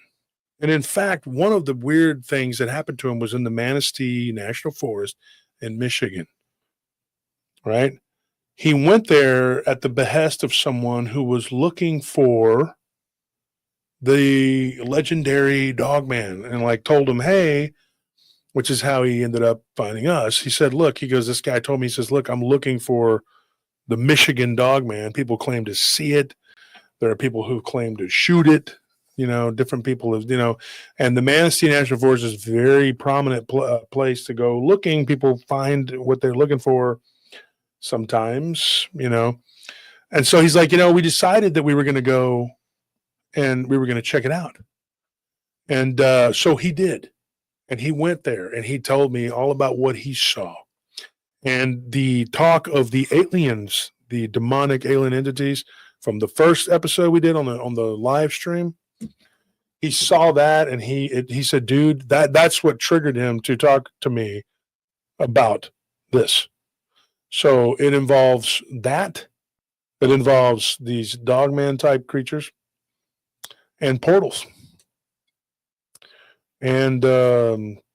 And in fact, one of the weird things that happened to him was in the Manistee National Forest in Michigan, right? he went there at the behest of someone who was looking for the legendary Dogman, and like told him, hey, which is how he ended up finding us. He said, look, he goes, this guy told me, he says, look, I'm looking for the Michigan Dogman. People claim to see it. There are people who claim to shoot it. You know, different people have, you know, and the Manistee National Forest is a very prominent place to go looking. People find what they're looking for sometimes, you know. And so he's like, you know, we decided that we were going to go and we were going to check it out. And so he did. And he went there and he told me all about what he saw. And the talk of the aliens, the demonic alien entities from the first episode we did on the live stream, he saw that and he said, dude, that's what triggered him to talk to me about this. So it involves that. It involves these Dogman type creatures and portals. And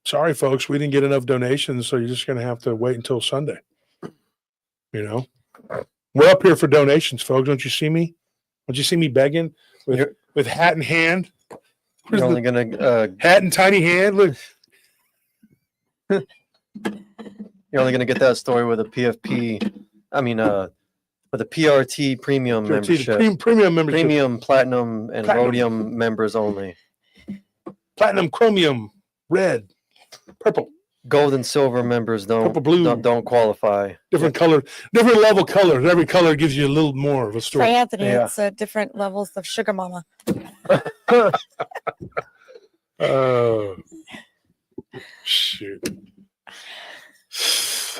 sorry, folks, we didn't get enough donations, so you're just going to have to wait until Sunday. You know, we're up here for donations, folks. Don't you see me? Don't you see me begging with hat in hand? You're only gonna hat in tiny hand. Look, you're only gonna get that story with a PFP. I mean, with a PRT premium membership, premium membership, premium, platinum, and rhodium members only. Platinum, chromium, red, purple, gold, and silver members don't purple, blue, don't qualify. Different color, different level colors. Every color gives you a little more of a story. For Anthony, it's different levels of sugar mama. Oh, shoot.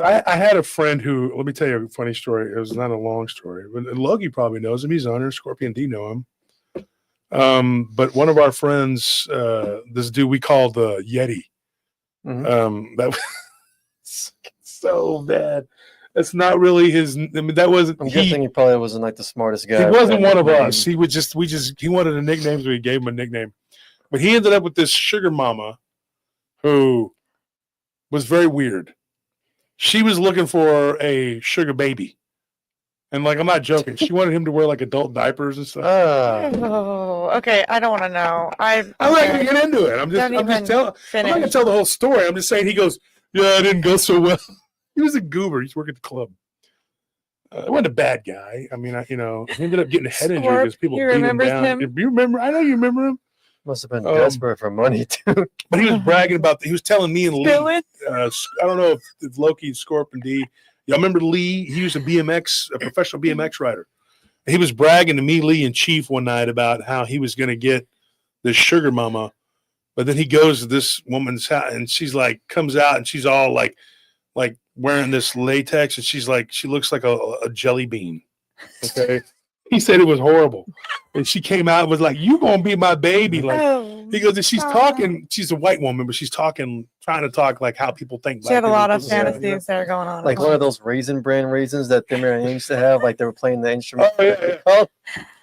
I had a friend who, let me tell you a funny story. It was not a long story, but Logie probably knows him. He's on here. Scorpion D know him. But one of our friends, this dude we call the Yeti. Mm-hmm. That was so bad. That's not really his. I mean, that wasn't. I'm guessing he probably wasn't like the smartest guy. He wasn't one of us. He would just. He wanted a nickname, so we gave him a nickname. But he ended up with this sugar mama, who was very weird. She was looking for a sugar baby, and like I'm not joking. She wanted him to wear like adult diapers and stuff. Oh, okay. I don't want to know. I'm not gonna get into it. I'm just telling. I'm not gonna tell the whole story. I'm just saying. He goes, yeah, it didn't go so well. He was a goober. He's working at the club. He wasn't a bad guy. I mean, he ended up getting a head injury because people beat him down. Him? You remember? I know you remember him. Must have been desperate for money too. But he was bragging about. He was telling me and Lee. I don't know if Loki, Scorpion D. Y'all remember Lee? He was a professional BMX rider. He was bragging to me, Lee, and Chief one night about how he was going to get this sugar mama. But then he goes to this woman's house, and she's like, comes out, and she's all like wearing this latex, and she's like, she looks like a jelly bean. Okay. He said it was horrible. And she came out and was like, you going to be my baby. Like, he goes, and she's talking, she's a white woman, but she's trying to talk like how people think. She had a lot of fantasies that are going on. Like one of those Raisin Bran raisins that Timmy used to have, like they were playing the instrument. Oh, yeah. Oh.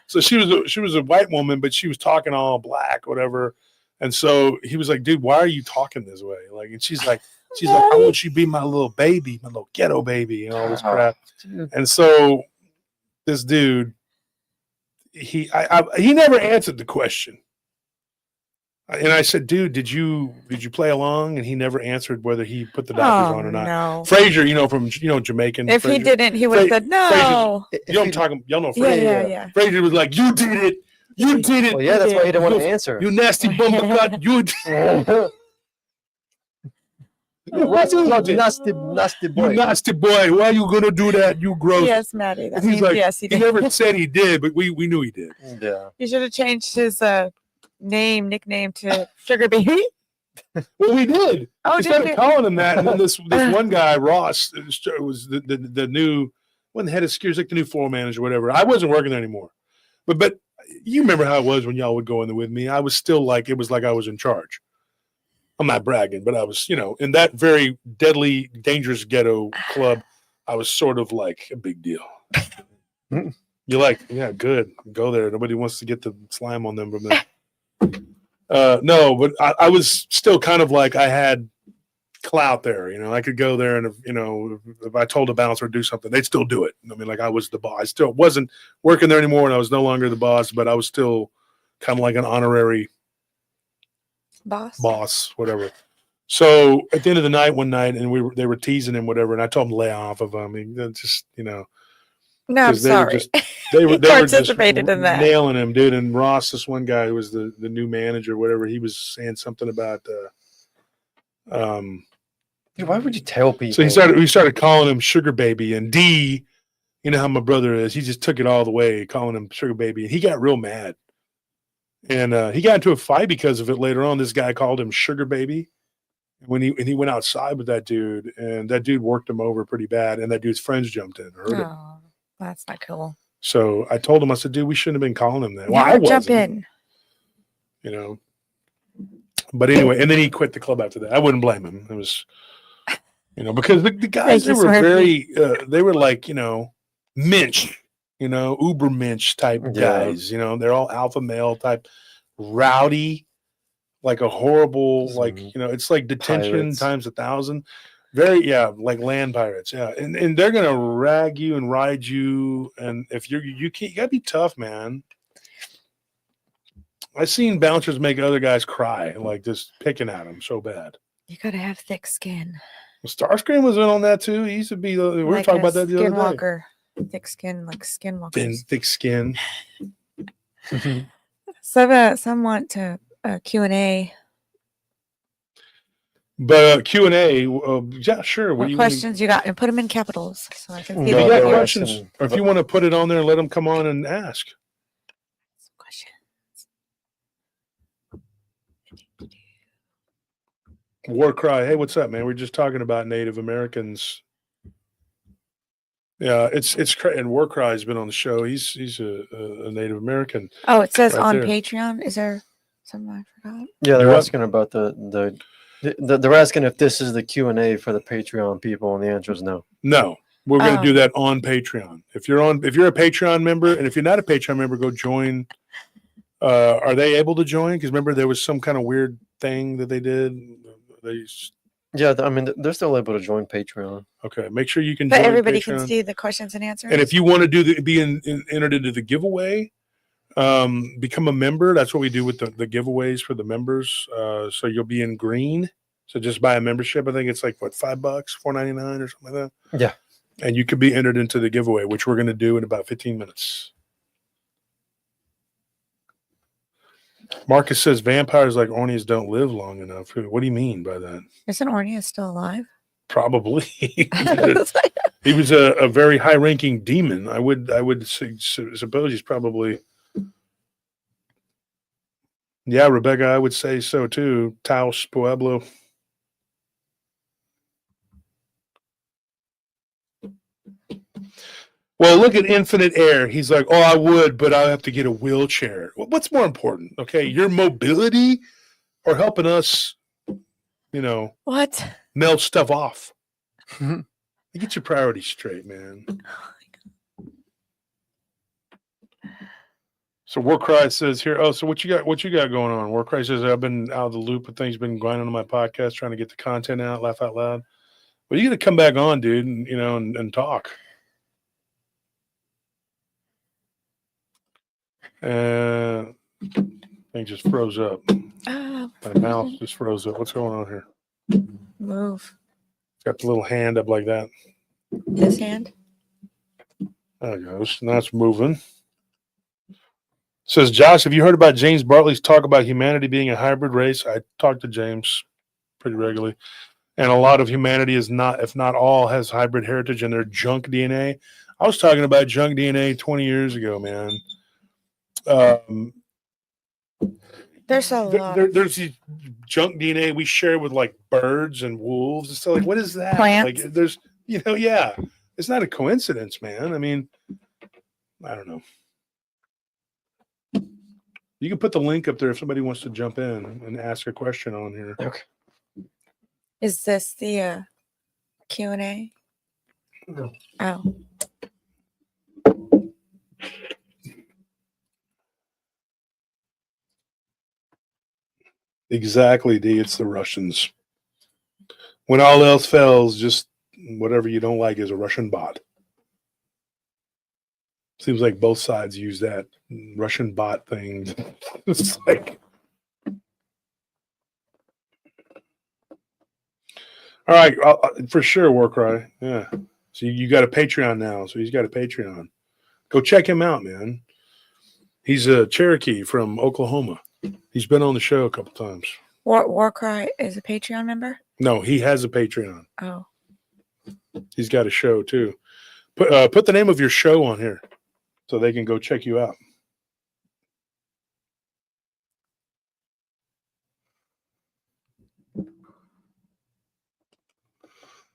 So she was a white woman, but she was talking all black, whatever. And so he was like, dude, why are you talking this way? Like, and she's like, I want you to be my little baby, my little ghetto baby, and all this crap. And so this dude, he never answered the question. And I said, dude, did you play along? And he never answered whether he put the diapers on or not. No. Frazier, from Jamaican. If Frazier. he didn't, he would have said no. I'm talking. Y'all know Frazier. Yeah. Frazier was like, you did it. You did it. Well, yeah, that's why he didn't want to answer. You nasty bumpercut. You did it. Nasty boy. You nasty boy. Why are you gonna do that? You gross. Yes, Maddie. That He's means like, yes, he did. He never said he did, but we knew he did. Yeah. You should have changed his nickname to Sugar Baby. Well, we did. Oh, we started calling him that, and then this one guy, Ross, was the new wasn't the head of security, like the new floor manager, whatever. I wasn't working there anymore, but you remember how it was when y'all would go in there with me. I was still like it was like I was in charge. I'm not bragging, but I was, in that very deadly, dangerous ghetto club, I was sort of like a big deal. You're like, yeah, good. Go there. Nobody wants to get the slime on them from there. No, but I was still kind of like I had clout there. You know, I could go there and if I told a bouncer to do something, they'd still do it. I mean, like I was the boss. I still wasn't working there anymore, and I was no longer the boss, but I was still kind of like an honorary boss, whatever. So at the end of the night, one night, and they were teasing him, whatever, and I told him to lay off of him. I mean, just No, I'm they sorry. They were participated in that. nailing him, dude. And Ross, this one guy who was the new manager, whatever, he was saying something about Dude, why would you tell people? so we started calling him Sugar Baby, and D, you know how my brother is, he just took it all the way, calling him Sugar Baby, and he got real mad. And he got into a fight because of it later on. This guy called him Sugar Baby when he went outside with that dude, and that dude worked him over pretty bad, and that dude's friends jumped in, hurt him. Oh, that's not cool. So I told him, I said, dude, we shouldn't have been calling him that. Well, Never I jump wasn't, in. But anyway, and then he quit the club after that. I wouldn't blame him. It was, because the guys, they were very, they were like, Minch, Uber Minch type guys, they're all alpha male type, rowdy, like a horrible, it's like detention pirates. times 1,000. Very, like land pirates. Yeah. And they're going to rag you and ride you. And if you gotta be tough, man. I've seen bouncers make other guys cry, like just picking at them so bad. You gotta have thick skin. Starscream was in on that too. He used to be, we were talking about that the other day. Skinwalker. Thick skin, like skinwalkers. Thick skin. Some want to Q&A. But Q&A, yeah, sure. What questions you got? And put them in capitals so I can see If you them. got questions, or if you want to put it on there, let them come on and ask. Questions. Warcry, hey, what's up, man? We're just talking about Native Americans. Yeah, it's and Warcry has been on the show. He's a Native American. Oh, it says right on there. Patreon. Is there something I forgot? Yeah, they're asking about they're asking if this is the Q&A for the Patreon people, and the answer is no. No, we're going to do that on Patreon. If you're a Patreon member, and if you're not a Patreon member, go join. Are they able to join? Because remember, there was some kind of weird thing that they did. Yeah, I mean, they're still able to join Patreon. Okay, make sure you can. But join everybody Patreon. can see the questions and answers. And if you want to be entered into the giveaway, become a member. That's what we do with the giveaways for the members. So you'll be in green. So just buy a membership. I think it's like what, $5, $4.99 or something like that. Yeah. And you could be entered into the giveaway, which we're going to do in about 15 minutes. Marcus says vampires like Ornias don't live long enough. What do you mean by that? Isn't Ornias still alive? Probably. He was a very high-ranking demon. I would suppose he's probably. Yeah, Rebecca, I would say so too. Taos Pueblo. Well, look at Infinite Air. He's like, oh, I would, but I have to get a wheelchair. What's more important? Okay, your mobility or helping us, What? melt stuff off? You get your priorities straight, man. So Warcry says here, oh, so what you got going on? Warcry says, I've been out of the loop with things, been grinding on my podcast, trying to get the content out, laugh out loud. Well, you got to come back on, dude, and, and talk. Thing just froze up. My mouse just froze up. What's going on here? Move. Got the little hand up like that. This hand? There it goes. Now it's moving. Says, Josh, have you heard about James Bartley's talk about humanity being a hybrid race? I talk to James pretty regularly. And a lot of humanity is not, if not all, has hybrid heritage and their junk DNA. I was talking about junk DNA 20 years ago, man. There's a lot. There's the junk DNA we share with like birds and wolves and stuff. Like, what is that? Plants? Like, there's, yeah. It's not a coincidence, man. I mean, I don't know. You can put the link up there if somebody wants to jump in and ask a question on here. Okay. Is this the Q&A? No. Oh. Exactly, D. It's the Russians. When all else fails, just whatever you don't like is a Russian bot. Seems like both sides use that Russian bot thing. It's like, all right, for sure, Warcry. Yeah. So you got a Patreon now. So he's got a Patreon. Go check him out, man. He's a Cherokee from Oklahoma. He's been on the show a couple times. Warcry is a Patreon member? No, he has a Patreon. Oh. He's got a show too. Put the name of your show on here so they can go check you out.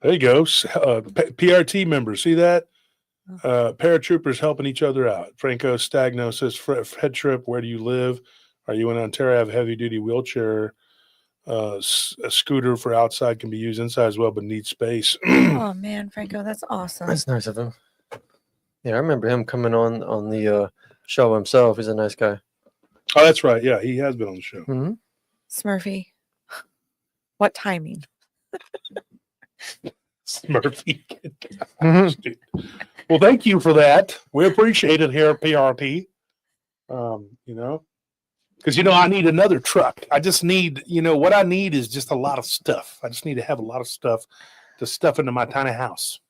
There you go. PRT members. See that? Paratroopers helping each other out. Franco Stagno says, head trip, where do you live? Are you in Ontario? I have a heavy duty wheelchair. A scooter for outside can be used inside as well, but needs space. Oh man, Franco, that's awesome. That's nice of him. Yeah, I remember him coming on the show himself. He's a nice guy. Oh, that's right. Yeah, he has been on the show. Mm-hmm. Smurfy. What timing? Smurfy. Well, thank you for that. We appreciate it here at PRP. Because, I need another truck. I just need, what I need is just a lot of stuff. I just need to have a lot of stuff to stuff into my tiny house.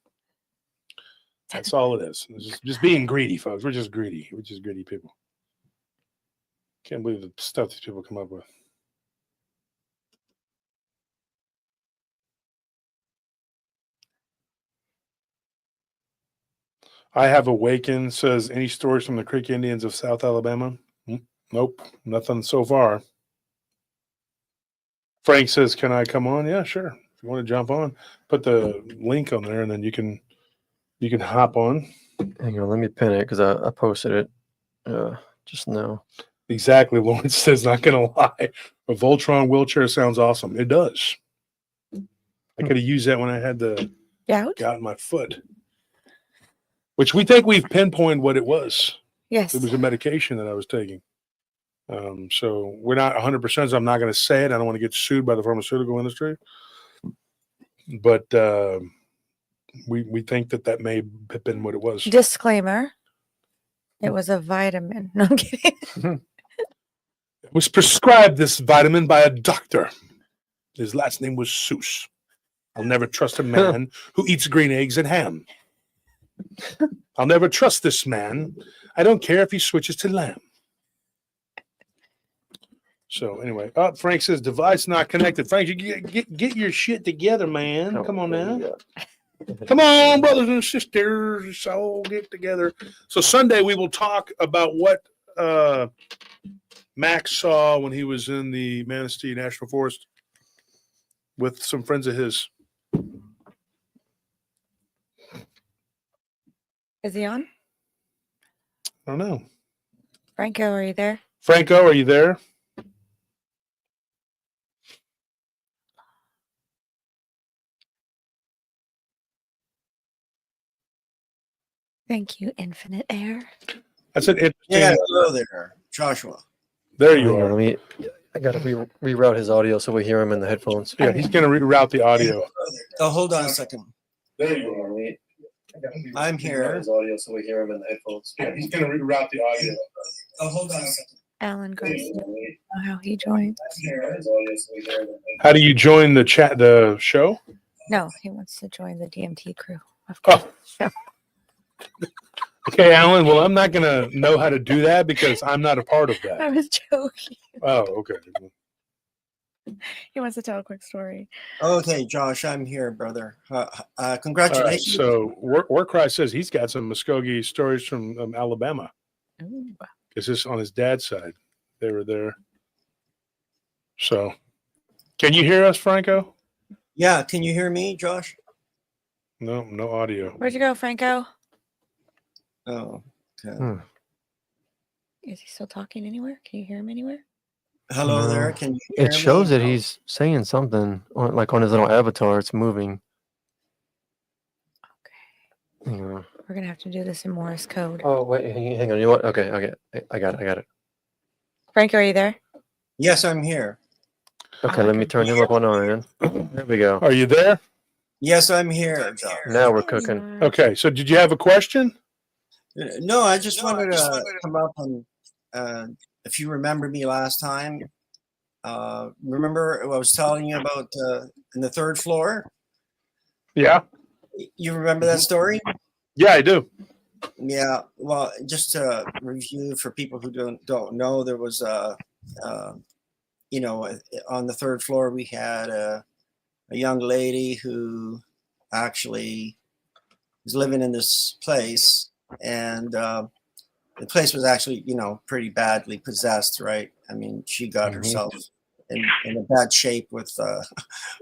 That's all it is. It's just being greedy, folks. We're just greedy. We're just greedy people. Can't believe the stuff these people come up with. I have awakened, says, any stories from the Creek Indians of South Alabama? Nope, nothing so far. Frank says, can I come on? Yeah, sure. If you want to jump on, put the link on there and then you can hop on. Hang on, let me pin it because I posted it just now. Exactly. Lawrence says, not going to lie. A Voltron wheelchair sounds awesome. It does. I could have used that when I had the gout in my foot. Which we think we've pinpointed what it was. Yes. It was a medication that I was taking. So we're not 100%. So I'm not going to say it. I don't want to get sued by the pharmaceutical industry. But we think that may have been what it was. Disclaimer. It was a vitamin. No, I'm kidding. It was prescribed this vitamin by a doctor. His last name was Seuss. I'll never trust a man who eats green eggs and ham. I'll never trust this man. I don't care if he switches to lamb. So anyway, Frank says device not connected. Frank, you get your shit together, man. Come on now. Come on, brothers and sisters. Let's all get together. So Sunday we will talk about what Max saw when he was in the Manistee National Forest with some friends of his. Is he on? I don't know. Franco, are you there? Franco, are you there? Thank you, Infinite Air. That's an interesting. Yeah, hello there, Joshua. There you Hang are. on, I got to reroute his audio so we hear him in the headphones. Yeah, he's going to reroute the audio. Oh, hold on a second. There you are. I'm here. His audio so we hear him in the headphones. Yeah, he's going to reroute the audio. Oh, hold on a second. Alan Garcia. Know how he joined. How do you join the show? No, he wants to join the DMT crew. Of Oh. course. Okay, Alan. Well, I'm not going to know how to do that because I'm not a part of I that. was joking. Oh, okay. He wants to tell a quick story. Okay, Josh, I'm here, brother. All right, Congratulations. so Warcry says he's got some Muskogee stories from Alabama. Ooh. Is this on his dad's side? They were there. So, can you hear us, Franco? Yeah, can you hear me, Josh? No audio. Where'd you go, Franco? Oh, okay. Is he still talking anywhere? Can you hear him anywhere? Hello No. there. Can you hear It shows me? that he's saying something on his little avatar. It's moving. Okay. Hang on. We're going to have to do this in Morse code. Oh, wait, hang on. You know what? Okay. I got it. Franco, are you there? Yes, I'm here. Okay, let me turn him up on our end. There we go. Are you there? Yes, I'm here, Josh. Now we're cooking. Okay. So did you have a question? No, I just wanted to come up and if you remember me last time, remember I was telling you about in the third floor? Yeah. You remember that story? Yeah, I do. Yeah. Well, just to review for people who don't know, there was you know, on the third floor we had a young lady who actually was living in this place, and the place was actually, you know, pretty badly possessed, right? I mean, she got herself in a bad shape with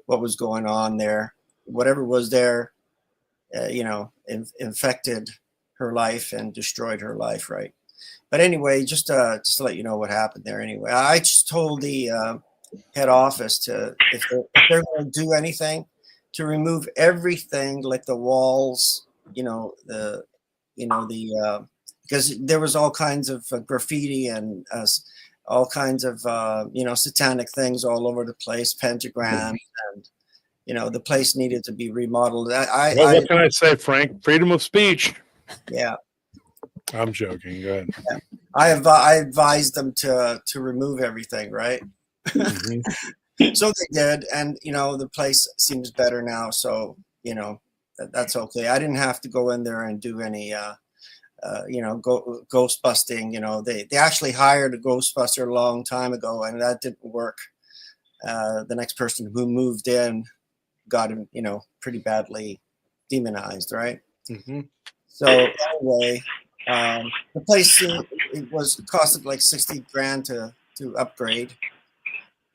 what was going on there. Whatever was there, you know, infected her life and destroyed her life, right? But anyway, just to let you know what happened there. Anyway, I just told the head office to if they're going to do anything, to remove everything, like the walls, you know, because there was all kinds of graffiti and all kinds of you know, satanic things all over the place, pentagrams, and you know, the place needed to be remodeled. Well, what can I say, Frank? Freedom of speech. Yeah. I'm joking. Go ahead. Yeah. I advised them to remove everything, right? So they did, and you know, the place seems better now. So you know, that's okay. I didn't have to go in there and do any you know, ghost busting. You know, they actually hired a ghostbuster a long time ago, and that didn't work. The next person who moved in got him, you know, pretty badly demonized, right? So anyway, the place it costed like 60 grand to upgrade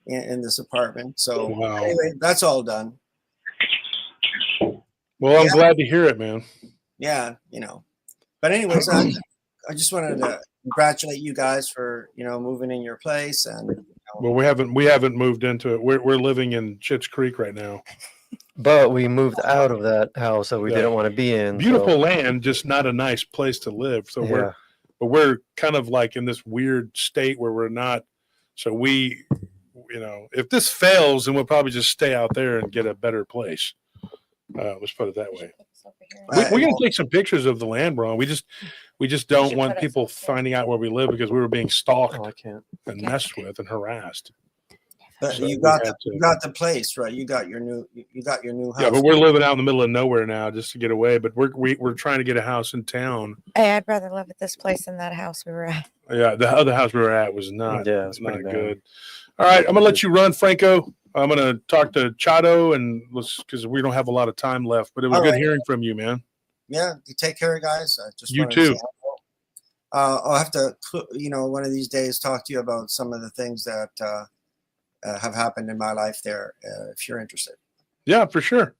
in this apartment. So anyway, that's all done. Well, I'm glad to hear it, man. Yeah, you know. But anyways, I just wanted to congratulate you guys for, you know, moving in your place. And you know, well, we haven't moved into it. We're living in Schitt's Creek right now. But we moved out of that house that we didn't want to be in. Beautiful land, just not a nice place to live. So we're kind of like in this weird state where we're not. So we, you know, if this fails, then we'll probably just stay out there and get a better place. Let's put it that way. We're going to take some pictures of the land, bro. We just don't want people finding out where we live because we were being stalked and messed with and harassed. But so you got the place, right? You got your new house. Yeah, but we're living out in the middle of nowhere now just to get away. But we're trying to get a house in town. Hey, I'd rather live at this place than that house we were at. Yeah, the other house we were at was not. Yeah, it's not good. All right, I'm gonna let you run, Franco. I'm gonna talk to Chato and because we don't have a lot of time left. But it was good hearing from you, man. Yeah, you take care, guys. You too. I'll have to, you know, one of these days talk to you about some of the things that have happened in my life there, if you're interested. Yeah, for sure.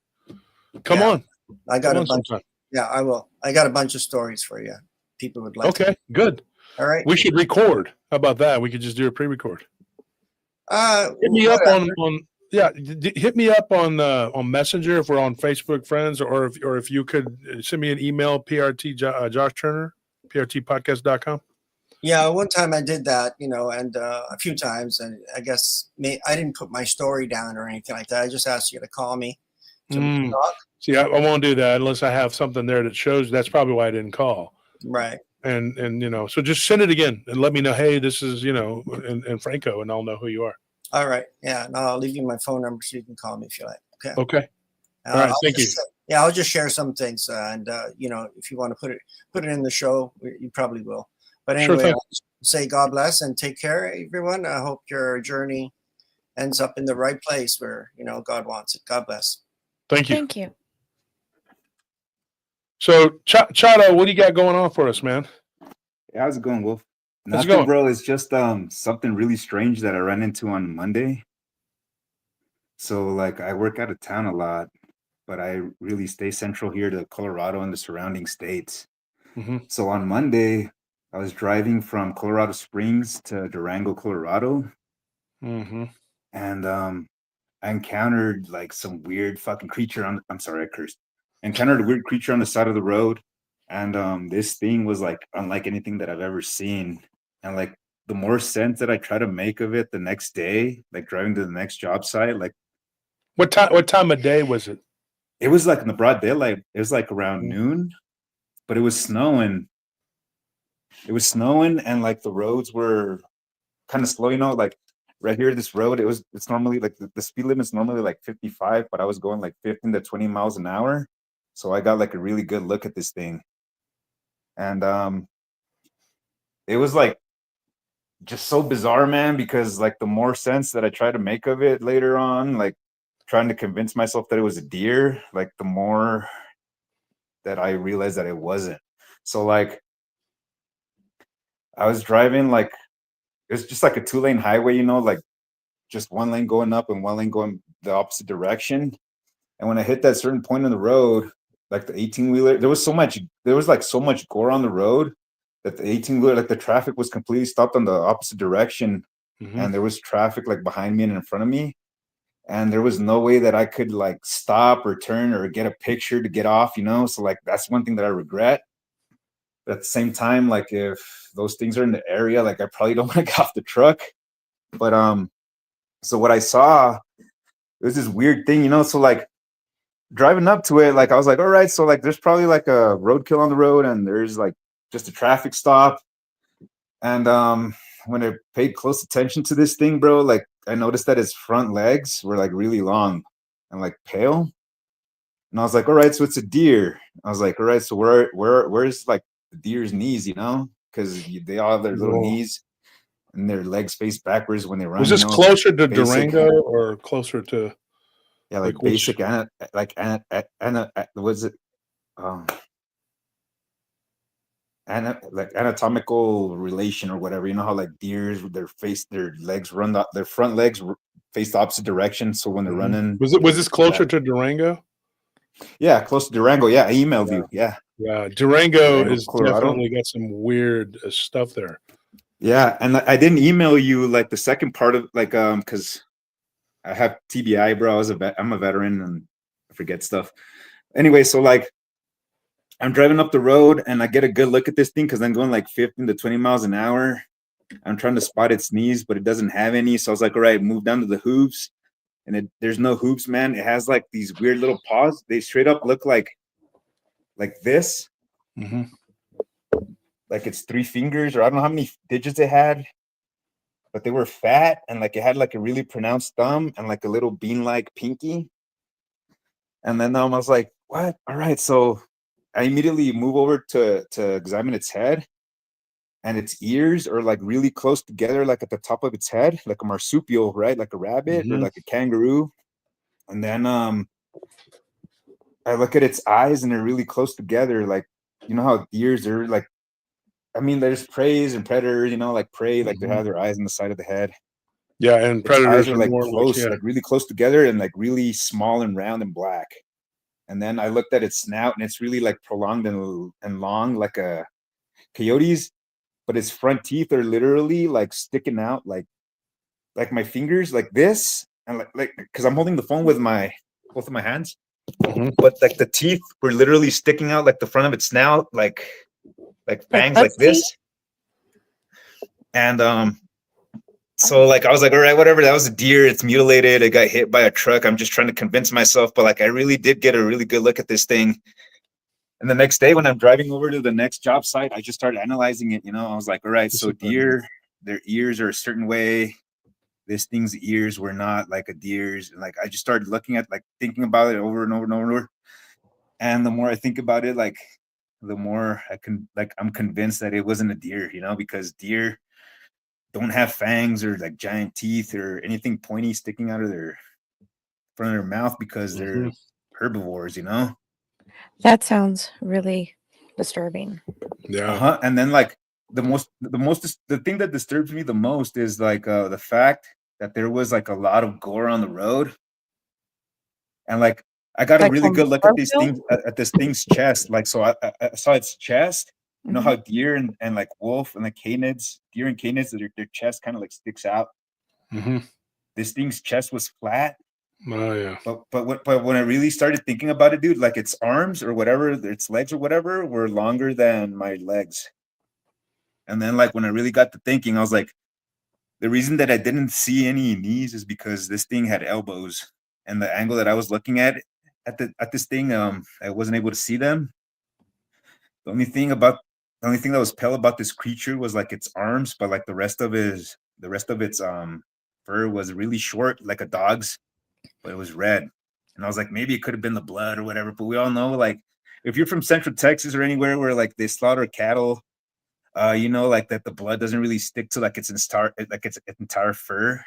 Come on. I got a bunch. Yeah, I will. I got a bunch of stories for you. People would like. Okay, good. All right. We should record. How about that? We could just do a pre-record. Hit me up hit me up on Messenger if we're on Facebook friends, or if you could send me an email, PRT Josh Turner, PRTpodcast.com. Yeah, one time I did that, you know, and a few times, and I guess I didn't put my story down or anything like that. I just asked you to call me. See, I won't do that unless I have something there that shows. That's probably why I didn't call. Right. And you know, so just send it again and let me know. Hey, this is, you know, and Franco, and I'll know who you are. All right. Yeah. No, I'll leave you my phone number so you can call me if you like. Okay. Okay. All right. Thank you. Yeah, I'll just share some things, and you know, if you want to put it in the show, you probably will. But anyway, I'll say God bless and take care, everyone. I hope your journey ends up in the right place where, you know, God wants it. God bless. Thank you. Thank you. So, Chato, what do you got going on for us, man? Hey, how's it going, Wolf? Nothing, bro. It's just something really strange that I ran into on Monday. So, like, I work out of town a lot, but I really stay central here to Colorado and the surrounding states. So on Monday, I was driving from Colorado Springs to Durango, Colorado. And I encountered like some weird fucking creature I'm sorry, I cursed. I encountered a weird creature on the side of the road. And this thing was like unlike anything that I've ever seen. And like the more sense that I try to make of it the next day, like driving to the next job site, like What time of day was it? it was like in the broad daylight. It was like around noon, but it was snowing. It was snowing, and like the roads were kind of slow, you know, like right here, this road, it's normally like the speed limit's normally like 55, but I was going like 15 to 20 miles an hour. So I got like a really good look at this thing. And it was like just so bizarre, man, because like the more sense that I tried to make of it later on, like trying to convince myself that it was a deer, like the more that I realized that it wasn't. So like I was driving, like it was just like a 2-lane highway, you know, like just one lane going up and one lane going the opposite direction. And when I hit that certain point in the road, like the 18-wheeler, there was like so much gore on the road that the 18-wheeler, like the traffic was completely stopped on the opposite direction. And there was traffic like behind me and in front of me. And there was no way that I could like stop or turn or get a picture to get off, you know? So like, that's one thing that I regret. But at the same time, like if those things are in the area, like I probably don't want to get off the truck. But so what I saw, it was this weird thing, you know? So like driving up to it, like I was like, all right, so like there's probably like a roadkill on the road and there's like just a traffic stop. And when I paid close attention to this thing, bro, like I noticed that its front legs were like really long and like pale. And I was like, all right, so it's a deer. I was like, all right, so where's like the deer's knees, you know? Because they all have their little knees and their legs face backwards when they run. Was this closer to Durango or closer to? Yeah, like basic and like was it like anatomical relation or whatever, you know how like deers, their legs run their front legs face the opposite direction, so when they're running. Was this closer to Durango? Yeah, close to Durango. Yeah, I emailed you. Yeah, Durango is Colorado. Definitely got some weird stuff there. Yeah, and I didn't email you like the second part of like because I have TBI, bro. I'm a veteran and I forget stuff. Anyway, so like I'm driving up the road and I get a good look at this thing because I'm going like 15 to 20 miles an hour. I'm trying to spot its knees, but it doesn't have any. So I was like, all right, move down to the hooves. And there's no hooves, man. It has like these weird little paws. They straight up look like this. Like it's 3 fingers, or I don't know how many digits it had, but they were fat and like it had like a really pronounced thumb and like a little bean-like pinky. And then I was like, what? All right, so I immediately move over to examine its head, and its ears are like really close together, like at the top of its head, like a marsupial, right? Like a rabbit or like a kangaroo. And then I look at its eyes and they're really close together. Like, you know how deers are like, I mean, there's preys and predators, you know, like prey, like they have their eyes on the side of the head. Yeah, and its predators eyes are like more close, like really close together and like really small and round and black. And then I looked at its snout and it's really like prolonged and long, like a coyote's, but its front teeth are literally like sticking out like my fingers, like this, and like because I'm holding the phone with both of my hands, but like the teeth were literally sticking out like the front of its snout, like fangs, like this. And so like I was like, all right, whatever, that was a deer, it's mutilated, it got hit by a truck. I'm just trying to convince myself, but like I really did get a really good look at this thing. And the next day when I'm driving over to the next job site, I just started analyzing it, you know. I was like, all right, so deer, their ears are a certain way. This thing's ears were not like a deer's. And like I just started looking at, like, thinking about it over and over and over and over. And the more I think about it, like the more I'm convinced that it wasn't a deer, you know, because deer don't have fangs or like giant teeth or anything pointy sticking out of their front of their mouth because they're herbivores, you know. That sounds really disturbing. Yeah. And then like the thing that disturbs me the most is like the fact that there was like a lot of gore on the road. And like I got a really good look at this thing's chest. Like, so I saw its chest. You know how deer and like wolf and like canids, deer and canids, their chest kind of like sticks out. This thing's chest was flat. Oh yeah. But when I really started thinking about it, dude, like its arms or whatever, its legs or whatever were longer than my legs. And then like when I really got to thinking, I was like, the reason that I didn't see any knees is because this thing had elbows, and the angle that I was looking at this thing, I wasn't able to see them. The only thing that was pale about this creature was like its arms, but like the rest of its fur was really short, like a dog's, but it was red. And I was like, maybe it could have been the blood or whatever. But we all know, like, if you're from Central Texas or anywhere where like they slaughter cattle, you know, like that the blood doesn't really stick to like its entire fur.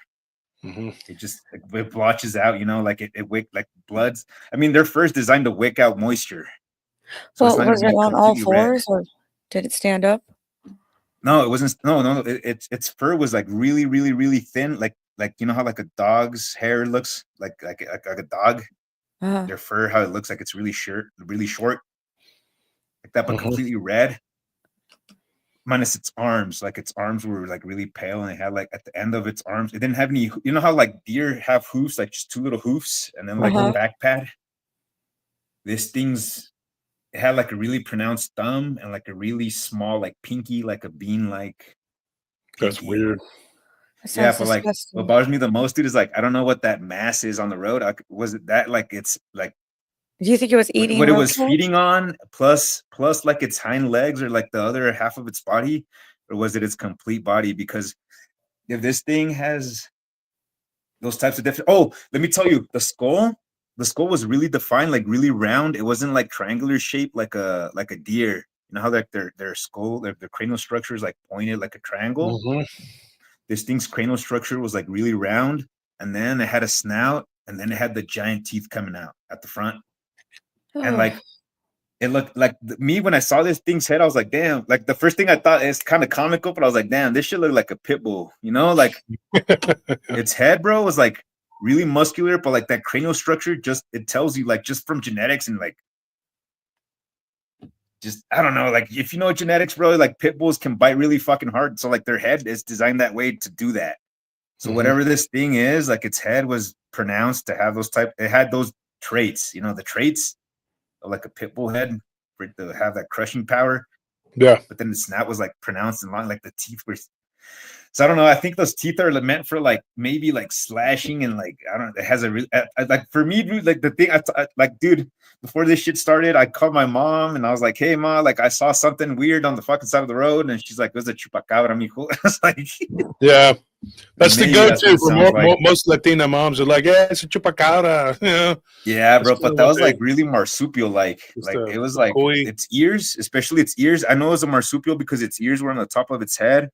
Mm-hmm. It blotches out, you know, like it wick like bloods. I mean, they're first designed to wick out moisture. So Well, was it on all fours or did it stand up? No, it wasn't. No. Its fur was like really, really, really thin. Like you know how like a dog's hair looks like a dog. Uh-huh. Their fur, how it looks like it's really short, like that, but Mhm. completely red. Minus its arms, like its arms were like really pale, and it had like at the end of its arms, it didn't have any. You know how like deer have hoofs, like just two little hoofs, and then like Uh-huh. the back pad. This thing's it had like a really pronounced thumb and like a really small like pinky, like a bean like. That's weird. That Yeah, sounds but like what disgusting. bothers me the most, dude, is like I don't know what that mass is on the road. Was it that like it's like Do you think it was eating what it was roaches? feeding on plus like its hind legs or like the other half of its body, or was it its complete body? Because if this thing has those types of different, oh, let me tell you, the skull was really defined, like really round. It wasn't like triangular shaped like a deer. You know how like their skull, their cranial structure is like pointed like a triangle. Mm-hmm. This thing's cranial structure was like really round, and then it had a snout, and then it had the giant teeth coming out at the front. And Oh, like it looked like me when I saw this thing's head, I was like, damn. Like the first thing I thought is kind of comical, but I was like, damn, this should look like a pit bull, you know? Like its head, bro, was like really muscular, but like that cranial structure, just it tells you like just from genetics and like just I don't know, like if you know genetics, bro, like pit bulls can bite really fucking hard. So like their head is designed that way to do that. So Mhm. whatever this thing is, like its head was pronounced to have those it had those traits, you know, the traits of like a pit bull head for it to have that crushing power. Yeah. But then the snout was like pronounced and long, like the teeth were. So I don't know. I think those teeth are meant for like maybe like slashing and like I don't know. It has a really like for me, dude. Like the thing, like dude. Before this shit started, I called my mom and I was like, "Hey, ma, like I saw something weird on the fucking side of the road," and she's like, "It was a chupacabra, mijo." I was like, Yeah. That's the maybe that's what go-to it for sounds like. most Latina moms are like, yeah, it's a chupacabra. Yeah, Yeah, bro, That's but kinda that what was they- like really marsupial-like. It's Like the it was like cuy. its ears, especially its ears. I know it was a marsupial because its ears were on the top of its head,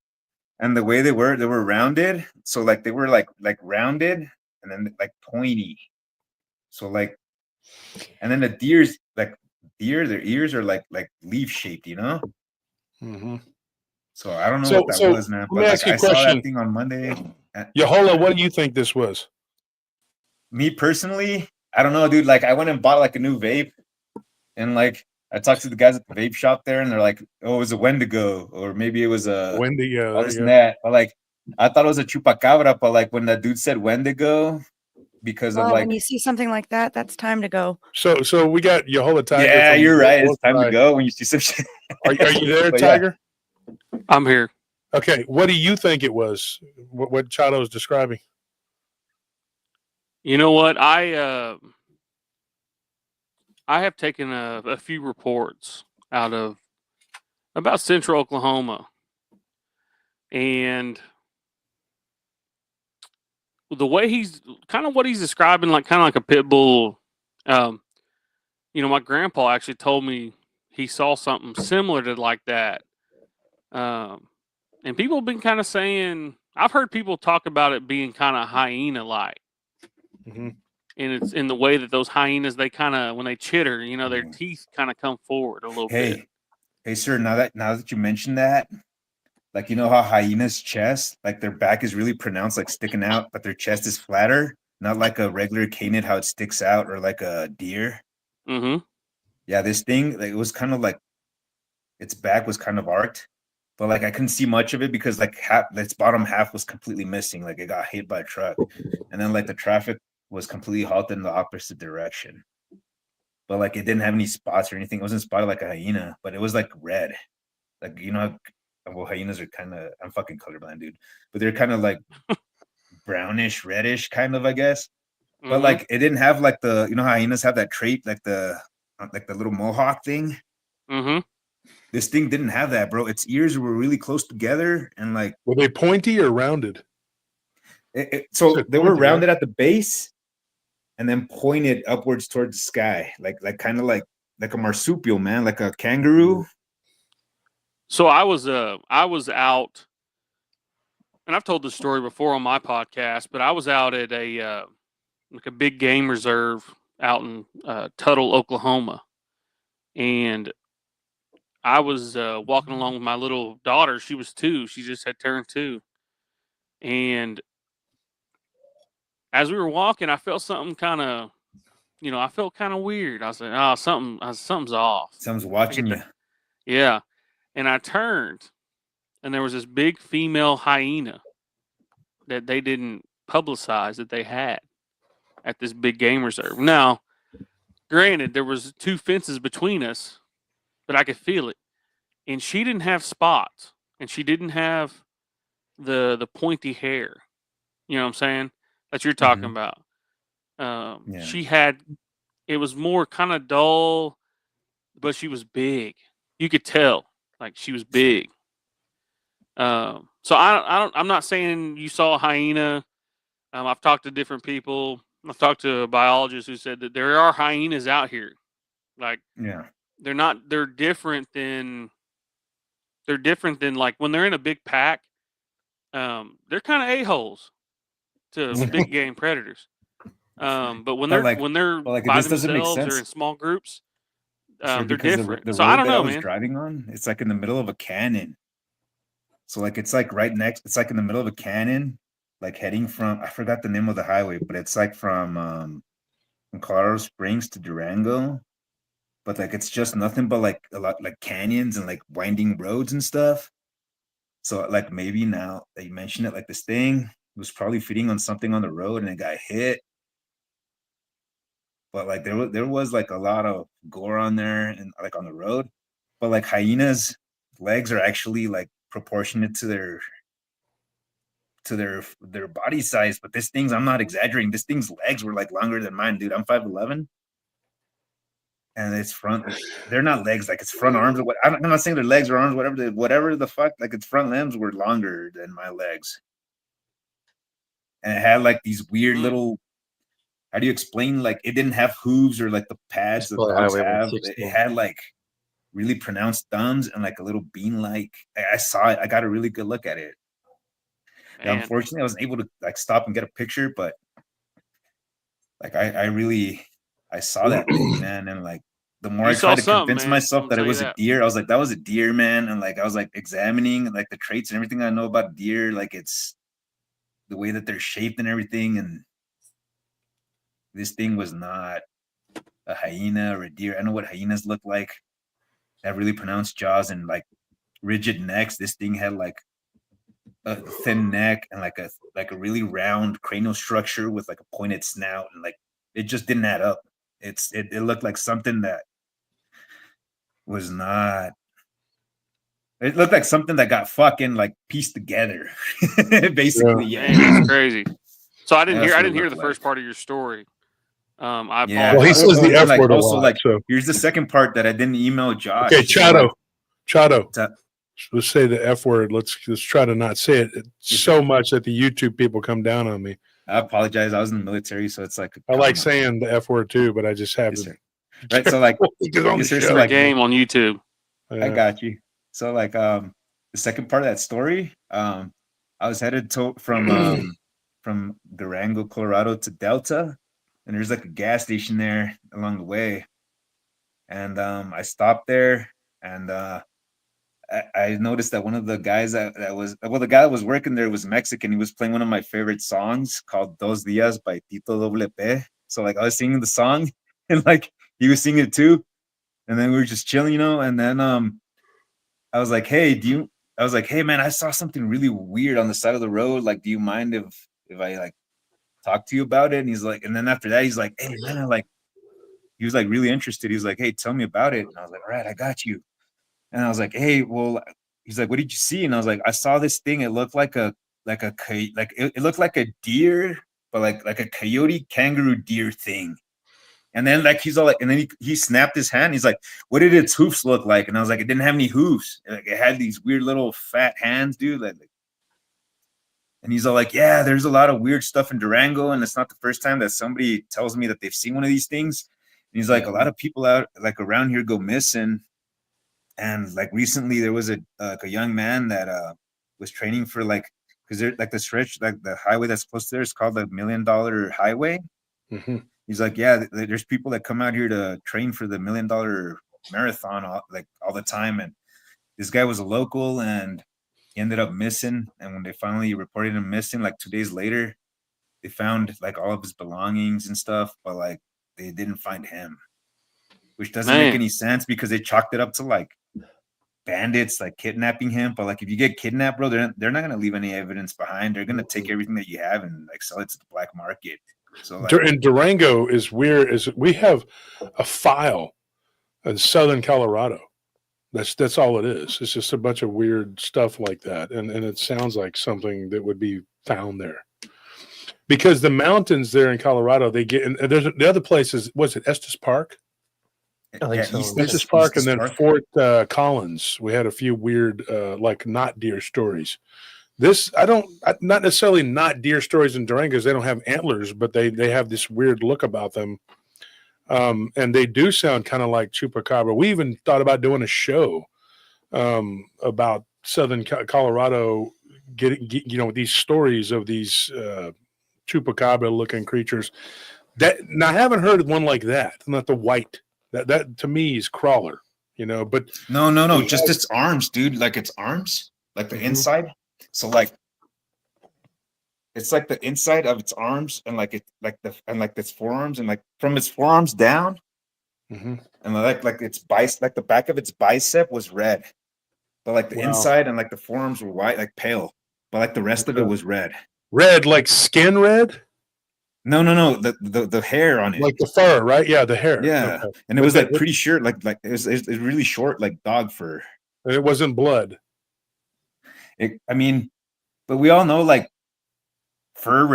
and the way they were rounded. So like they were like rounded and then like pointy. So like, and then the deer's like their ears are like leaf shaped, you know. Mhm. So I don't know So, what that so was, man. let But me like ask you I a saw that question. thing on Monday. Yahola, what do you think this was? Me personally, I don't know, dude. Like I went and bought like a new vape, and like I talked to the guys at the vape shop there, and they're like, "Oh, it was a Wendigo, or maybe it was a Wendigo. all There this you and go. that." But like, I thought it was a chupacabra, but like when that dude said Wendigo, because of well, when like, you see something like that, that's time to go. So we got Yahola Tiger yeah, from you're the right. It's north time to side. go when you see some shit. Are you there, But yeah, Tiger? I'm here. Okay. What do you think it was? What Chado was describing? You know what? I have taken a few reports out of about central Oklahoma, and the way he's kind of what he's describing, like kind of like a pit bull. You know, my grandpa actually told me he saw something similar to like that. And people have been kind of saying, I've heard people talk about it being kind of hyena like. Mm-hmm. And it's in the way that those hyenas, they kind of, when they chitter, you know, their teeth kind of come forward a little bit. hey, sir. Now that you mentioned that, like you know how hyenas' chest, like their back is really pronounced, like sticking out, but their chest is flatter, not like a regular canid, how it sticks out, or like a deer. Mm-hmm. Yeah, this thing, like, it was kind of like its back was kind of arced, but like I couldn't see much of it because like its bottom half was completely missing. Like it got hit by a truck, and then like the traffic was completely halted in the opposite direction. But like it didn't have any spots or anything. It wasn't spotted like a hyena, but it was like red. Like you know, well, hyenas are kind of, I'm fucking colorblind, dude, but they're kind of like brownish, reddish, kind of, I guess. But like it didn't have like the, you know how hyenas have that trait, like the little mohawk thing. This thing didn't have that, bro. Its ears were really close together, and like, were they pointy or rounded? So they were rounded at the base, and then pointed upwards towards the sky, like kind of like a marsupial, man, like a kangaroo. So I was out, and I've told this story before on my podcast, but I was out at a like a big game reserve out in Tuttle, Oklahoma, and I was walking along with my little daughter. She was 2. She just had turned 2, and as we were walking, I felt something kind of, I felt kind of weird. I was like, "Oh, something's off. Something's watching you." Yeah, and I turned, and there was this big female hyena that they didn't publicize that they had at this big game reserve. Now, granted, there was 2 fences between us, but I could feel it. And she didn't have spots, and she didn't have the pointy hair. You know what I'm saying? That you're talking about. She had, it was more kind of dull, but she was big. You could tell, like, she was big. So I'm not saying you saw a hyena. I've talked to different people. I've talked to a biologist who said that there are hyenas out here. Like, they're different than like when they're in a big pack. They're kind of a-holes to big game predators. But when they're by themselves or in small groups, they're different. The so road I don't know, I was man. driving on, it's like in the middle of a canyon. So like it's like right next, it's like in the middle of a canyon, like heading from, I forgot the name of the highway, but it's like from Colorado Springs to Durango. But like it's just nothing but like a lot like canyons and like winding roads and stuff. So like maybe now that you mention it, like this thing was probably feeding on something on the road and it got hit. But like there was like a lot of gore on there and like on the road. But like hyenas' legs are actually like proportionate to their body size. But this thing's, I'm not exaggerating, this thing's legs were like longer than mine, dude. I'm 5'11". And it's they're not legs, like it's front arms. I'm not saying their legs or arms, whatever the fuck, like its front limbs were longer than my legs. And it had like these weird little, how do you explain, like it didn't have hooves or like the pads that dogs have. It had like really pronounced thumbs and like a little bean-like. I saw it. I got a really good look at it. Unfortunately, I wasn't able to like stop and get a picture, but like I saw that thing, man, and like the more I tried to convince myself that it was a deer, I was like, that was a deer, man, and like I was like examining like the traits and everything I know about deer, like it's the way that they're shaped and everything, and this thing was not a hyena or a deer. I know what hyenas look like. They have really pronounced jaws and like rigid necks. This thing had like a thin neck and like a really round cranial structure with like a pointed snout, and like it just didn't add up. It looked like something that was not. It looked like something that got fucking like pieced together, basically. Yeah, it's crazy. So I didn't hear the first part of your story. I apologize. Well, he says the F like, word a also lot, like so. Here's the second part that I didn't email Josh. Okay, Chato. Let's say the F word. Let's try to not say it so much that the YouTube people come down on me. I apologize. I was in the military, so it's like I like saying the F word too, but I just haven't. Right, so like like game on YouTube. I got you. So like the second part of that story, I was headed from Durango, Colorado to Delta, and there's like a gas station there along the way, and I stopped there, and I noticed that one of the guys the guy that was working there was Mexican. He was playing one of my favorite songs called Dos Días by Tito WP. So like I was singing the song and like he was singing it too. And then we were just chilling, and then I was like, hey, man, I saw something really weird on the side of the road. Like, do you mind if I like talk to you about it? And he's like, and then after that, he's like, hey man, like he was like really interested. He was like, hey, tell me about it. And I was like, all right, I got you. And I was like, hey, well, he's like, what did you see? And I was like, I saw this thing. It looked like it looked like a deer, but like a coyote kangaroo deer thing. And then like he's all like, and then he snapped his hand. He's like, what did its hoofs look like? And I was like, it didn't have any hoofs. Like it had these weird little fat hands, dude. And he's all like, yeah, there's a lot of weird stuff in Durango, and it's not the first time that somebody tells me that they've seen one of these things. And he's like, a lot of people out like around here go missing. And like recently there was a young man that was training for like, because they're like the stretch, like the highway that's close to there is called the $1 Million Highway. Mm-hmm. He's like, yeah, there's people that come out here to train for the $1 Million Marathon all the time. And this guy was a local, and he ended up missing. And when they finally reported him missing, like 2 days later, they found like all of his belongings and stuff, but like they didn't find him, which doesn't make any sense because they chalked it up to like bandits like kidnapping him. But like if you get kidnapped, bro, they're not gonna leave any evidence behind. They're gonna take everything that you have and like sell it to the black market. So like, and Durango is weird. Is we have a file in southern Colorado. That's all it is. It's just a bunch of weird stuff like that, and it sounds like something that would be found there. Because the mountains there in Colorado, they get, and there's the other places. Was it Estes Park? I think so. Estes Park, and then Fort Collins. We had a few weird, like not deer stories. Not necessarily not deer stories in Durango because they don't have antlers, but they have this weird look about them. And they do sound kind of like chupacabra. We even thought about doing a show about southern Colorado, getting these stories of these chupacabra-looking creatures. Now I haven't heard one like that. Not the white. That to me is crawler. But no, just its arms, dude. Like its arms, like the inside. So like. It's like the inside of its arms and like its forearms, and like from its forearms down, and like its bicep, like the back of its bicep was red, but like the inside and like the forearms were white, like pale, but like the rest of it was red. Red, like skin red? No, the hair on it, like the fur, right? Yeah, the hair. Yeah, okay. And it was like pretty short, like it was really short, like dog fur. And it wasn't blood. But we all know like. Fur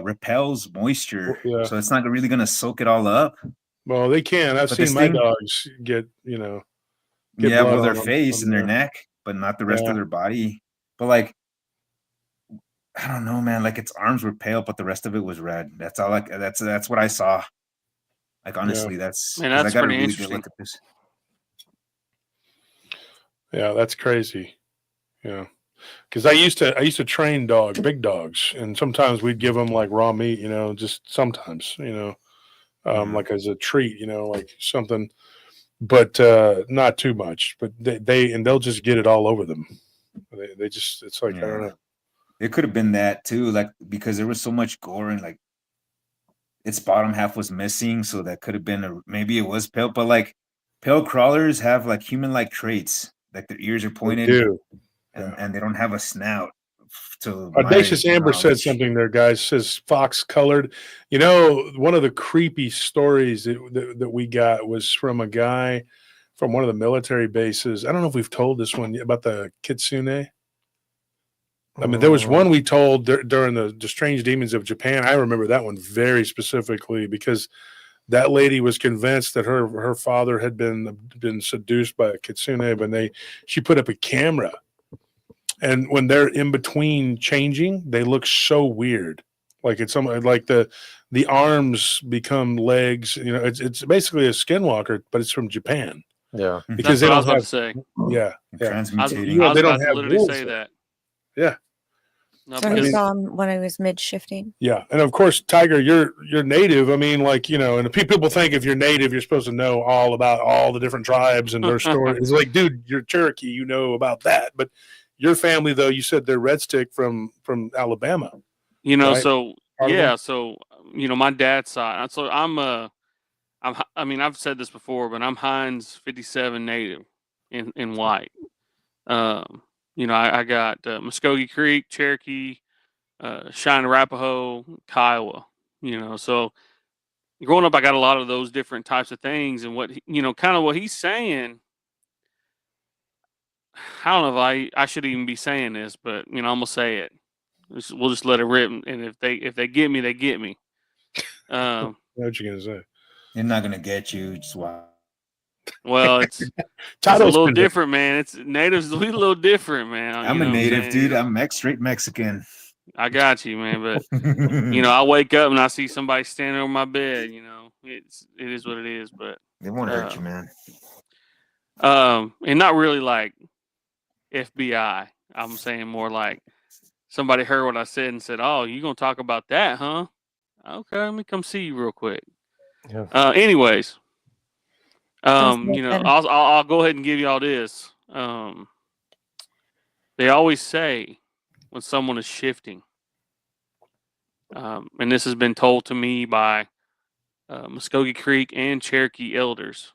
repels moisture, so it's not really gonna soak it all up. Well, they can. I've seen my dogs get their face and their neck, but not the rest of their body. But like, I don't know, man. Like its arms were pale, but the rest of it was red. That's all. Like that's what I saw. Like honestly, that's I got a really good look at this. Yeah, that's crazy. Yeah. Because I used to train big dogs, and sometimes we'd give them like raw meat, just sometimes, like as a treat, like something, but not too much. But they'll just get it all over them. They just, it's like, I don't know. It could have been that too, like because there was so much gore and like its bottom half was missing, so that could have been maybe it was pale, but like pale crawlers have like human-like traits, like their ears are pointed. They do. And they don't have a snout. Audacious Amber said something there, guys. Says fox colored. One of the creepy stories that we got was from a guy from one of the military bases. I don't know if we've told this one about the kitsune. I mean, there was one we told during the Strange Demons of Japan. I remember that one very specifically because that lady was convinced that her father had been seduced by a kitsune, but she put up a camera. And when they're in between changing, they look so weird. Like it's like the arms become legs. It's basically a skinwalker, but it's from Japan. Yeah, because they don't have. To say. Yeah, transmutating. I was they about don't to have literally say that. Yeah. No, so he saw him when he was mid shifting. Yeah, and of course, Tiger, you're native. I mean, like and people think if you're native, you're supposed to know all about all the different tribes and their stories. It's like, dude, you're Cherokee, you know about that, but. Your family, though, you said they're Red Stick from Alabama. Right? So my dad's side. So I've said this before, but I'm Hines 57 native in white. I got Muskogee Creek, Cherokee, Cheyenne Arapaho, Kiowa. So growing up, I got a lot of those different types of things, and what kind of what he's saying. I don't know if I should even be saying this, but I'm gonna say it. We'll just let it rip, and if they get me, they get me. What you gonna say? They're not gonna get you. Just watch. Well, it's a little different, man. It's natives. We a little different, man. I'm a native, dude. I'm straight Mexican. I got you, man. But I wake up and I see somebody standing over my bed. It is what it is. But they won't hurt you, man. And not really like FBI. I'm saying more like somebody heard what I said and said, "Oh, you gonna talk about that, huh? Okay, let me come see you real quick." Yeah. Anyways, good. I'll go ahead and give y'all this. They always say when someone is shifting, and this has been told to me by Muskogee Creek and Cherokee elders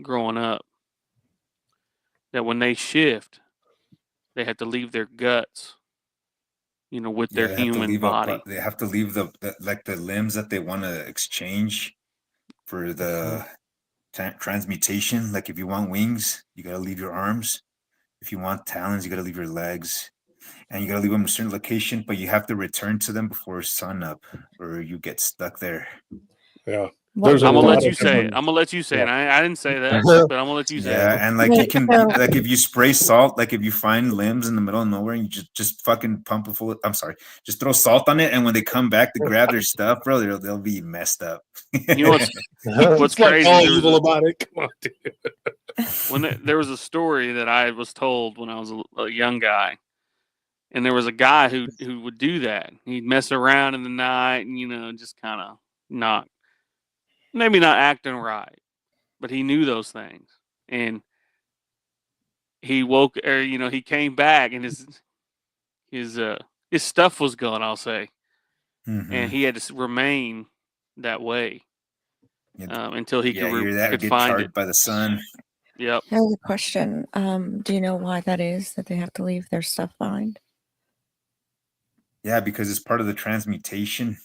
growing up, that when they shift, they have to leave their guts, with their human body. They have to leave the limbs that they want to exchange for the transmutation. Like if you want wings, you got to leave your arms. If you want talons, you got to leave your legs. And you got to leave them in a certain location, but you have to return to them before sun up or you get stuck there. Yeah. I'm gonna let you say it. I'm gonna let you say it. I didn't say that, but I'm gonna let you say it. Yeah, and like you can, like if you spray salt, like if you find limbs in the middle of nowhere, and you just fucking pump it full of, just throw salt on it, and when they come back to grab their stuff, bro, they'll be messed up. What's crazy? All evil about it. Come on, dude. When there was a story that I was told when I was a young guy, and there was a guy who would do that. He'd mess around in the night, and just kind of maybe not acting right, but he knew those things, and he woke, or he came back, and his stuff was gone. I'll say, and he had to remain that way until he could get find charred it by the sun. Yep. I have a question. Do you know why that is, that they have to leave their stuff behind? Yeah, because it's part of the transmutation.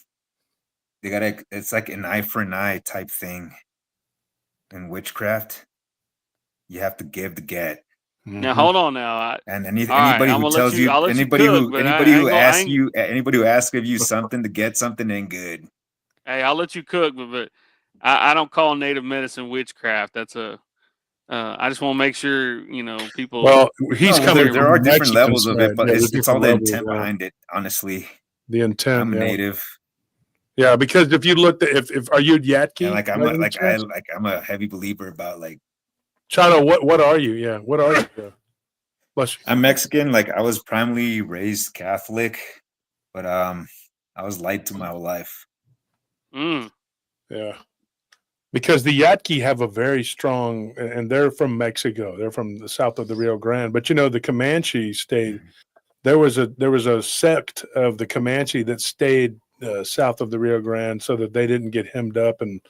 It's like an eye for an eye type thing. In witchcraft, you have to give to get. Now hold on now. Anybody who tells you, anybody who asks of you something to get something ain't good. Hey, I'll let you cook, but I don't call native medicine witchcraft. That's I just want to make sure people. Well, there are different levels of it, but it's all the intent behind it. Honestly, the intent. I'm native. Yeah, because if you looked at if are you Yatki? Yeah, I'm a heavy believer about like. Chano, what are you? Yeah, what are you? I'm Mexican. Like I was primarily raised Catholic, but I was lied to my whole life. Yeah, because the Yatki have a very strong, and they're from Mexico. They're from the south of the Rio Grande. But the Comanche stayed. There was a sect of the Comanche that stayed south of the Rio Grande so that they didn't get hemmed up and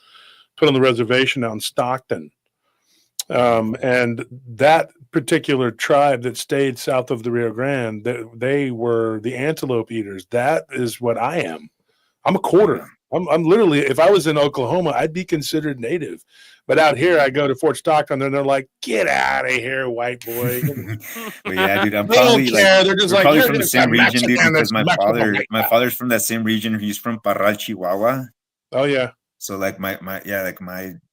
put on the reservation out in Stockton. And that particular tribe that stayed south of the Rio Grande, they were the antelope eaters. That is what I am. I'm a quarter. I'm literally, if I was in Oklahoma, I'd be considered native. But out here, I go to Fort Stockton, and they're like, "Get out of here, white boy!" Well, yeah, dude, I'm probably they're just like, probably from the same region, dude. Because my father's from that same region. He's from Parral, Chihuahua. Oh yeah. So like my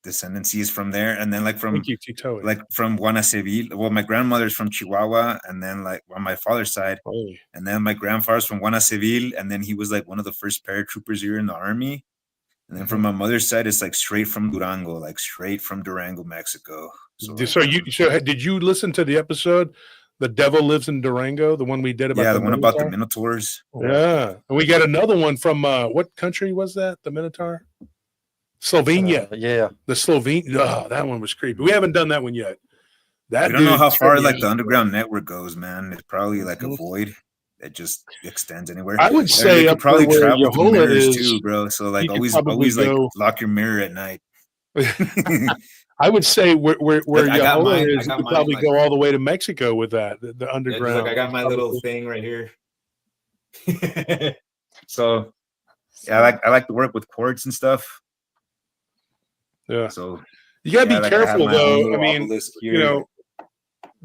descendancy is from there, and then like from Guanaceville. Well, my grandmother's from Chihuahua, and then like on my father's side, and then my grandfather's from Guanaceville, and then he was like one of the first paratroopers here in the army. And then from my mother's side, it's like straight from Durango, Mexico. So did you listen to the episode "The Devil Lives in Durango"? The one we did about the one about the Minotaurs. Yeah, and we got another one from what country was that? The Minotaur. Slovenia. The Slovene. Oh, that one was creepy. We haven't done that one yet. I don't know how far like the underground network goes, man. It's probably like a void that just extends anywhere. I would say you could probably travel through mirrors is, too, bro. So like always like lock your mirror at night. I would say where Yahola is, you could probably go all the way to Mexico with that. The underground. Like I got my little thing right here. So yeah, I like to work with cords and stuff. Yeah. So you gotta be careful though. I mean,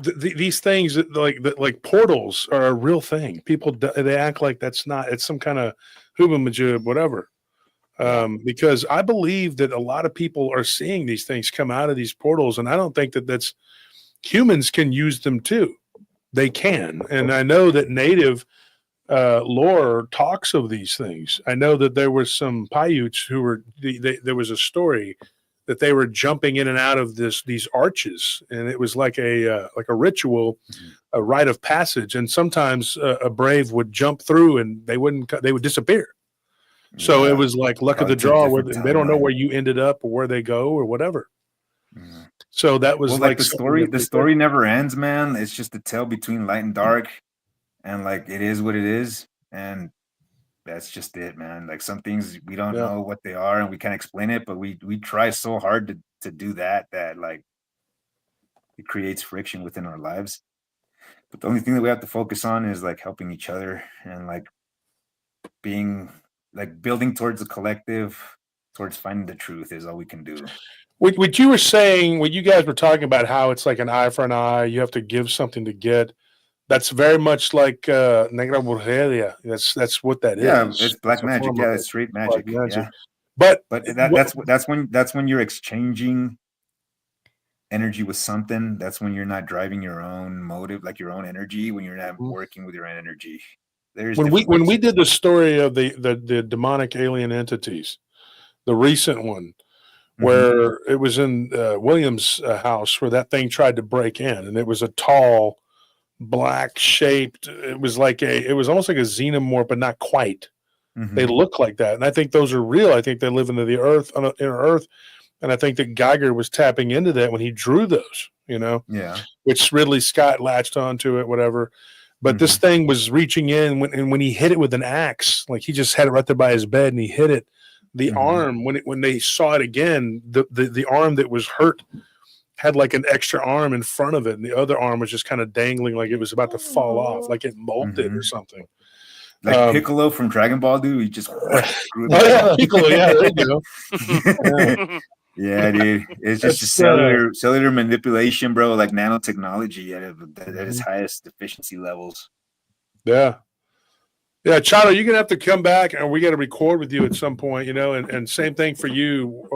these things like portals are a real thing. People they act like that's not. It's some kind of hoobamajib, whatever. Because I believe that a lot of people are seeing these things come out of these portals, and I don't think that that's humans can use them too. They can, and I know that native lore talks of these things. I know that there were some Paiutes who were there was a story that they were jumping in and out of these arches, and it was like a ritual, a rite of passage. And sometimes a brave would jump through, and they would disappear. So it was like luck of the draw, where they don't know where you ended up or where they go or whatever. So that was like the story. The story never ends, man. It's just a tale between light and dark, and like it is what it is, and that's just it, man. Like some things we don't know what they are, and we can't explain it, but we try so hard to do that like it creates friction within our lives. But the only thing that we have to focus on is like helping each other and like being like building towards the collective, towards finding the truth is all we can do. What you were saying, what you guys were talking about, how it's like an eye for an eye, you have to give something to get. That's very much like negra brujeria. That's what that is. Yeah, it's black magic. Yeah, it's straight magic. Yeah, but that's when you're exchanging energy with something. That's when you're not driving your own motive, like your own energy. When you're not working with your own energy. When we did the story of the demonic alien entities, the recent one, where it was in William's house, where that thing tried to break in, and it was a tall, black shaped. It was almost like a xenomorph, but not quite. They look like that, and I think those are real. I think they live into the earth, inner earth, and I think that Geiger was tapping into that when he drew those. Which Ridley Scott latched onto it, whatever. But this thing was reaching in when he hit it with an axe, like he just had it right there by his bed, and he hit it. The arm, when they saw it again, the arm that was hurt had like an extra arm in front of it, and the other arm was just kind of dangling, like it was about to fall off, like it molted or something. Like Piccolo from Dragon Ball, dude. He just Piccolo, yeah, there you go. Yeah, dude. It's just cellular manipulation, bro. Like nanotechnology at its highest efficiency levels. Yeah. Yeah, Chano, you're gonna have to come back, and we got to record with you at some point, and same thing for you,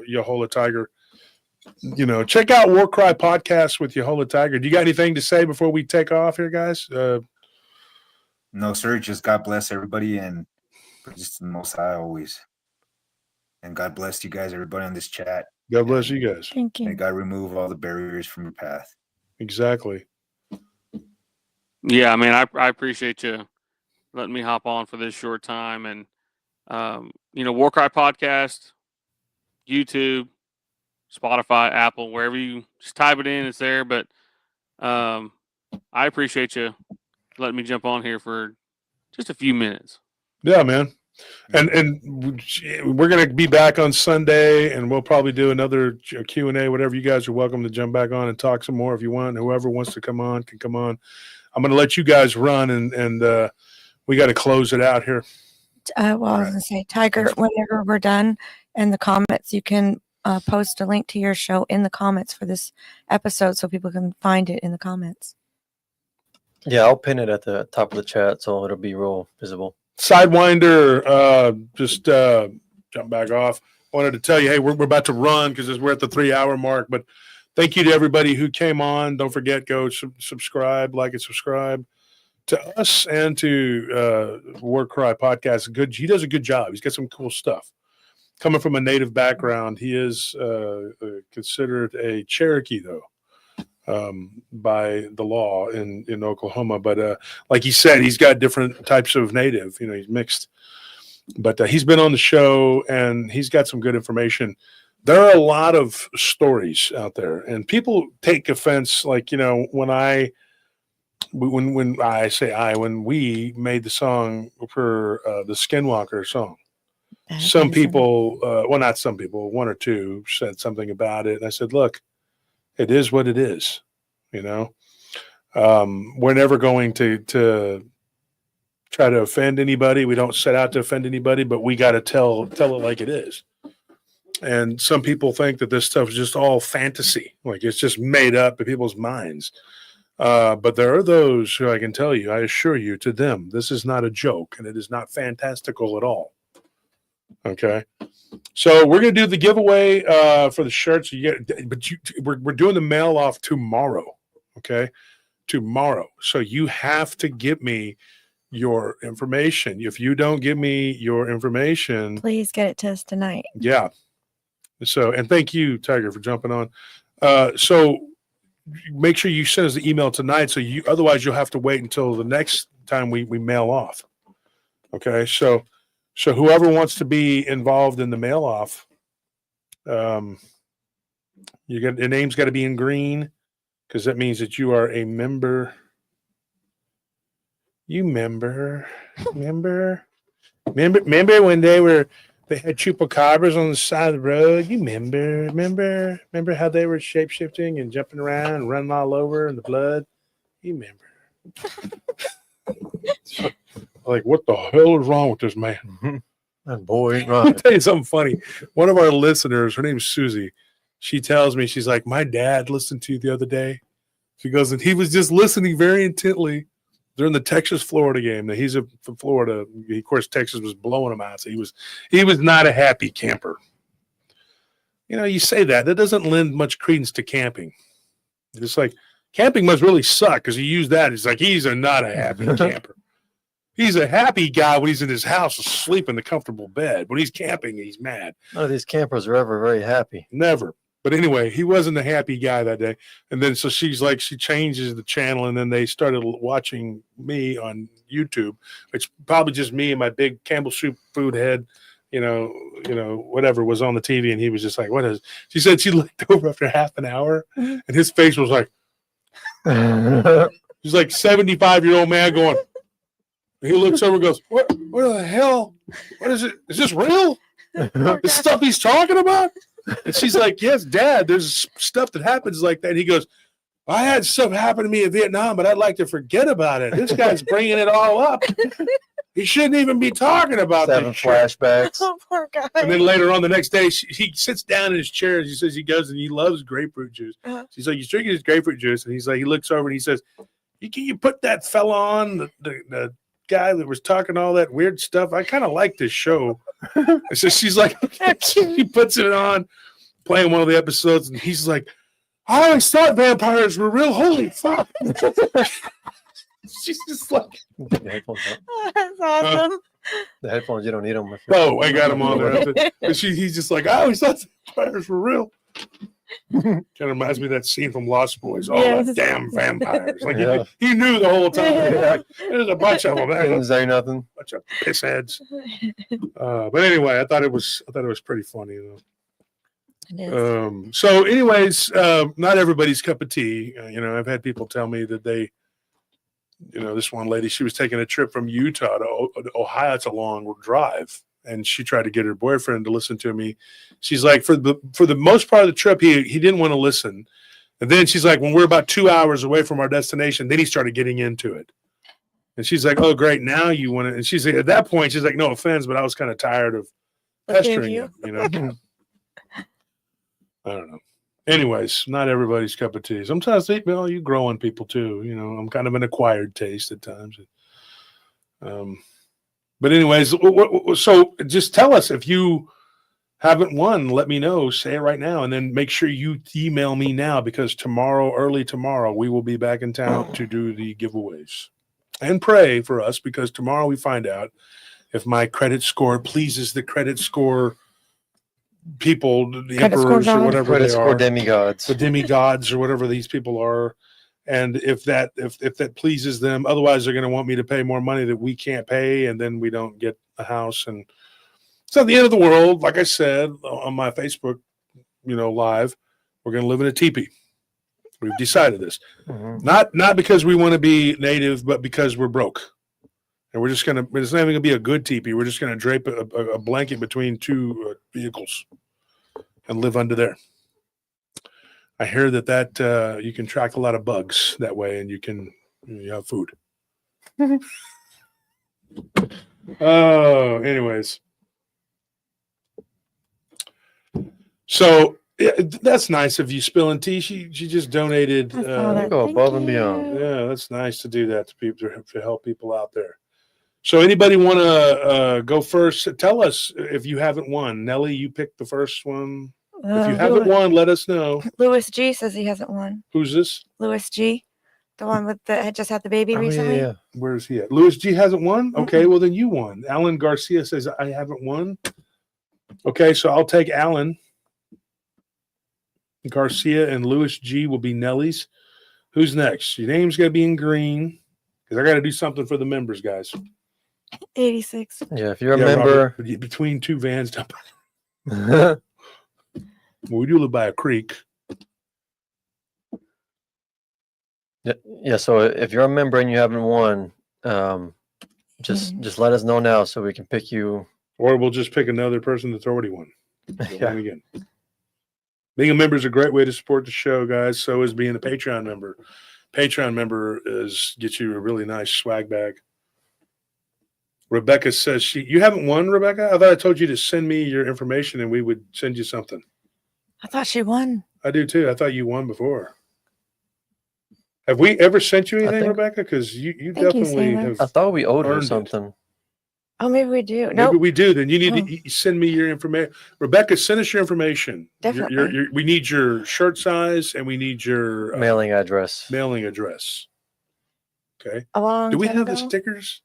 Yahola Tiger. Check out War Cry podcast with Yahola Tiger. Do you got anything to say before we take off here, guys? No, sir. Just God bless everybody, and just the Most High always. And God bless you guys, everybody on this chat. God bless you guys. Thank you. And God remove all the barriers from your path. Exactly. Yeah, I mean, I appreciate you letting me hop on for this short time. And, War Cry podcast, YouTube, Spotify, Apple, wherever you just type it in, it's there. But I appreciate you letting me jump on here for just a few minutes. Yeah, man. And we're going to be back on Sunday, and we'll probably do another Q&A, whatever. You guys are welcome to jump back on and talk some more if you want. Whoever wants to come on can come on. I'm going to let you guys run, and we got to close it out here. I was going to say, Tiger, whenever we're done in the comments, you can post a link to your show in the comments for this episode so people can find it in the comments. Yeah, I'll pin it at the top of the chat so it'll be real visible. Sidewinder, just jump back off. Wanted to tell you, hey, we're about to run because we're at the 3-hour mark. But thank you to everybody who came on. Don't forget, go subscribe, like and subscribe to us and to War Cry Podcast. He does a good job. He's got some cool stuff. Coming from a native background, he is considered a Cherokee, though, by the law in Oklahoma. But like he said, he's got different types of native. He's mixed. But he's been on the show, and he's got some good information. There are a lot of stories out there, and people take offense. Like, when we made the song for the Skinwalker song, some people, not some people, one or two said something about it. And I said, look, it is what it is. We're never going to try to offend anybody. We don't set out to offend anybody, but we got to tell it like it is. And some people think that this stuff is just all fantasy, like it's just made up in people's minds. But there are those who I can tell you, I assure you, to them, this is not a joke and it is not fantastical at all. Okay. So we're going to do the giveaway for the shirts. We're doing the mail off tomorrow. Okay. Tomorrow. So you have to give me your information. If you don't give me your information, Please get it to us tonight. yeah. So, and thank you, Tiger, for jumping on. So make sure you send us the email tonight. So otherwise you'll have to wait until the next time we mail off. Okay. So whoever wants to be involved in the mail off, your name's got to be in green, because that means that you are a member. You remember when they had chupacabras on the side of the road? You remember how they were shape-shifting and jumping around and running all over in the blood? You remember? Like, what the hell is wrong with this man? That boy ain't I'll right. tell you something funny. One of our listeners, her name's Susie, she tells me, she's like, my dad listened to you the other day. She goes, and he was just listening very intently during the Texas-Florida game. Now, he's from Florida. Of course, Texas was blowing him out, so he was not a happy camper. You know, you say that doesn't lend much credence to camping. It's like camping must really suck, because you use that. It's like he's not a happy camper. He's a happy guy when he's in his house asleep in the comfortable bed. When he's camping, he's mad. None of these campers are ever very happy. Never. But anyway, he wasn't a happy guy that day. And then so she's like, she changes the channel, and then they started watching me on YouTube. It's probably just me and my big Campbell soup food head, you know, whatever was on the TV. And he was just like, what is? She said she looked over after half an hour, and his face was like, he's like 75-year-old man going. He looks over and goes, what the hell? What is it? Is this real? The stuff he's talking about? And she's like, yes, Dad, there's stuff that happens like that. And he goes, I had stuff happen to me in Vietnam, but I'd like to forget about it. This guy's bringing it all up. He shouldn't even be talking about 7 this shit. flashbacks. Oh, poor guy. And then later on the next day, he sits down in his chair. And he says he goes and he loves grapefruit juice. She's like, he's drinking his grapefruit juice. And he's like, he looks over and he says, you put that fella on, the guy that was talking all that weird stuff. I kind of like this show. So she's like, he puts it on, playing one of the episodes, and he's like, I always thought vampires were real. Holy fuck. She's just like, The headphones, That's awesome. the headphones, you don't need them. oh, I got him on there. And he's just like, I always thought vampires were real. Kind of reminds me of that scene from Lost Boys. Oh, Yes. the damn vampires. Like Yeah. he knew the whole time. Like, there's a bunch of them. There's Didn't a say nothing. bunch of piss heads. But anyway, I thought it was pretty funny, you know. It is. So anyways, not everybody's cup of tea. You know, I've had people tell me that they, you know, this one lady, she was taking a trip from Utah to Ohio. It's a long drive. And she tried to get her boyfriend to listen to me. She's like, for the most part of the trip, he didn't want to listen. And then she's like, when we're about 2 hours away from our destination, then he started getting into it. And she's like, oh, great. Now you want to. And she's like, at that point, she's like, no offense, but I was kind of tired of pestering him, you know. I don't know. Anyways, not everybody's cup of tea. Sometimes you grow on people too. You know, I'm kind of an acquired taste at times. But anyways, so just tell us if you haven't won. Let me know. Say it right now, and then make sure you email me now, because early tomorrow, we will be back in town to do the giveaways. And pray for us, because tomorrow we find out if my credit score pleases the credit score people, the Credit score emperors or gods? whatever Credit they score are, demigods. the demigods or whatever these people are. And if that pleases them, otherwise they're going to want me to pay more money that we can't pay, and then we don't get a house. And it's not the end of the world. Like I said on my Facebook, live, we're going to live in a teepee. We've decided this. Mhm. Not because we want to be native, but because we're broke. And we're just going to, it's not even going to be a good teepee. We're just going to drape a blanket between two vehicles and live under there. I hear that you can track a lot of bugs that way, and you have food. Oh, anyways. So Yeah, that's nice of you, spilling tea. She just donated. I saw that. Go Thank above and beyond. you. Yeah, that's nice to do that to people to help people out there. So, anybody want to go first? Tell us if you haven't won. Nelly, you picked the first one. If you haven't won, let us know. Louis G says he hasn't won. Who's this? Louis G, the one with the had just had the baby Oh, recently. yeah. Where's he at? Louis G hasn't won? Okay, well, then you won. Alan Garcia says, I haven't won. Okay, so I'll take Alan. Garcia and Louis G will be Nelly's. Who's next? Your name's got to be in green because I got to do something for the members, guys. 86. Yeah, if you're a member. Robert, between two vans. Yeah, We do live by a creek. so if you're a member and you haven't won, just let us know now so we can pick you. Or we'll just pick another person that's already won. Yeah. Win again. Being a member is a great way to support the show, guys. So is being a Patreon member. Patreon member gets you a really nice swag bag. Rebecca says you haven't won, Rebecca? I thought I told you to send me your information and we would send you something. I thought she won. I do too. I thought you won before. Have we ever sent you anything, Rebecca? Because you Thank you, definitely Sailor. have. I thought we owed her earned it. something. Oh, maybe we do. Maybe Nope. we do. Then you need to send me your information. Rebecca, send us your information. Definitely. We need your shirt size and we need your Mailing address. Mailing address. Okay. A long Do we time have the ago? stickers?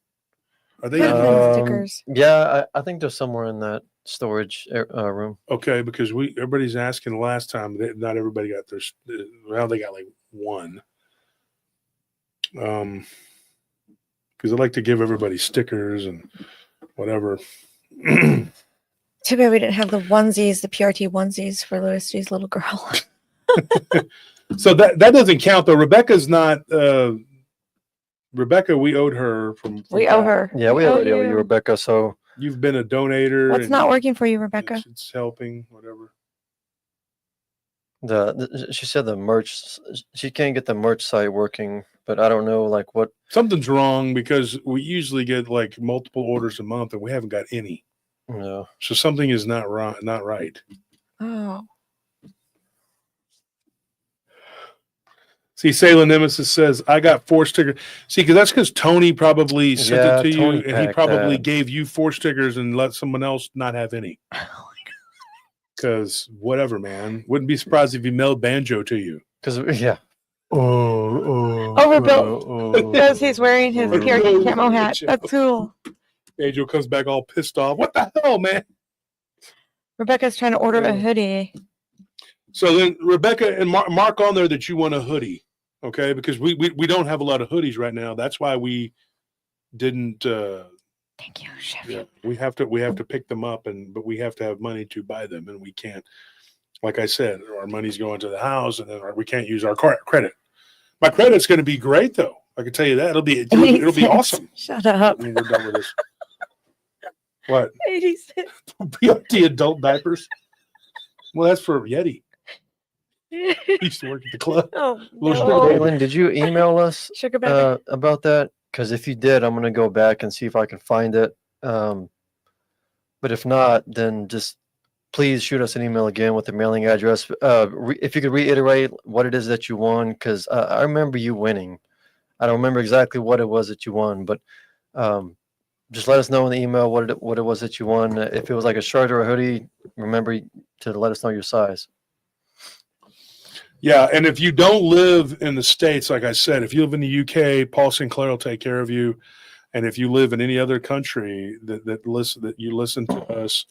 Are they? Could have been stickers. Yeah, I think they're somewhere in that storage room. Okay, because everybody's asking the last time. Not everybody got their. Well, they got like one. Because I like to give everybody stickers and whatever. Too bad we didn't have the onesies, the PRT onesies for Louis G's little girl. So that doesn't count though. Rebecca's not. Rebecca, we owed her from We owe her. Yeah, we already owe you, Rebecca. So You've been a donator. What's and not working for you, Rebecca? It's helping, whatever. she said the merch. She can't get the merch site working, but I don't know like what. Something's wrong because we usually get like multiple orders a month and we haven't got any. No. So something is not right. Oh. See, Sailor Nemesis says, I got 4 stickers. See, that's because Tony probably sent it to Tony you, and he packed probably that. gave you 4 stickers and let someone else not have any. Because whatever, man. Wouldn't be surprised if he mailed Banjo to you. Because yeah. Overbuilt. Because he's wearing his PRT camo hat. That's cool. Banjo comes back all pissed off. What the hell, man? Rebecca's trying to order a hoodie. So then Rebecca and mark on there that you want a hoodie. Okay, because we don't have a lot of hoodies right now. That's why we didn't. Thank you, Chef. Yeah, we have to pick them up, but we have to have money to buy them, and we can't. Like I said, our money's going to the house, and then we can't use our credit. My credit's going to be great, though. I can tell you that it'll be awesome. Shut up. When we're done with this. What? 86. PRT adult diapers. Well, that's for Yeti. He used to work at the club. Oh, Caitlin, did you email us Sugar baby. about that? Because if you did, I'm gonna go back and see if I can find it. But if not, then just please shoot us an email again with the mailing address. If you could reiterate what it is that you won, because I remember you winning. I don't remember exactly what it was that you won, but just let us know in the email what it was that you won. If it was like a shirt or a hoodie, remember to let us know your size. Yeah, and if you don't live in the States, like I said, if you live in the UK, Paul Sinclair will take care of you. And if you live in any other country that you listen to us,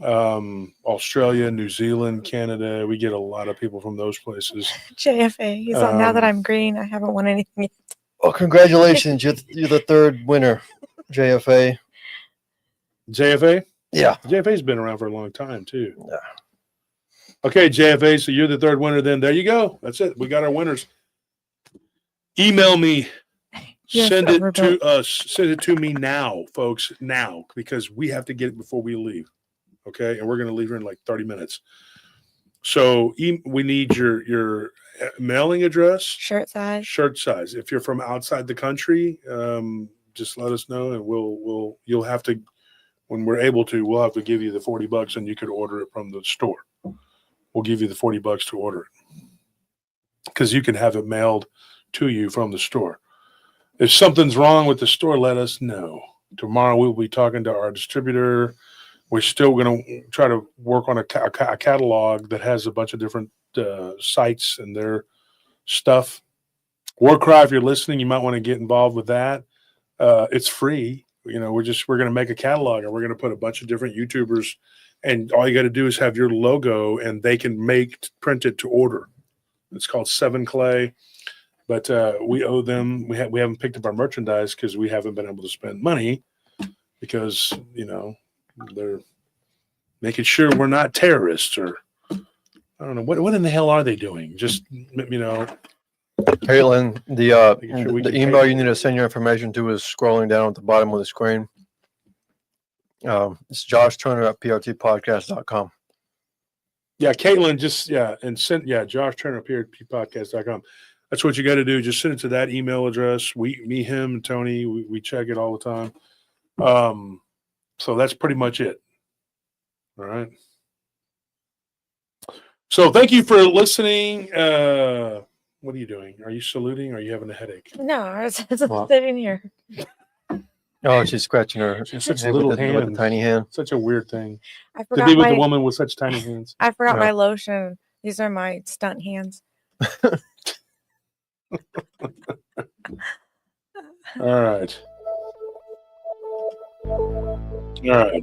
Australia, New Zealand, Canada, we get a lot of people from those places. JFA. He's on now that I'm green. I haven't won anything yet. Oh, congratulations. You're the third winner, JFA. JFA? Yeah. JFA's been around for a long time, too. Yeah. Okay, JFA, so you're the third winner then. There you go. That's it. We got our winners. Email me. Yes, Send it overbuilt. to us. Send it to me now, folks, now, because we have to get it before we leave. Okay? And we're going to leave here in like 30 minutes. So we need your mailing address. Shirt size. Shirt size. If you're from outside the country, just let us know, and you'll have to, when we're able to, we'll have to give you the $40 and you could order it from the store. we'll give you the $40 to order it, because you can have it mailed to you from the store. If something's wrong with the store, let us know. Tomorrow we'll be talking to our distributor. We're still going to try to work on a catalog that has a bunch of different sites and their stuff. Warcry, if you're listening, you might want to get involved with that. It's free. You know, we're going to make a catalog, and we're going to put a bunch of different YouTubers, and all you got to do is have your logo, and they can print it to order. It's called Seven Clay, but we owe them. We haven't picked up our merchandise because we haven't been able to spend money, because, you know, they're making sure we're not terrorists, or I don't know what in the hell are they doing? Just, you know. Caitlin, sure the email you need to send your information to is scrolling down at the bottom of the screen. It's Josh Turner at prtpodcast.com. Yeah, Caitlin, Josh Turner at prtpodcast.com. That's what you got to do. Just send it to that email address. Me, him, and Tony, we check it all the time. So that's pretty much it. All right. So thank you for listening. What are you doing? Are you saluting, or are you having a headache? No, I was sitting here. Oh, she's scratching her. She has such head little with the hands. tiny hand. Such a weird thing. I To forgot be with a woman with such tiny hands. I forgot Yeah. my lotion. These are my stunt hands. All right.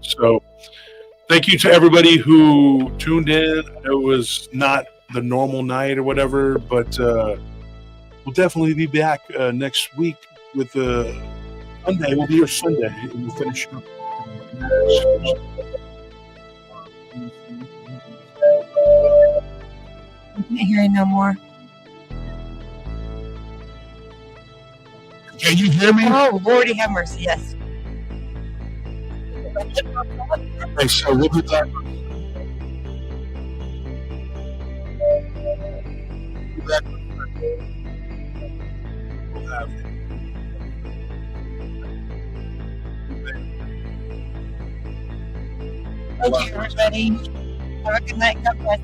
So thank you to everybody who tuned in. It was not the normal night or whatever, but we'll definitely be back next week with Sunday. We'll be here Sunday, and we'll finish up. I can't hear you no more. Can you hear me? Oh, Lordy have mercy. Yes. Okay, so we'll be back. We'll have Thank you, everybody. Have a good night. God bless.